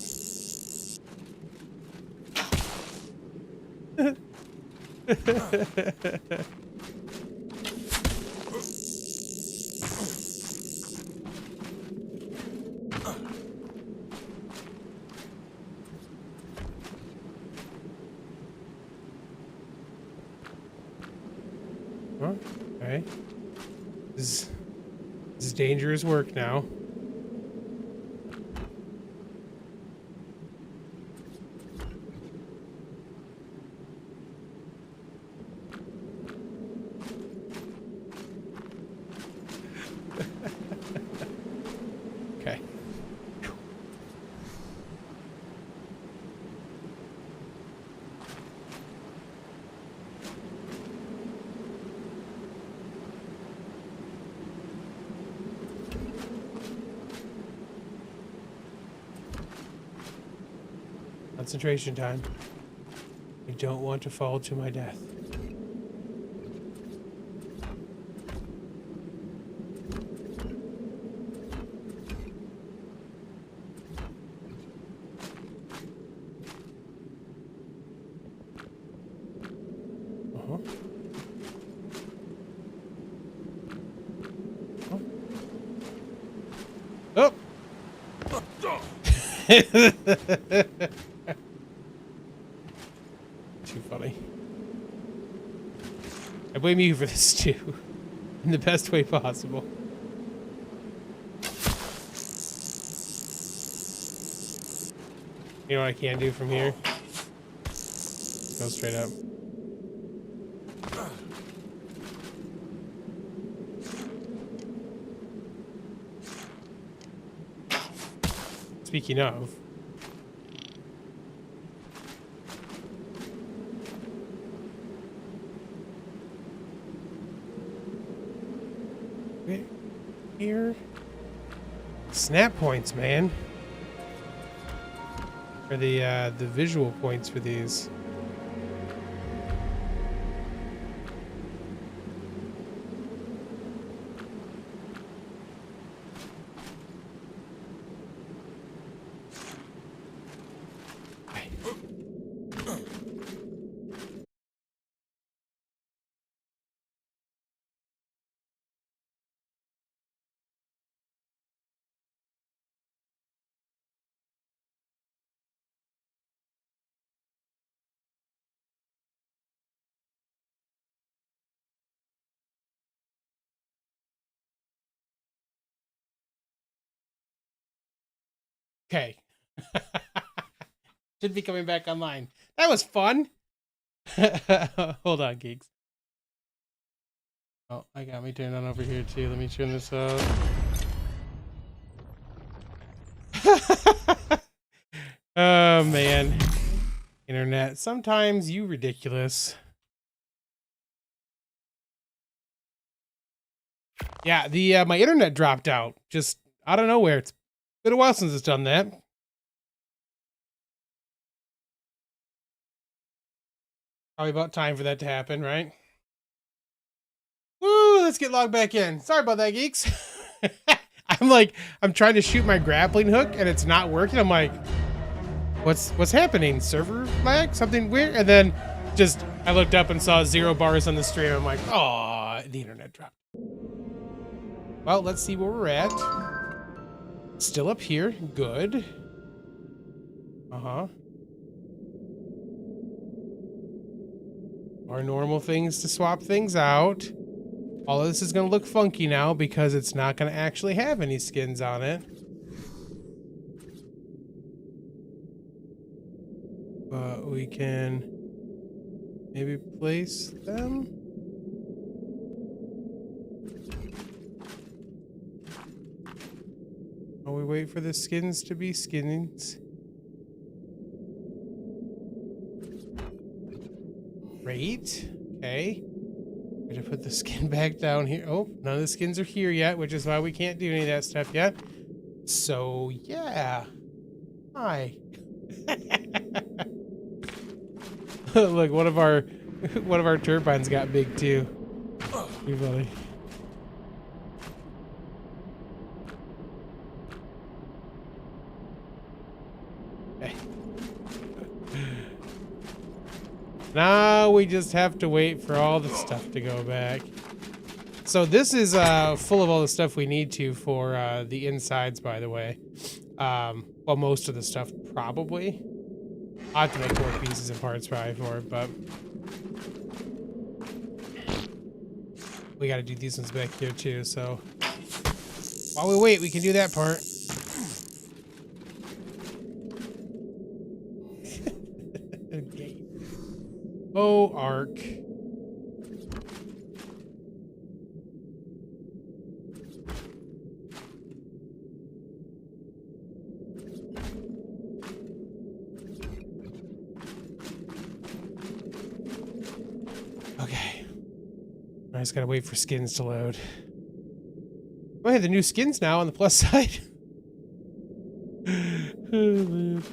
Huh? Okay. This is dangerous work now. Okay. Concentration time. I don't want to fall to my death. Uh-huh. Oh! Too funny. I blame you for this too. In the best way possible. You know what I can do from here? Go straight up. Speaking of. Here. Snap points, man. Or the visual points for these. Okay. Should be coming back online. That was fun. Hold on, Geeks. Oh, I got me turned on over here too. Let me turn this up. Oh man. Internet. Sometimes you ridiculous. Yeah, the my internet dropped out. Just out of nowhere. It's been a while since it's done that. Probably about time for that to happen, right? Woo, let's get logged back in. Sorry about that, Geeks. I'm trying to shoot my grappling hook and it's not working. I'm like, what's happening? Server lag? Something weird? And then just, I looked up and saw 0 bars on the stream. I'm like, oh, the internet dropped. Well, let's see where we're at. Still up here. Good. Uh-huh. Our normal things to swap things out. All of this is going to look funky now because it's not going to actually have any skins on it. But we can maybe place them. While we wait for the skins to be skins. Great. Okay. We're gonna put the skin back down here. Oh, none of the skins are here yet, which is why we can't do any of that stuff yet. So yeah. Hi. Look, one of our turbines got big too. Pretty funny. Okay. Now we just have to wait for all the stuff to go back. So this is full of all the stuff we need to for the insides, by the way. Well, most of the stuff probably. I have to make more pieces and parts probably for it, but we got to do these ones back here too. So while we wait, we can do that part. Okay. Oh, ARK. Okay. I just gotta wait for skins to load. Oh, hey, the new skins now on the plus side. Oh, man.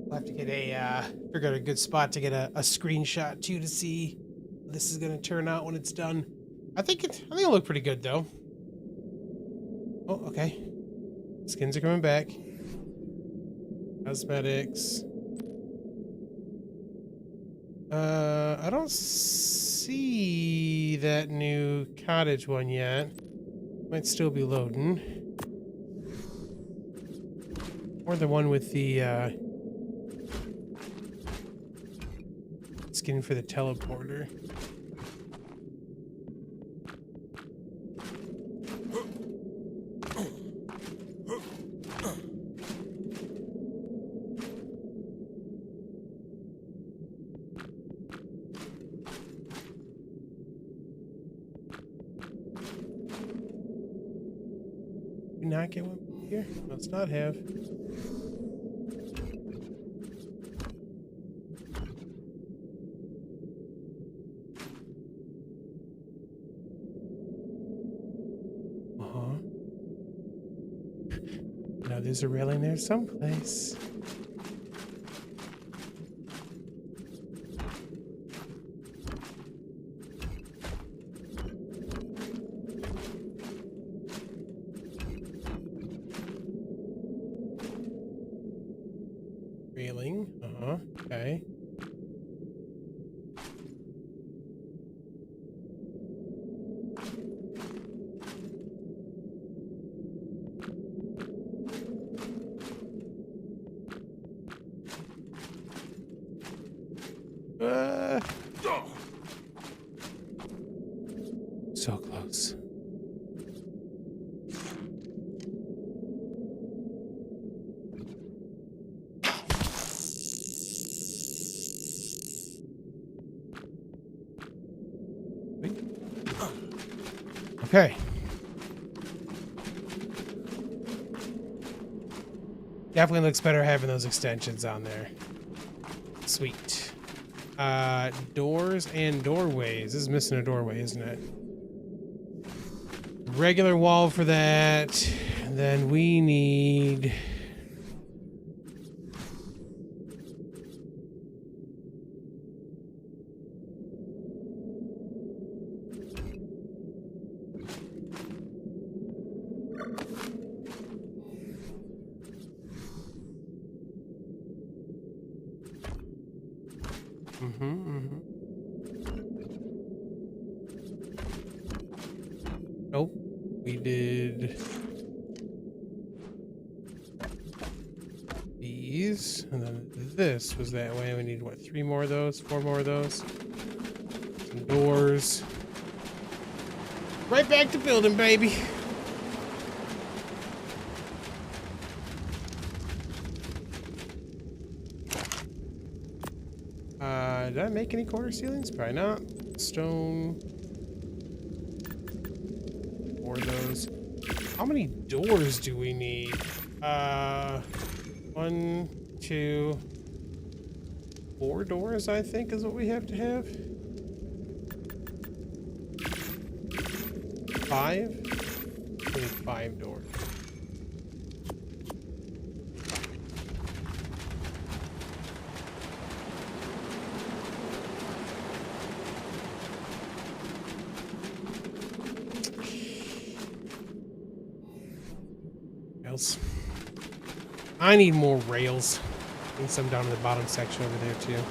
I'll have to get figure out a good spot to get a screenshot too to see how this is gonna turn out when it's done. I think it'll look pretty good though. Oh, okay. Skins are coming back. Cosmetics. I don't see that new cottage one yet. Might still be loading. Or the one with the skin for the teleporter. Did we not get one here? Let's not have. Now there's a railing there someplace. Railing. Okay. So close. Okay. Definitely looks better having those extensions on there. Sweet. Doors and doorways. This is missing a doorway, isn't it? Regular wall for that. Then we need... Nope. We did these, and then this was that way. We need, what, 3 more of those? 4 more of those? Some doors. Right back to building, baby. Did I make any corner ceilings? Probably not. Stone. 4 of those. How many doors do we need? 1, 2, 4 doors, I think, is what we have to have. 5? We need 5 doors. I need more rails. I need some down in the bottom section over there too.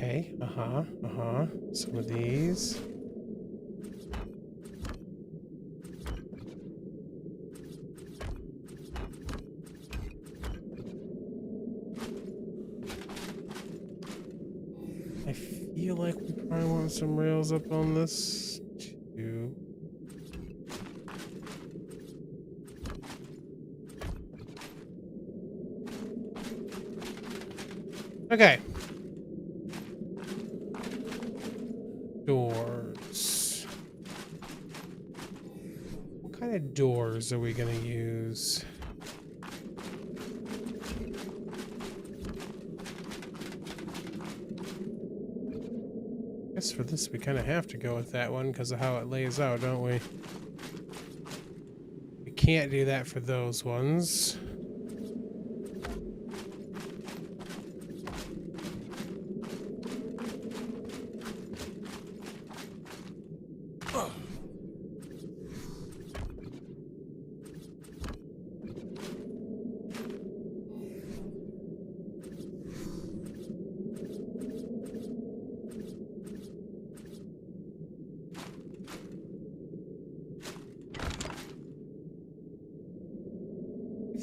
Okay. Some of these. I feel like we probably want some rails up on this too. Okay. Doors. What kind of doors are we gonna use? I guess for this we kind of have to go with that one because of how it lays out, don't we? We can't do that for those ones.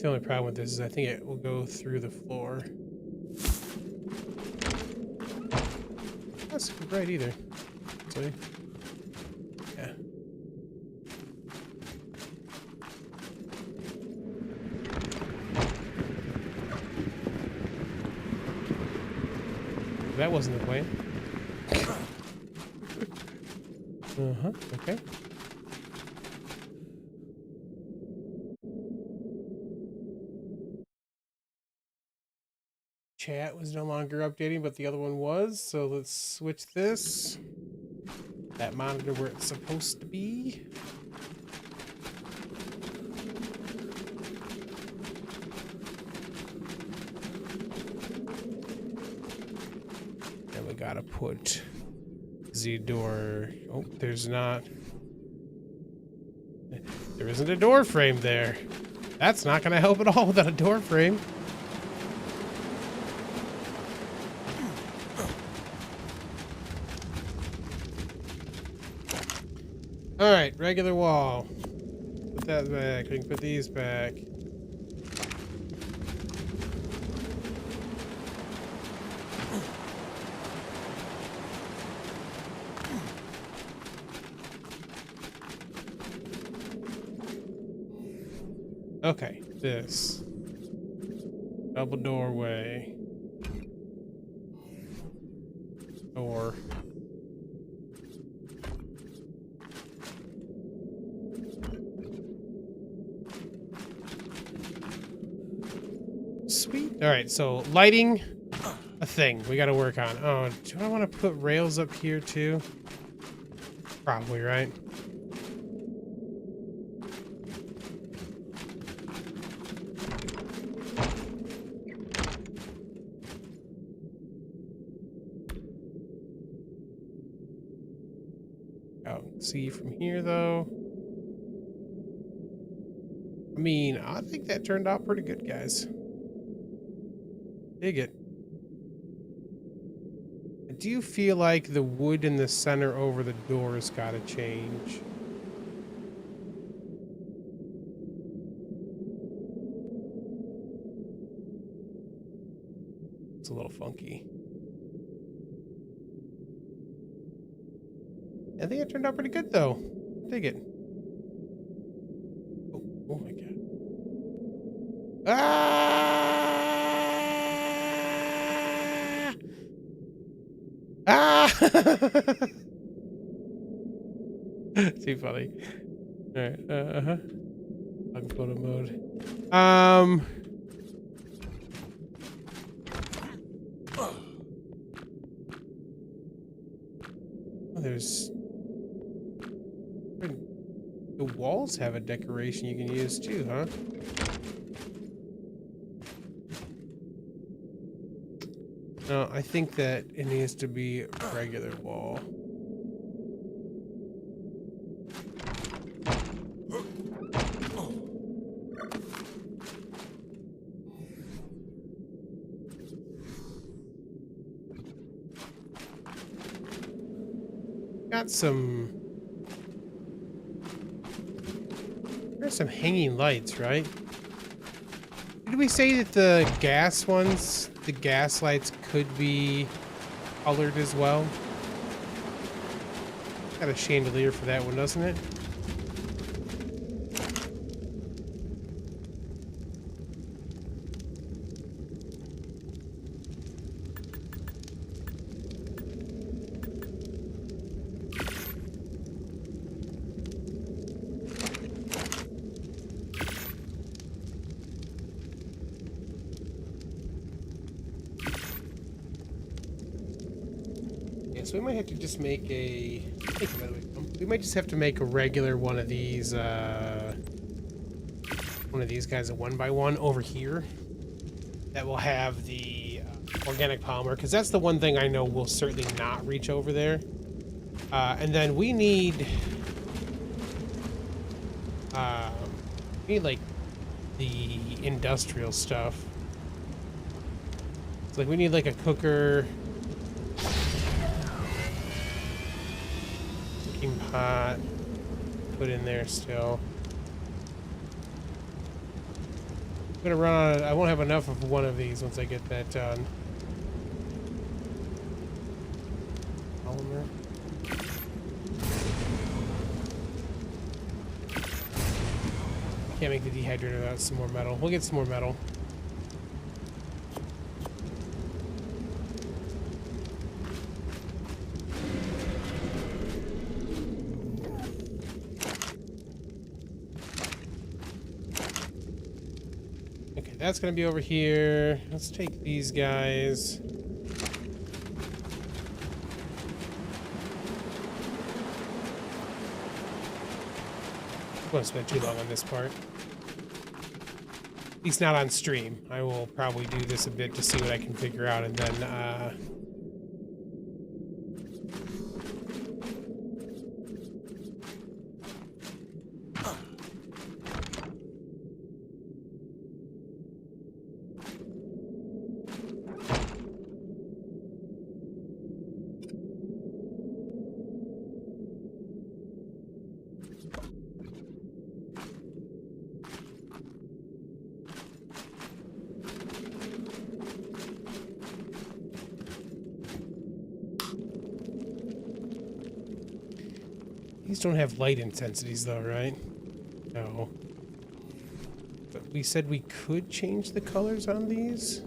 The only problem with this is I think it will go through the floor. That's not right either. See? Yeah. That wasn't the plan. Okay. Chat was no longer updating, but the other one was. So let's switch this. That monitor where it's supposed to be. And we gotta put the door. Oh, there's not. There isn't a door frame there. That's not gonna help at all without a door frame. All right, regular wall. Put that back. We can put these back. Okay, this. Double doorway. Door. Sweet. All right, so lighting, a thing we got to work on. Oh, do I want to put rails up here too? Probably, right? Oh, see from here though. I mean, I think that turned out pretty good, guys. Dig it. I do feel like the wood in the center over the doors gotta change. It's a little funky. I think it turned out pretty good though. Dig it. Oh, oh my god. Ah! Too funny. Alright, Bug photo mode. Oh, there's... The walls have a decoration you can use too, huh? No, I think that it needs to be a regular wall. Got some... There's some hanging lights, right? Did we say that the gas ones, the gas lights could be colored as well? Got a chandelier for that one, doesn't it? So we might have to just make a... We might just have to make a regular one of these guys, a 1x1 over here. That will have the organic polymer, because that's the one thing I know will certainly not reach over there. And then we need... like, the industrial stuff. It's like we need, like, a cooker... pot put in there still. I'm gonna run out of, I won't have enough of one of these once I get that done. Polymer. Can't make the dehydrator without some more metal. We'll get some more metal. That's gonna be over here. Let's take these guys. I'm gonna spend too long on this part. At least not on stream. I will probably do this a bit to see what I can figure out, and then these don't have light intensities though, right? No. But we said we could change the colors on these.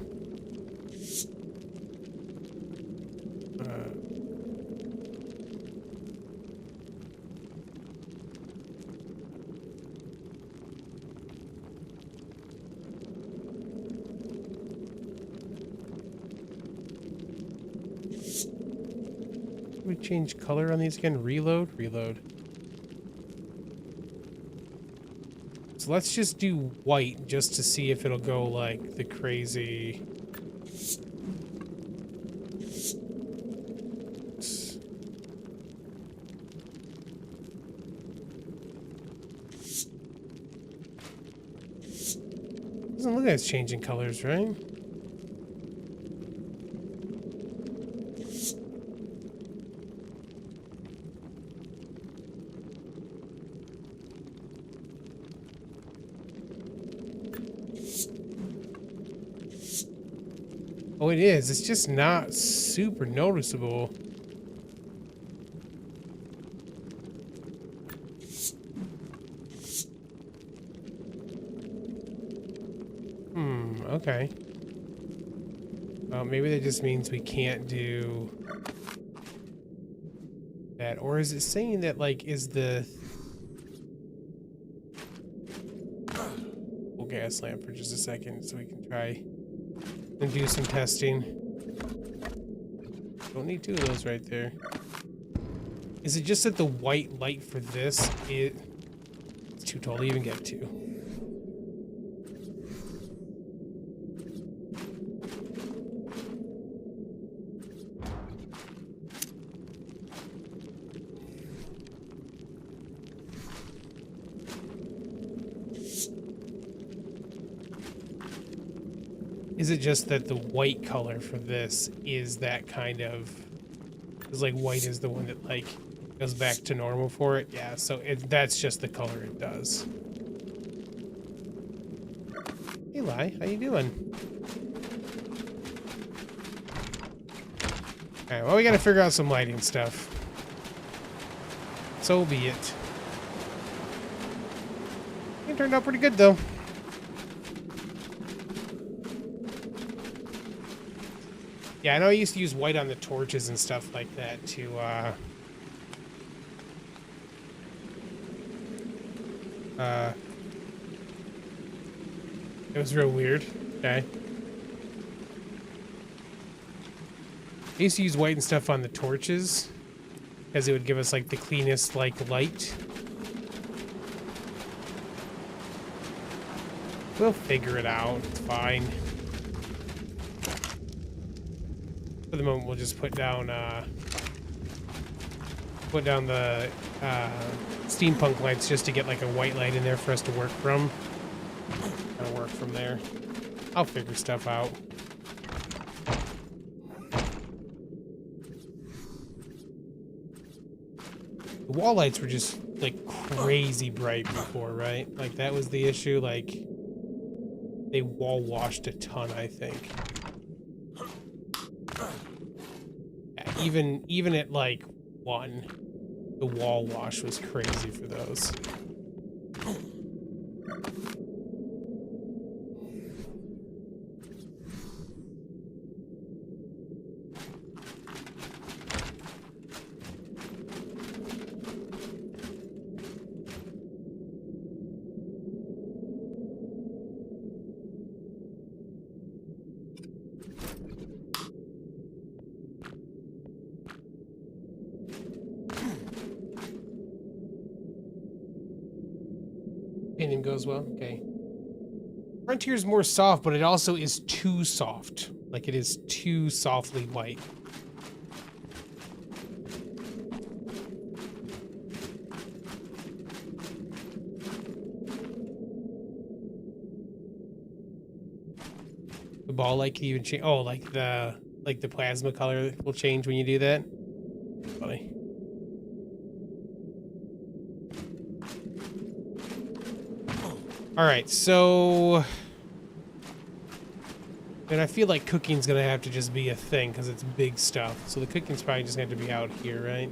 We change color on these again. Reload. So let's just do white just to see if it'll go like the crazy. Doesn't look like it's changing colors, right? Oh, it is. It's just not super noticeable. Okay. Well, maybe that just means we can't do that. Or is it saying that, like, is the... We'll gas lamp for just a second so we can try and do some testing. Don't need two of those right there. Is it just that the white light for this it's too tall to even get to? Is it just that the white color for this is that kind of... It's like white is the one that, like, Goes back to normal for it. Yeah, so that's just the color it does. Hey, Lai, how you doing? Alright, well, we gotta figure out some lighting stuff. So be it. It turned out pretty good, though. Yeah, I know I used to use white on the torches and stuff like that to, it was real weird. Okay. I used to use white and stuff on the torches because it would give us, like, the cleanest, like, light. We'll figure it out. It's fine. For the moment, we'll just put down the steampunk lights just to get like a white light in there for us to work from. I'll work from there. I'll figure stuff out. The wall lights were just like crazy bright before, right? Like that was the issue. Like they wall washed a ton, I think. Even at like 1, the wall wash was crazy for those. Painting goes well. Okay. Frontier's more soft, but it also is too soft. Like it is too softly white. The ball light can even change. Oh, like the plasma color will change when you do that. Funny. All right, so and I feel like cooking's gonna have to just be a thing because it's big stuff. So the cooking's probably just gonna have to be out here, right?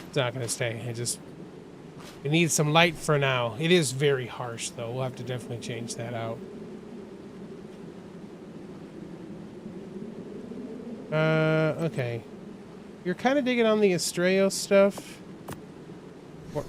It's not gonna stay. It needs some light for now. It is very harsh though. We'll have to definitely change that out. Okay. You're kind of digging on the Estreo stuff. What?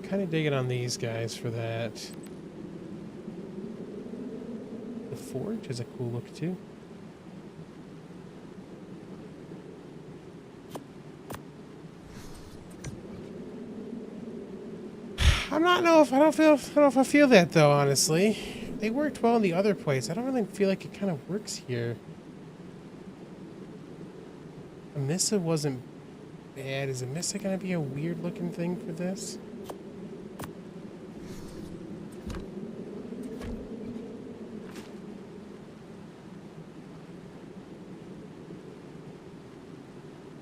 Kind of digging on these guys for that. The forge is a cool look too. I don't know if I feel that though, honestly. They worked well in the other place. I don't really feel like it kind of works here. Amissa wasn't bad. Is Amissa gonna be a weird looking thing for this?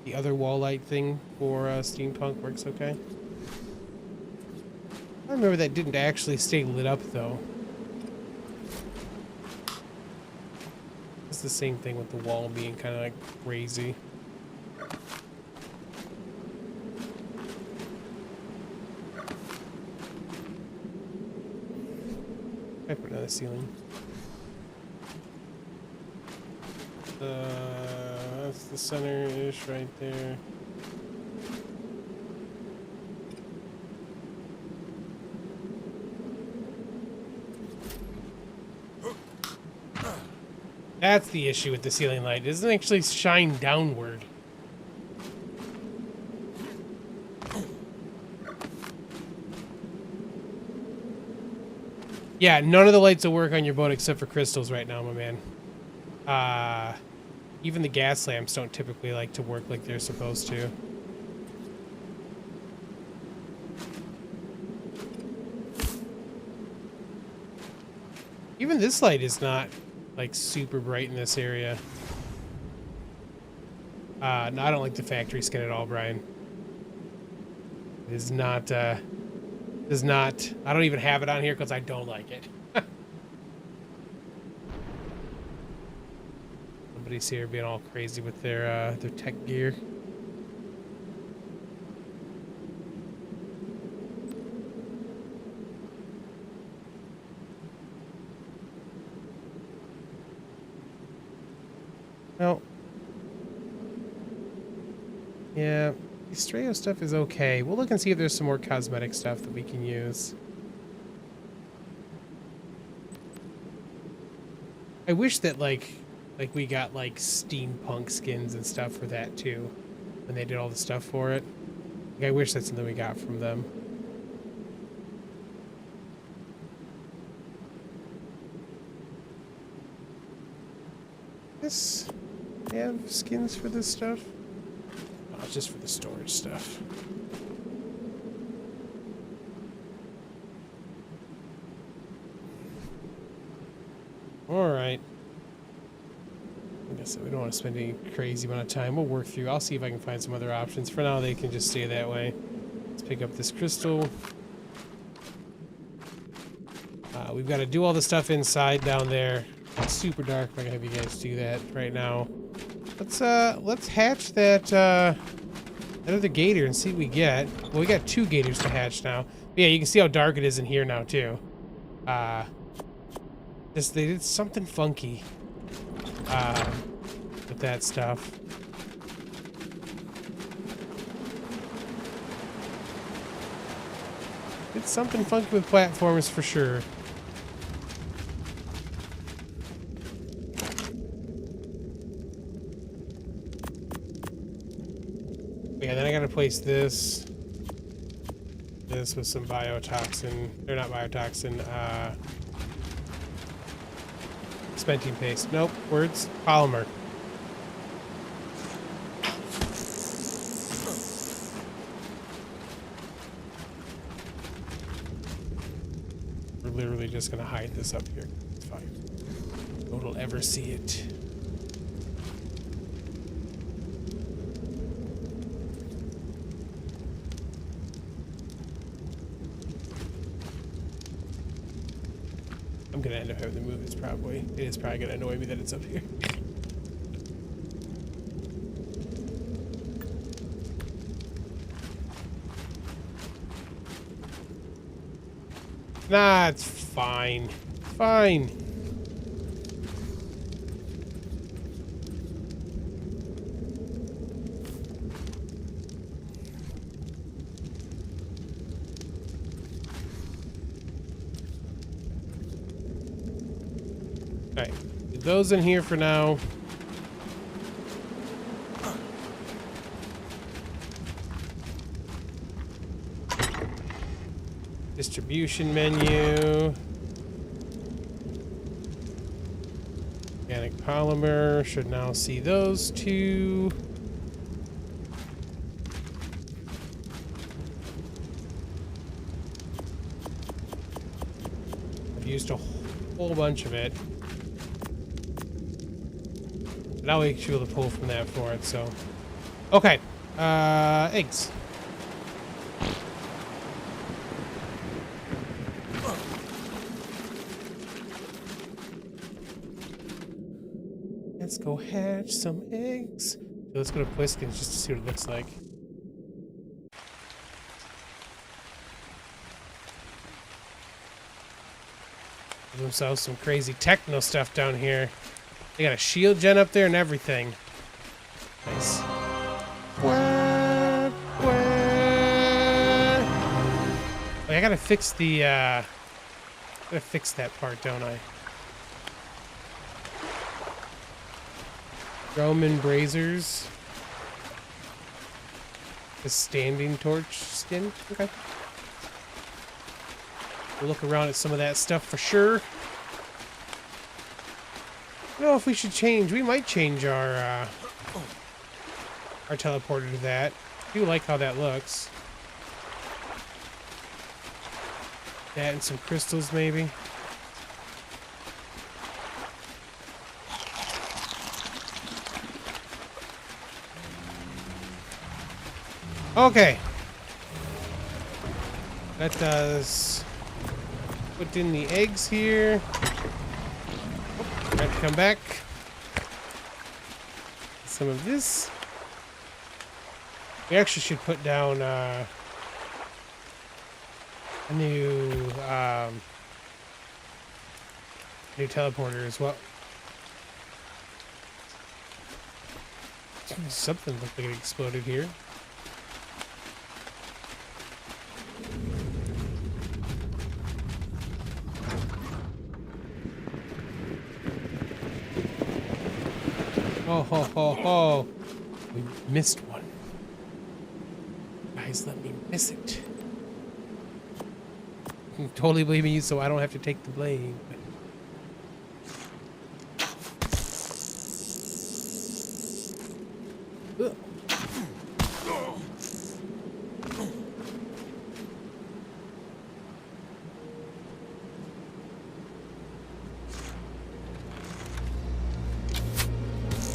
The other wall light thing for steampunk works okay. I remember that didn't actually stay lit up though. It's the same thing with the wall being kind of like crazy. I put another ceiling. That's the center-ish right there. That's the issue with the ceiling light. It doesn't actually shine downward. Yeah, none of the lights will work on your boat except for crystals right now, my man. Even the gas lamps don't typically like to work like they're supposed to. Even this light is not, like, super bright in this area. No, I don't like the factory skin at all, Brian. It is not, I don't even have it on here because I don't like it. Somebody's here being all crazy with their tech gear. Well, yeah, the Strayo stuff is okay. We'll look and see if there's some more cosmetic stuff that we can use. I wish that like we got like steampunk skins and stuff for that too, when they did all the stuff for it. Like, I wish that's something we got from them. This, they have skins for this stuff? Oh, it's just for the storage stuff. Alright. I guess we don't want to spend any crazy amount of time. We'll work through. I'll see if I can find some other options. For now, they can just stay that way. Let's pick up this crystal. We've got to do all the stuff inside down there. It's super dark. I'm not gonna have you guys do that right now. Let's hatch that other gator and see what we get. Well, we got 2 gators to hatch now. But yeah, you can see how dark it is in here now too. They did something funky with that stuff. It's something funky with platforms for sure. Yeah, then I gotta place this with some biotoxin, or not biotoxin, spentine paste. Nope, words, polymer. We're literally just gonna hide this up here. It's fine. No one will ever see it. I'm gonna end up having to move this probably. It is probably gonna annoy me that it's up here. Nah, it's fine. Fine. Alright, get those in here for now. Distribution menu. Organic polymer. Should now see those 2. I've used a whole bunch of it. Now we should be able to pull from that for it, so. Okay. Eggs. Let's go hatch some eggs. So let's go to Pliskins just to see what it looks like. Give themselves some crazy techno stuff down here. They got a shield gen up there and everything. Nice. Wah, wah. Wait, I gotta fix the, gotta fix that part, don't I? Roman braziers. The standing torch skin. Okay. We'll look around at some of that stuff for sure. I don't know if we should change. We might change our teleporter to that. I do like how that looks. That and some crystals, maybe. Okay. That does. Put in the eggs here. Right, come back. Some of this. We actually should put down a new teleporter as well. Something looked like it exploded here. Oh, ho, ho, ho. We missed one. Guys, let me miss it. I'm totally blaming you so I don't have to take the blame. Ugh.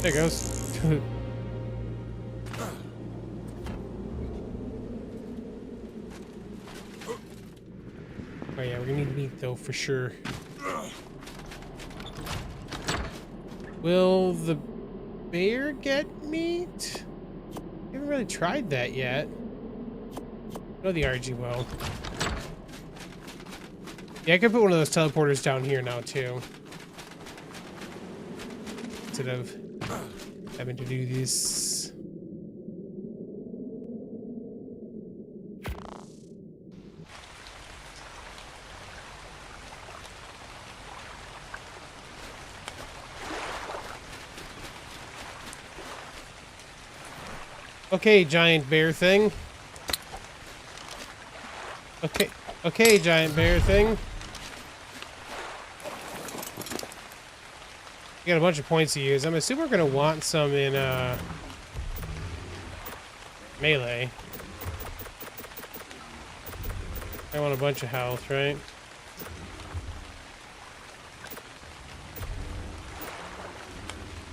There it goes. Oh yeah, we're gonna need meat though for sure. Will the bear get meat? We haven't really tried that yet. No, the RG will. Yeah, I could put one of those teleporters down here now too. Instead of having to do this. Okay, giant bear thing. Okay, giant bear thing. You got a bunch of points to use. I'm assuming we're gonna want some in melee. I want a bunch of health, right?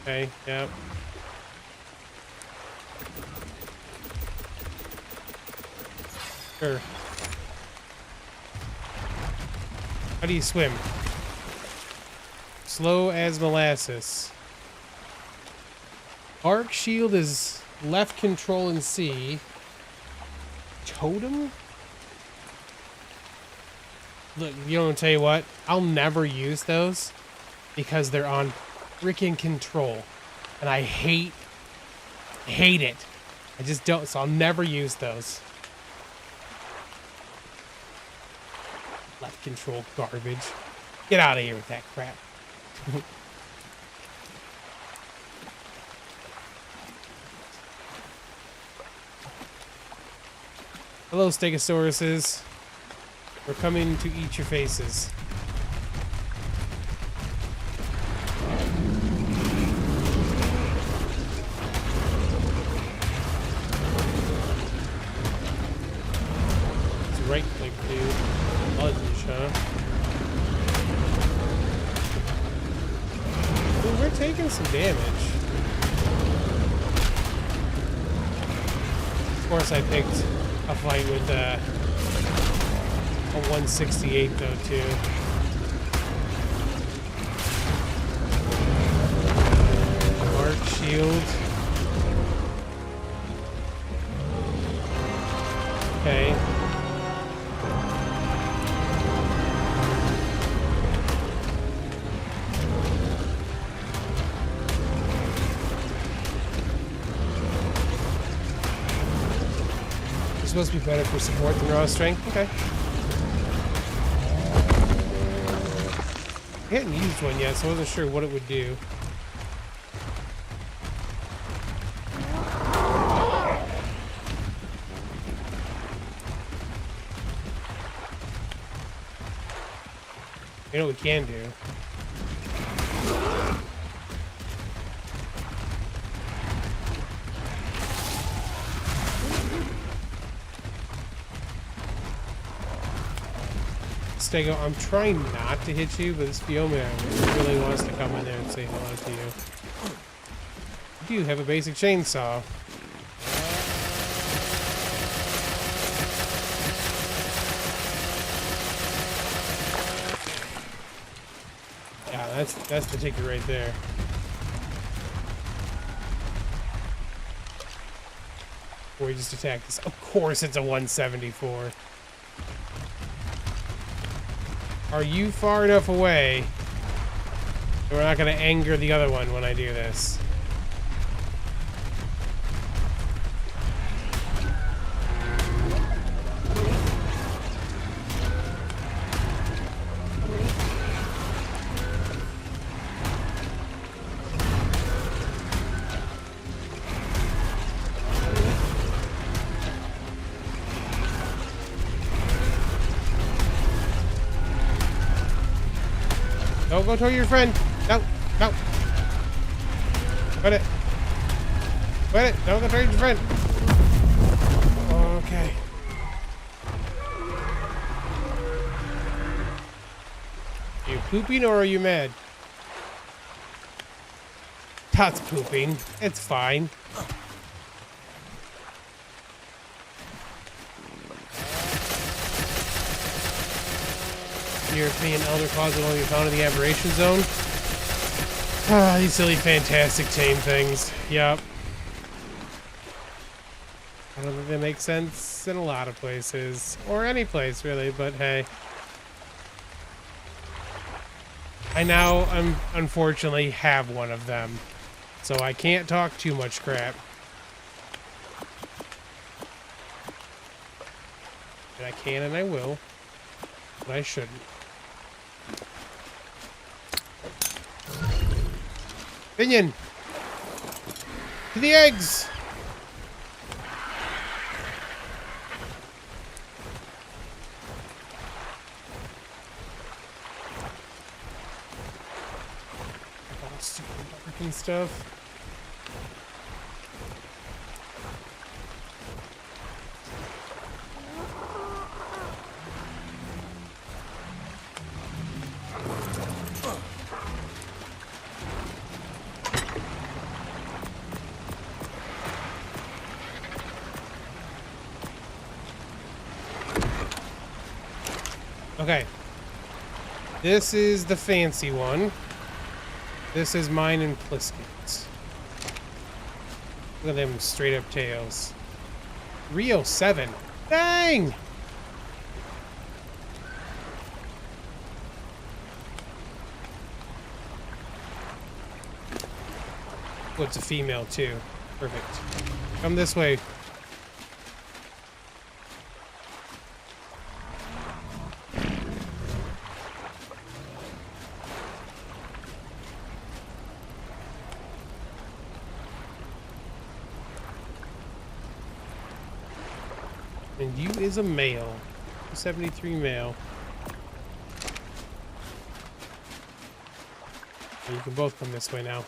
Okay, yep. Sure. How do you swim? Slow as molasses. ARK shield is left control and C. Totem? Look, you know, I'll tell you what, I'll never use those because they're on freaking control. And I hate it. I just don't, so I'll never use those. Left control garbage. Get out of here with that crap. Hello, Stegosauruses. We're coming to eat your faces. It's right click, dude. Lunge, huh? Ooh, we're taking some damage. Of course, I picked a fight with a 168 though too. ARK shield. Okay. supposed to be better for support than raw strength. Okay. I hadn't used one yet, so I wasn't sure what it would do. You know what we can do? Stego, I'm trying not to hit you, but this Fioma really wants to come in there and say hello to you. You do have a basic chainsaw. Yeah, that's the ticket right there. Or we just attack this. Of course it's a 174. Are you far enough away that we're not going to anger the other one when I do this? Don't go toward your friend. No, no. Quit it. Quit it. Don't go toward your friend. Okay. Are you pooping or are you mad? That's pooping. It's fine. European Elder Claws will only be found in the Aberration Zone. Ah, these silly fantastic chain things. Yup. I don't think they make sense in a lot of places. Or any place, really, but hey. I now, unfortunately, have one of them. So I can't talk too much crap. And I can and I will. But I shouldn't. Pinion! To the eggs! All stupid fucking stuff. Okay. This is the fancy one. This is mine and Pliskin's. Look at them straight up tails. 307. Dang! Oh, it's a female too. Perfect. Come this way. And you is a male. 73 male. And you can both come this way now.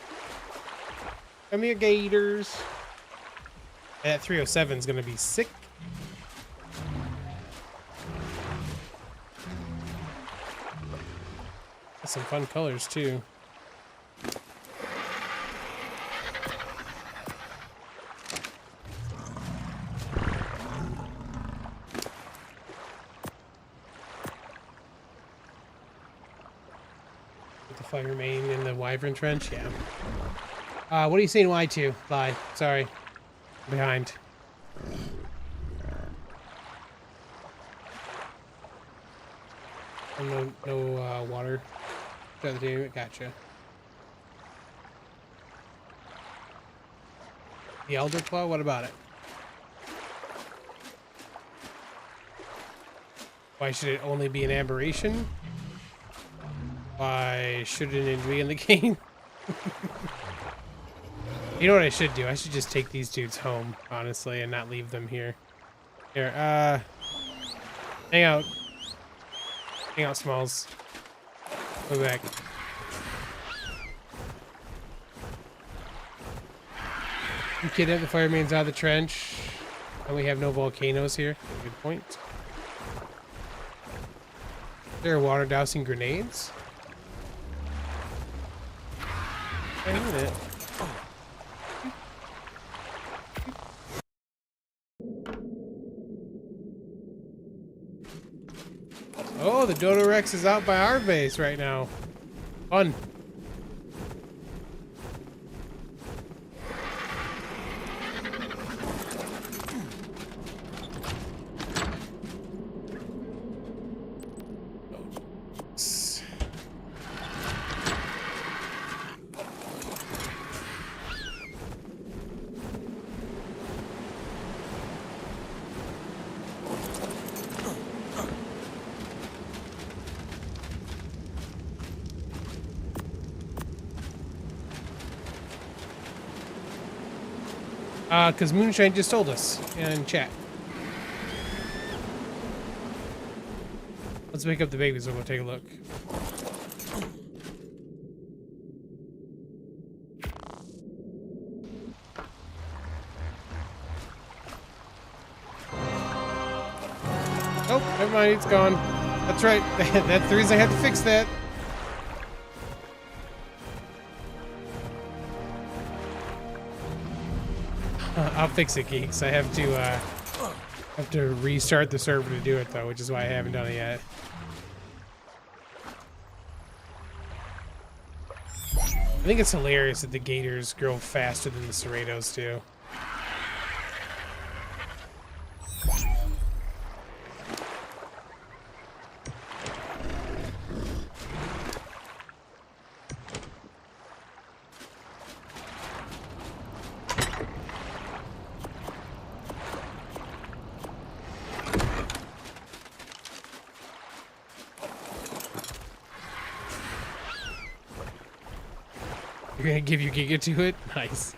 Come here, gators. That 307 is gonna be sick. Got some fun colors too. Fire main in the Wyvern Trench, yeah. What are you saying Y2? Bye. Sorry. Behind. Oh, no water. Gotcha. The Elder Claw? What about it? Why should it only be an aberration? Why shouldn't it be in the game? You know what I should do? I should just take these dudes home, honestly, and not leave them here. Here, hang out. Hang out, Smalls. Go back. You kidnap the fireman's out of the trench, and we have no volcanoes here. Good point. There are water dousing grenades. I need it. Oh, the Dodo Rex is out by our base right now. Fun. Because Moonshine just told us in chat. Let's wake up the babies and we'll take a look. Oh, never mind, it's gone. That's right. That's the reason I had to fix that. I'll fix it, Geeks. I have to restart the server to do it though, which is why I haven't done it yet. I think it's hilarious that the gators grow faster than the serratos do. You're gonna give your Giga to it? Nice.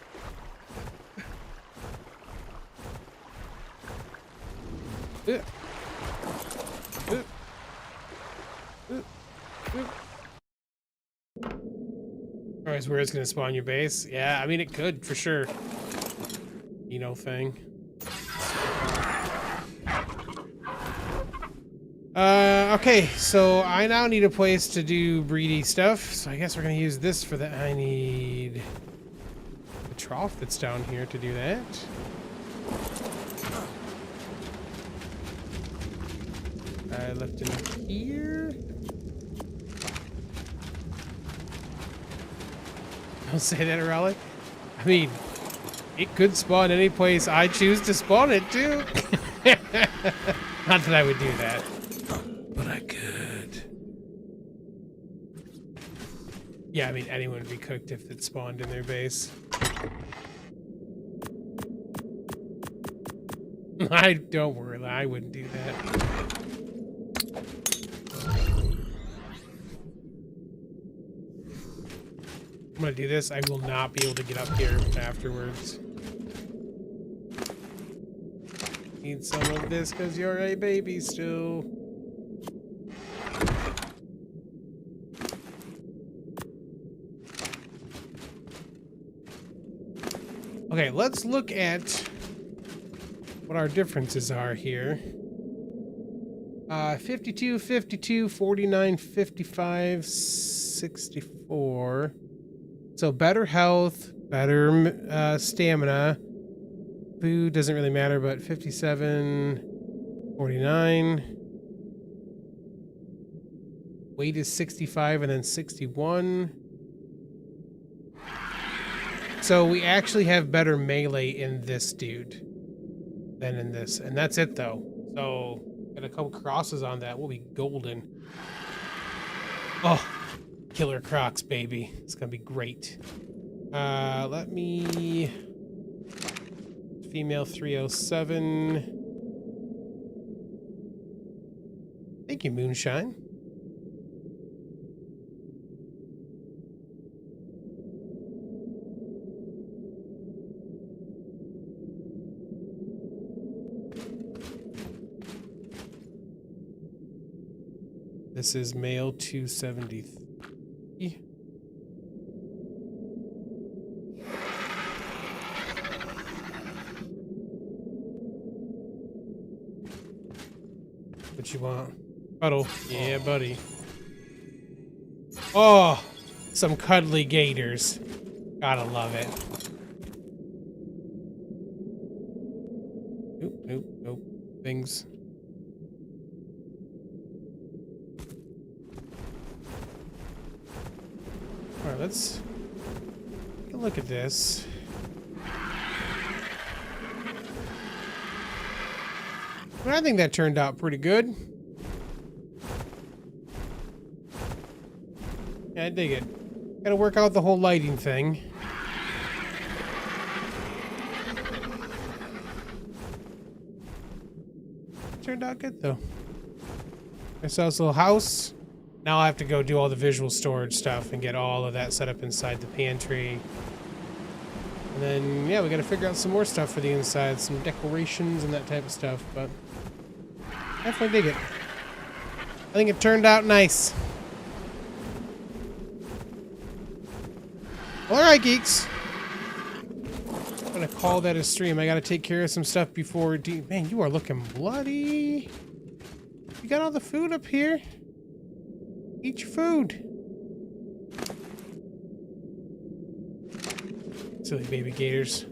Alright, where it's gonna spawn your base? Yeah, I mean it could for sure. You know thing. Okay, so I now need a place to do breedy stuff, so I guess we're gonna use this for that. I need a trough that's down here to do that. I left it here. Don't say that, Arahli. I mean, it could spawn any place I choose to spawn it to. Not that I would do that. But I could. Yeah, I mean, anyone would be cooked if it spawned in their base. Don't worry, I wouldn't do that. I'm gonna do this. I will not be able to get up here afterwards. Need some of this because you're a baby still. Okay, let's look at what our differences are here. 52, 52, 49, 55, 64. So better health, better stamina. Food doesn't really matter, but 57, 49. Weight is 65 and then 61. So we actually have better melee in this dude than in this. And that's it though. So get a couple crosses on that. We'll be golden. Oh, killer crocs, baby. It's gonna be great. Let me... Female 307. Thank you, Moonshine. This is mail 273. What you want? Cuddle. Yeah, buddy. Oh, some cuddly gators. Gotta love it. Nope, nope, nope. Things. Alright, let's take a look at this. But I think that turned out pretty good. Yeah, I dig it. Gotta work out the whole lighting thing. Turned out good though. I saw this little house. Now I have to go do all the visual storage stuff and get all of that set up inside the pantry. And then, yeah, we gotta figure out some more stuff for the inside, some decorations and that type of stuff, but definitely dig it. I think it turned out nice. Well, alright, geeks. I'm gonna call that a stream. I gotta take care of some stuff before... Man, you are looking bloody. You got all the food up here? Eat your food. Silly baby gators.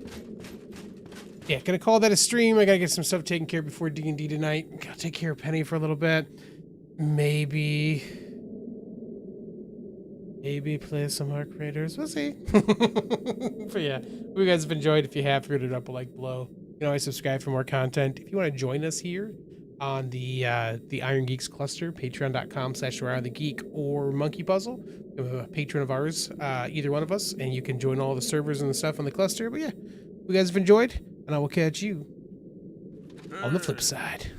Yeah, gonna call that a stream. I gotta get some stuff taken care of before D&D tonight. Gotta take care of Penny for a little bit. Maybe play some ARK Raiders. We'll see. But yeah, hope you guys have enjoyed. If you have, figured it up a like below. You can always subscribe for more content. If you want to join us here on the IronGeeks cluster, patreon.com/TheGeek or Monkey Puzzle. A patron of ours, either one of us, and you can join all the servers and the stuff on the cluster. But yeah, you guys have enjoyed, and I will catch you on the flip side.